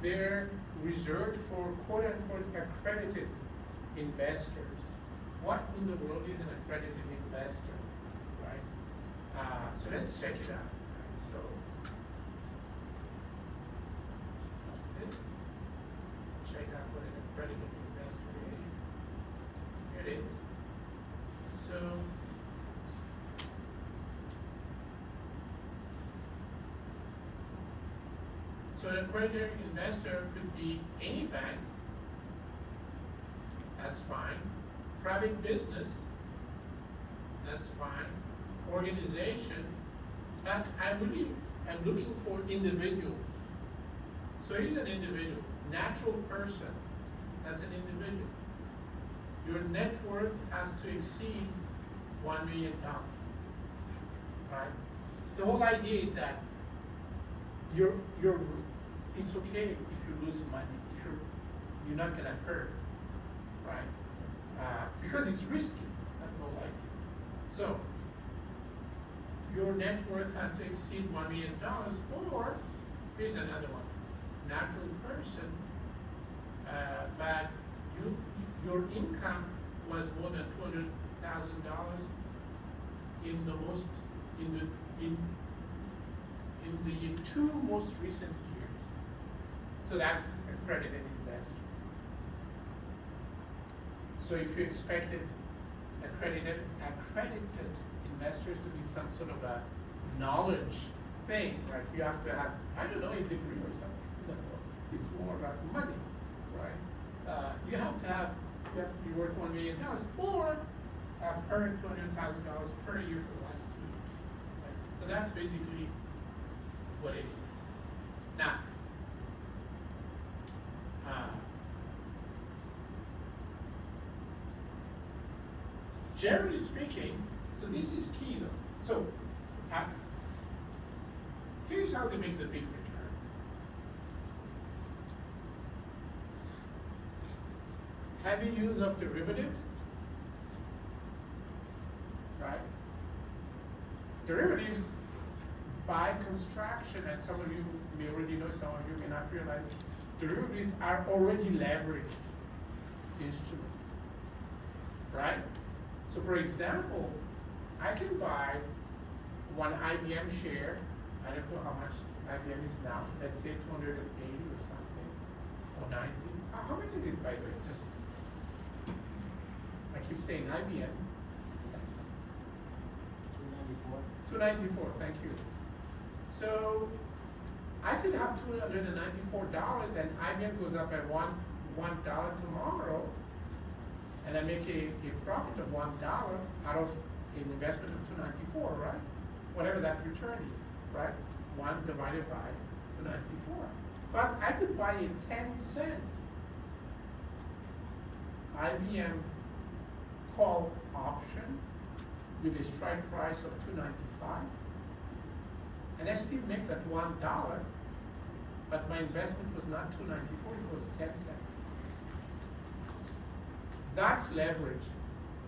they're reserved for quote-unquote accredited investors. What in the world is an accredited investor, right? So let's check it out. So let's check out what an accredited investor is. Here it is. So an accredited investor could be any bank, that's fine. Private business, that's fine. Organization, and I'm looking for individuals. So here's an individual, natural person, that's an individual. Your net worth has to exceed $1 million, right? The whole idea is that it's okay if you lose money, if you're not gonna hurt, right? because it's risky, that's not likely. So, your net worth has to exceed $1 million, or, here's another one, natural person, but your income was more than $200,000 in the 2 most recent years. So that's accredited investor. So if you expected accredited investors to be some sort of a knowledge thing, like you have to have, I don't know, a degree or something. No, it's more about money, right? You have to be worth $1 million, or have earned $200,000 per year for the last 2 years. Right? So that's basically what it is. Now, generally speaking, so this is key though. So, here's how they make the big return. Heavy use of derivatives, right? Derivatives by construction, and some of you may already know, some of you may not realize, derivatives are already leveraged instruments, right? So for example, I can buy one IBM share, I don't know how much IBM is now, let's say 280 or something, or 90. How much is it, by the way? Just, I keep saying IBM. 294, thank you. So I could have $294 and IBM goes up at $1 tomorrow, and I make a profit of $1 out of an investment of 294, right? Whatever that return is, right? 1 divided by 294. But I could buy a 10-cent IBM call option with a strike price of 295, and I still make that $1, but my investment was not 294, it was 10 cents. That's leverage.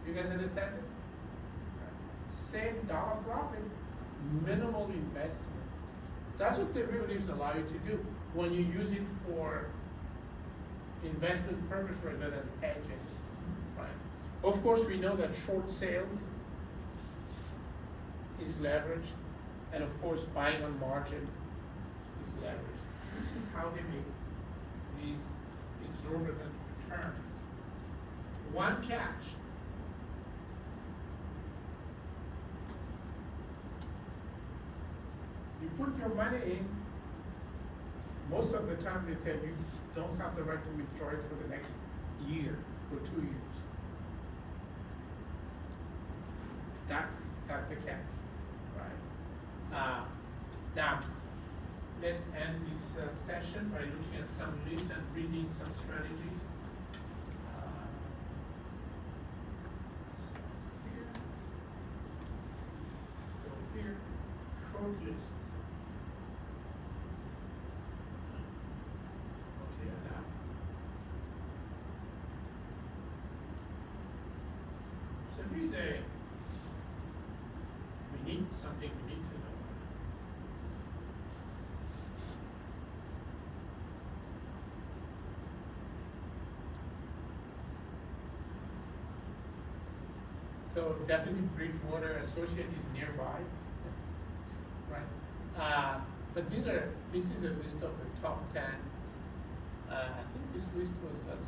You guys understand this? Same dollar profit, minimal investment. That's what derivatives allow you to do when you use it for investment purpose rather than hedging, right? Of course, we know that short sales is leveraged, and of course, buying on margin is leveraged. This is how they make these exorbitant returns. One catch. You put your money in, most of the time they say you don't have the right to withdraw it for the next year or 2 years. That's the catch, right? Now, let's end this session by looking at some list and reading some strategies. Here, short list. Okay, now. So here's something we need to know. So definitely Bridgewater Associate is nearby, right? But this is a list of the top 10. I think this list was as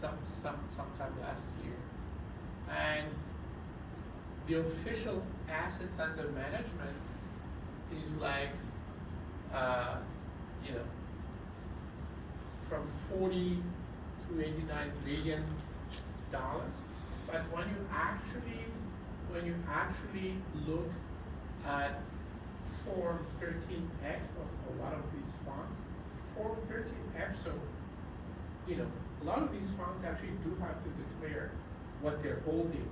of sometime last year, and the official assets under management is like, from 40 to 89 billion dollars. But when you actually look at Form 13F of a lot of these funds, Form 13F, so a lot of these funds actually do have to declare what they're holding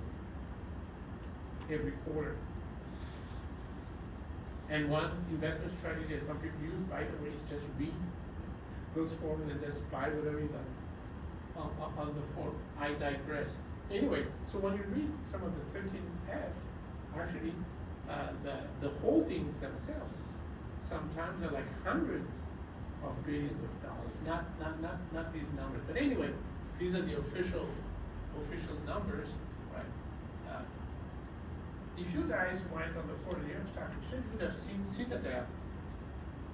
every quarter. And one investment strategy that some people use, by the way, is just read those forms and just buy whatever is on the form. I digress. Anyway, so when you read some of the 13F, actually, the holdings themselves sometimes are like hundreds of billions of dollars, not these numbers. But anyway, these are the official numbers, right? If you guys went on the Florida New York Stock Exchange, you would have seen Citadel,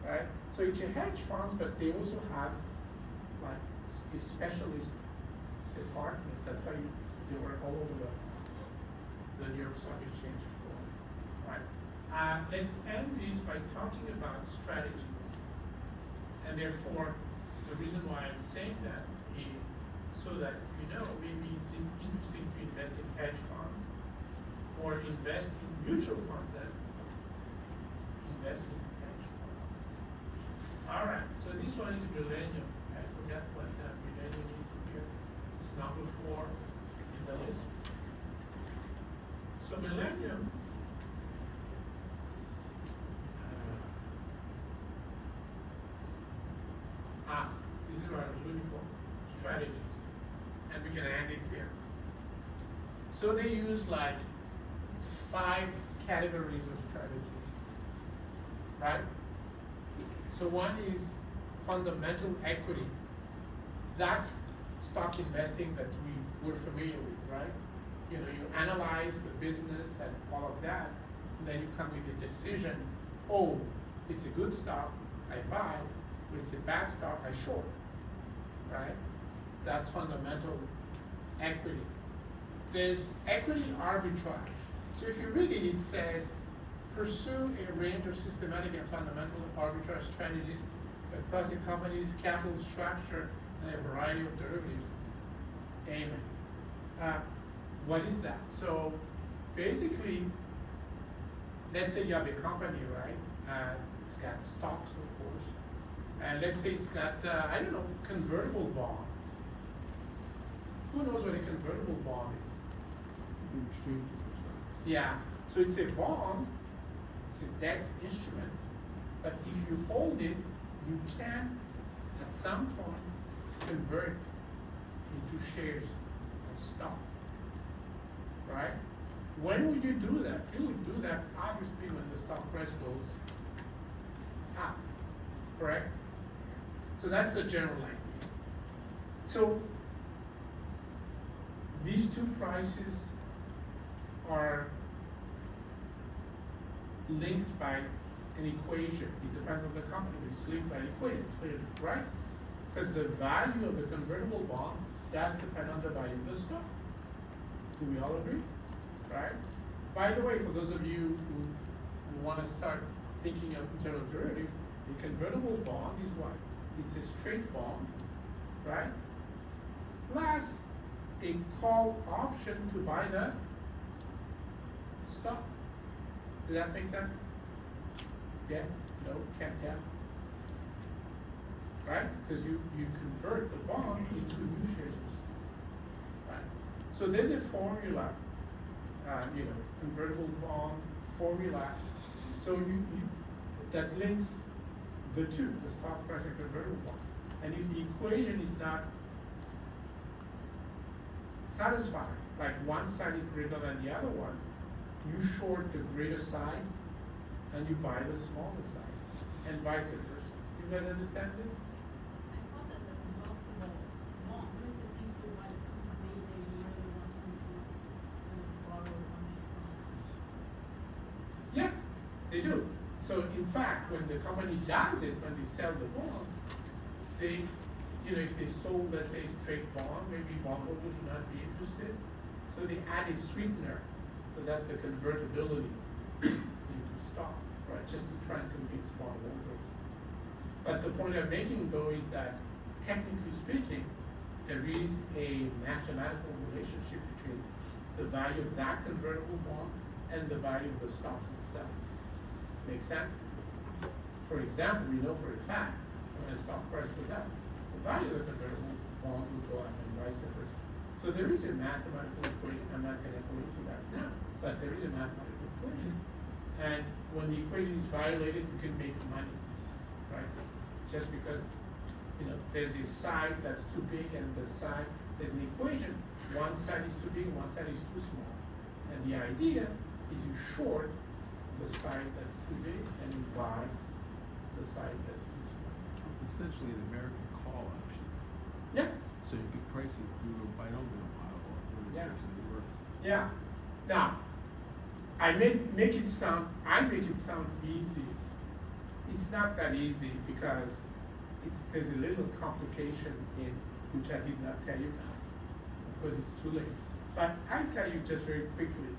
right? So it's a hedge funds, but they also have like a specialist department. That's why they work all over the New York Stock Exchange floor, right? Let's end this by talking about strategies. And therefore, the reason why I'm saying that is so that you know maybe it's interesting to invest in hedge funds or invest in mutual funds that invest in hedge funds. All right, so this one is Millennium. I forgot what Millennium is here. It's number 4 in the list. So Millennium, this is what I was looking for, strategies. And we can add it here. So they use like 5 categories of strategies, right? So one is fundamental equity. That's stock investing that we're familiar with, right? You know, you analyze the business and all of that, and then you come with a decision, oh, it's a good stock, I buy, but it's a bad stock, I short, right? That's fundamental equity. There's equity arbitrage. So if you read it, it says, pursue a range of systematic and fundamental arbitrage strategies across the company's capital structure and a variety of derivatives. Amen. What is that? So basically, let's say you have a company, right? It's got stocks, of course. And let's say it's got, I don't know, convertible bond. Who knows what a convertible bond is? You exchange it for stocks. Yeah, so it's a bond, it's a debt instrument, but if you hold it, you can, at some point, convert into shares of stock, right? When would you do that? You would do that obviously when the stock price goes up, correct? So that's the general idea. So these two prices are linked by an equation. It depends on the company, but it's linked by an equation, right? Because the value of the convertible bond does depend on the value of the stock. Do we all agree? Right? By the way, for those of you who want to start thinking of internal derivatives, a convertible bond is what? It's a straight bond, right? Plus a call option to buy the stock. Does that make sense? Yes? No? Can't tell? Right? Because you convert the bond into new shares of stock. Right? So there's a formula, convertible bond formula. So you that links the two, the stock price and convertible bond. And if the equation is not satisfied, like one side is greater than the other one, you short the greater side and you buy the smaller side, and vice versa. You guys understand this? I thought that the result of the bond is the reason why the company they really want to borrow money from. Yeah, they do. So in fact, when the company does it, when they sell the bonds, they, if they sold, let's say, trade bond, maybe bondholders would not be interested. So they add a sweetener. So that's the convertibility into stock, right? Just to try and convince bondholders. But the point I'm making, though, is that technically speaking, there is a mathematical relationship between the value of that convertible bond and the value of the stock itself. Make sense? For example, we know for a fact when the stock price goes up, the value of the convertible bond will go up and vice versa. So there is a mathematical equation. I'm not going to go into that now, but there is a mathematical equation. And when the equation is violated, you can make money, right? Just because, there's a side that's too big and the side, there's an equation. One side is too big, one side is too small. And the idea is you short the side that's too big and you buy the side that's too small. It's essentially an American call option. Yeah, So you could price it through a binomial model when it's Yeah. actually work. yeah. Now, I make it sound easy. It's not that easy because there's a little complication in which I did not tell you guys because it's too late. But I'll tell you just very quickly.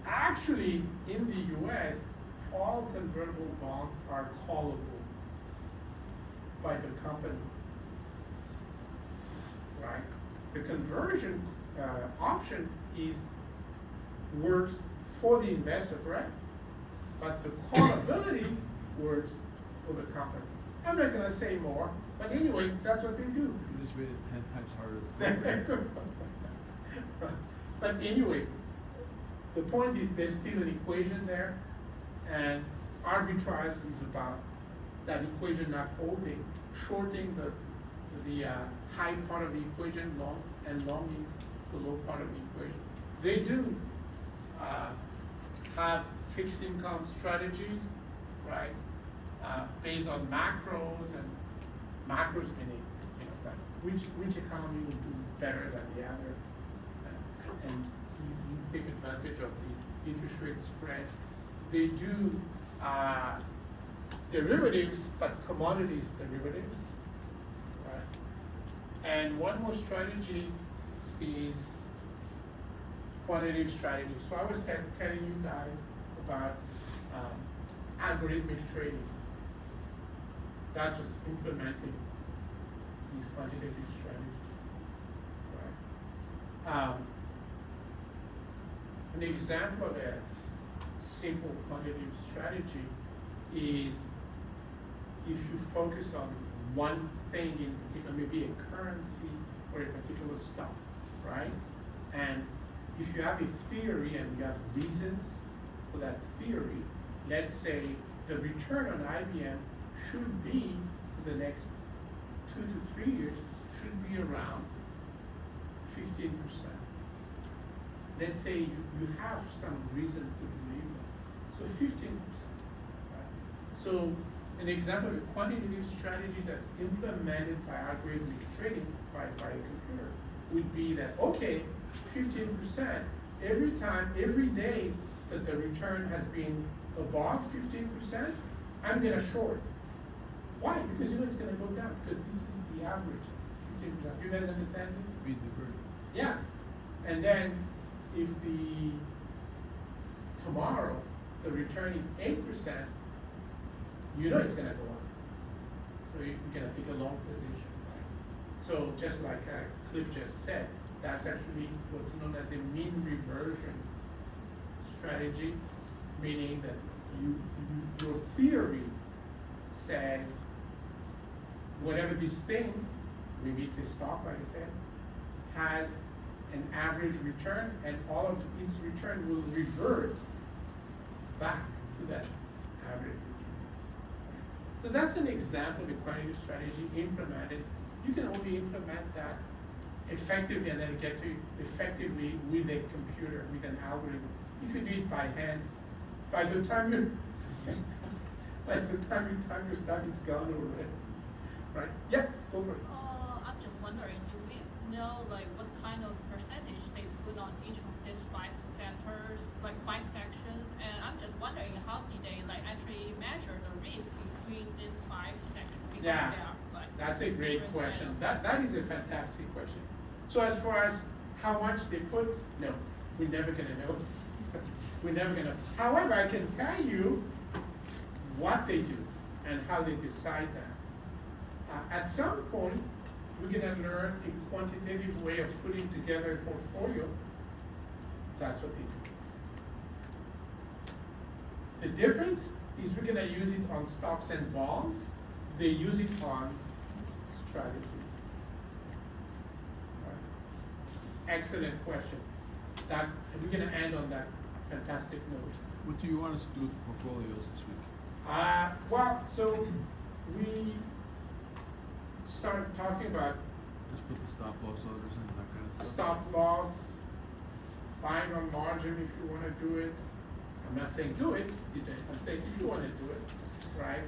Actually, in the US, all convertible bonds are callable by the company. Right? The conversion option works for the investor, correct? But the callability works for the company. I'm not gonna say more, but anyway, that's what they do. You just made it 10 times harder to program. But anyway, the point is there's still an equation there, and arbitrage is about that equation not holding, shorting the high part of the equation long and longing the low part of the equation. They do have fixed income strategies, right? Based on macros and macros meaning, like which economy will do better than the other, and you take advantage of the interest rate spread. They do derivatives, but commodities derivatives, right? And one more strategy is quantitative strategy. So I was telling you guys about algorithmic trading. That's what's implementing these quantitative strategies, right? An example of a simple quantitative strategy is if you focus on one thing in particular, maybe a currency or a particular stock, right? And if you have a theory and you have reasons for that theory, let's say the return on IBM should be, for the next 2 to 3 years, should be around 15%. Let's say you have some reason to believe that. So 15%. Right? So an example of a quantitative strategy that's implemented by algorithmic trading by a computer would be that, okay, 15%, every day that the return has been above 15%, I'm gonna short. Why? Because you know it's gonna go down, because this is the average, 15%. You guys understand this? Beat the bird. Yeah. And then if tomorrow the return is 8%, you know it's gonna go up. So you're gonna take a long position, right? So just like Cliff just said, that's actually what's known as a mean reversion strategy, meaning that your theory says whatever this thing, maybe it's a stock, like I said, has an average return, and all of its return will revert back to that average return. So that's an example of a quantitative strategy implemented. You can only implement that effectively, and then get to effectively with a computer, with an algorithm. If you do it by hand, by the time you time your stuff, it's gone already. Right? Yep, go for it. I'm just wondering, do we know like what kind of percentage they put on each of these 5 sectors, like 5 sections? And I'm just wondering, how did they like actually measure the risk between these 5 sections? Because Yeah, they are, like, that's a great different question. kind of- That is a fantastic question. So as far as how much they put, no, we're never gonna know. We're never gonna. However, I can tell you what they do and how they decide that. At some point, we're gonna learn a quantitative way of putting together a portfolio. That's what they do. The difference is we're gonna use it on stocks and bonds. They use it on strategies. Right. Excellent question. We're gonna end on that fantastic note. What do you want us to do with the portfolios this week? Well, so start talking about Just put the stop loss orders in, that kind of stuff. stop loss, buying on margin if you wanna do it. I'm not saying do it, I'm saying if you wanna do it, right?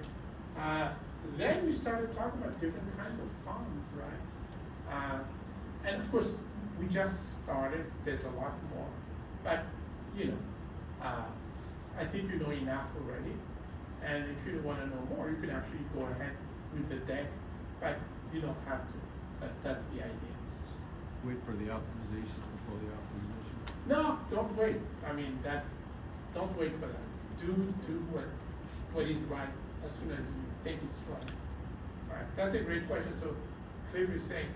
Then we started talking about different kinds of funds, right? And of course, we just started, there's a lot more. But, you know, I think you know enough already. And if you wanna know more, you can actually go ahead with the deck, but you don't have to. That's the idea. Wait for the optimization before the optimization. No, don't wait. I mean, don't wait for that. Do what is right as soon as you think it's right. Right? That's a great question. So Cliff is saying,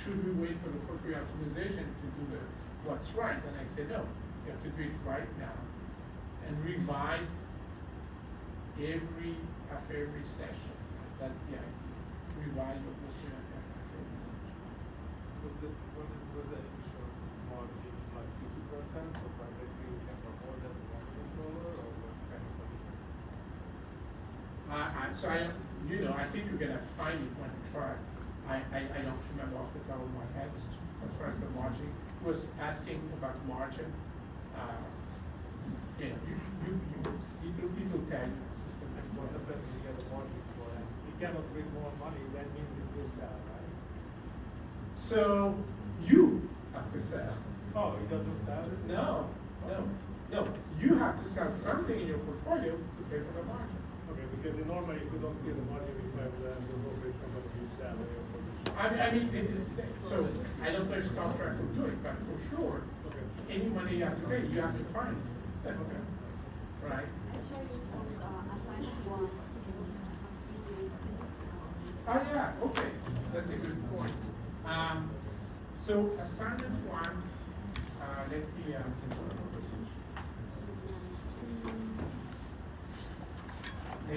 should we wait for the portfolio optimization to do what's right? And I say, no, you have to do it right now and revise after every session. That's the idea. Revise the portfolio after every session. Was the initial margin like 50%, so practically you can afford that $1 million, or what's kind of I think you're gonna find it when you try. I don't remember off the top of my head as far as the margin. Was asking about margin. It'll tell you the system. what happens if you get a margin for it? You cannot bring more money, that means it will sell, right? So you have to sell. Oh, it doesn't sell? No. You have to sell something in your portfolio to pay for the margin. Okay, because normally if you don't feel the margin, you have the brokerage company will sell it. So I don't know if stock track will do it, but for sure, any money you have to pay, you have to find. Okay. Right? Actually, was assignment one specific. Oh, yeah, okay, that's a good point. So assignment one, let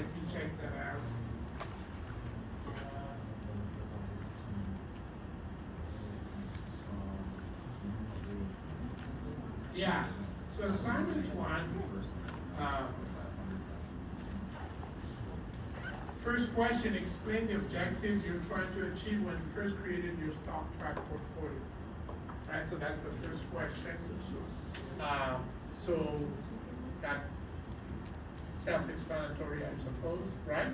me, check that out. Yeah, so assignment one, first question, explain the objective you're trying to achieve when you first created your stock track portfolio. Right, so that's the first question. So that's self-explanatory, I suppose, right?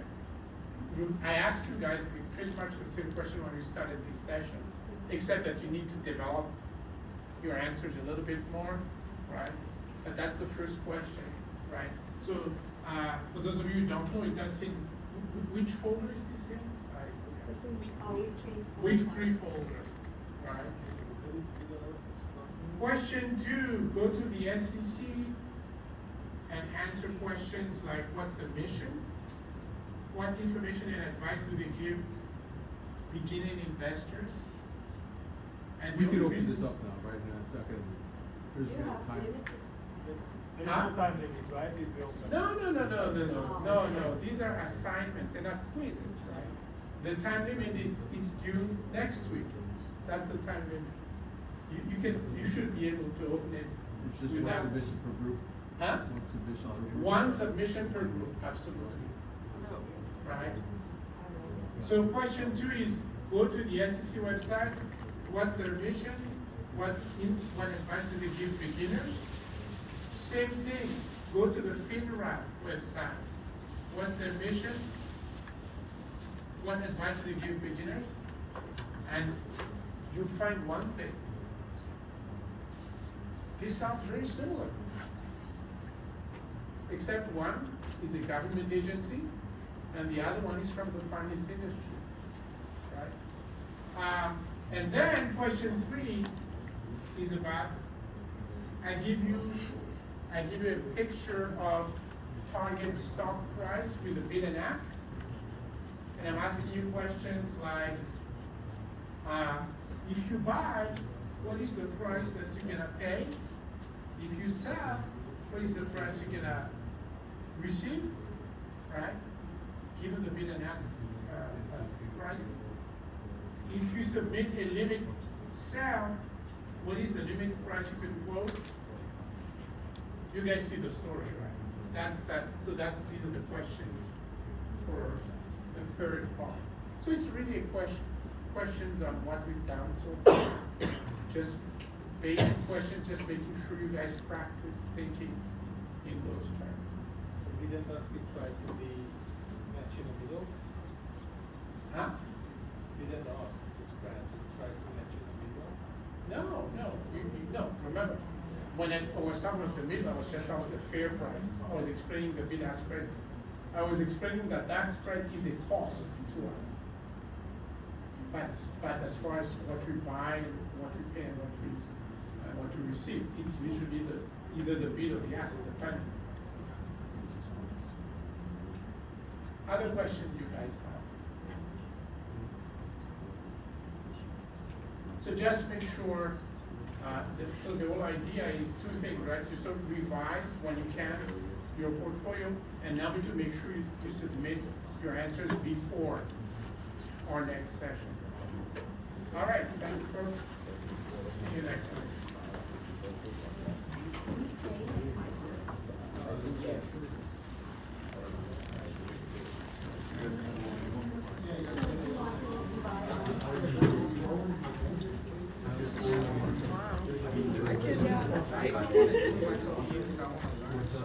I asked you guys pretty much the same question when we started this session, except that you need to develop your answers a little bit more, right? But that's the first question, right? So, for those of you who don't know, is that in, which folder is this in? I forget. It's in week Week 3. Week 3 folder, right? Question 2, go to the SEC and answer questions like, what's the mission? What information and advice do they give beginning investors? And We the can only open reason- this up now, right now, it's not gonna, there's You no have time. limited. There is Huh? no time limit, right? If you open. No, these are assignments, they're not quizzes, right? The time limit is, it's due next week, that's the time limit. You should be able to open it It's just one without. submission per group. Huh? One submission per group. One submission per group, absolutely, right? So question 2 is, go to the SEC website, what's their mission? What advice do they give beginners? Same thing, go to the FINRA website, what's their mission? What advice do they give beginners? And you'll find one thing. This sounds very similar. Except one is a government agency, and the other one is from the finance industry, right? And then question 3 is about, I give you a picture of target stock price with a bid and ask, and I'm asking you questions like, if you buy, what is the price that you're gonna pay? If you sell, what is the price you're gonna receive, right? Given the bid and ask prices. If you submit a limit sell, what is the limit price you can quote? You guys see the story, right? So these are the questions for the third part. So it's really a questions on what we've done so far. Just basic questions, just making sure you guys practice thinking in those terms. Didn't ask you try to be match in the middle? Huh? Didn't ask the spread to try to match in the middle? No, no, remember, when I was talking about the middle, I was just talking about the fair price. I was explaining the bid-ask spread. I was explaining that that spread is a cost to us. But as far as what we buy, what we pay, and what we receive, it's literally either the bid or the asset, depending. Other questions you guys have? So just make sure, so the whole idea is two things, right? You sort of revise when you can your portfolio, and now we do make sure you submit your answers before our next session. All right, thank you, folks. See you next time.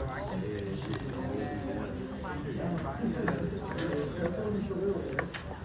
I can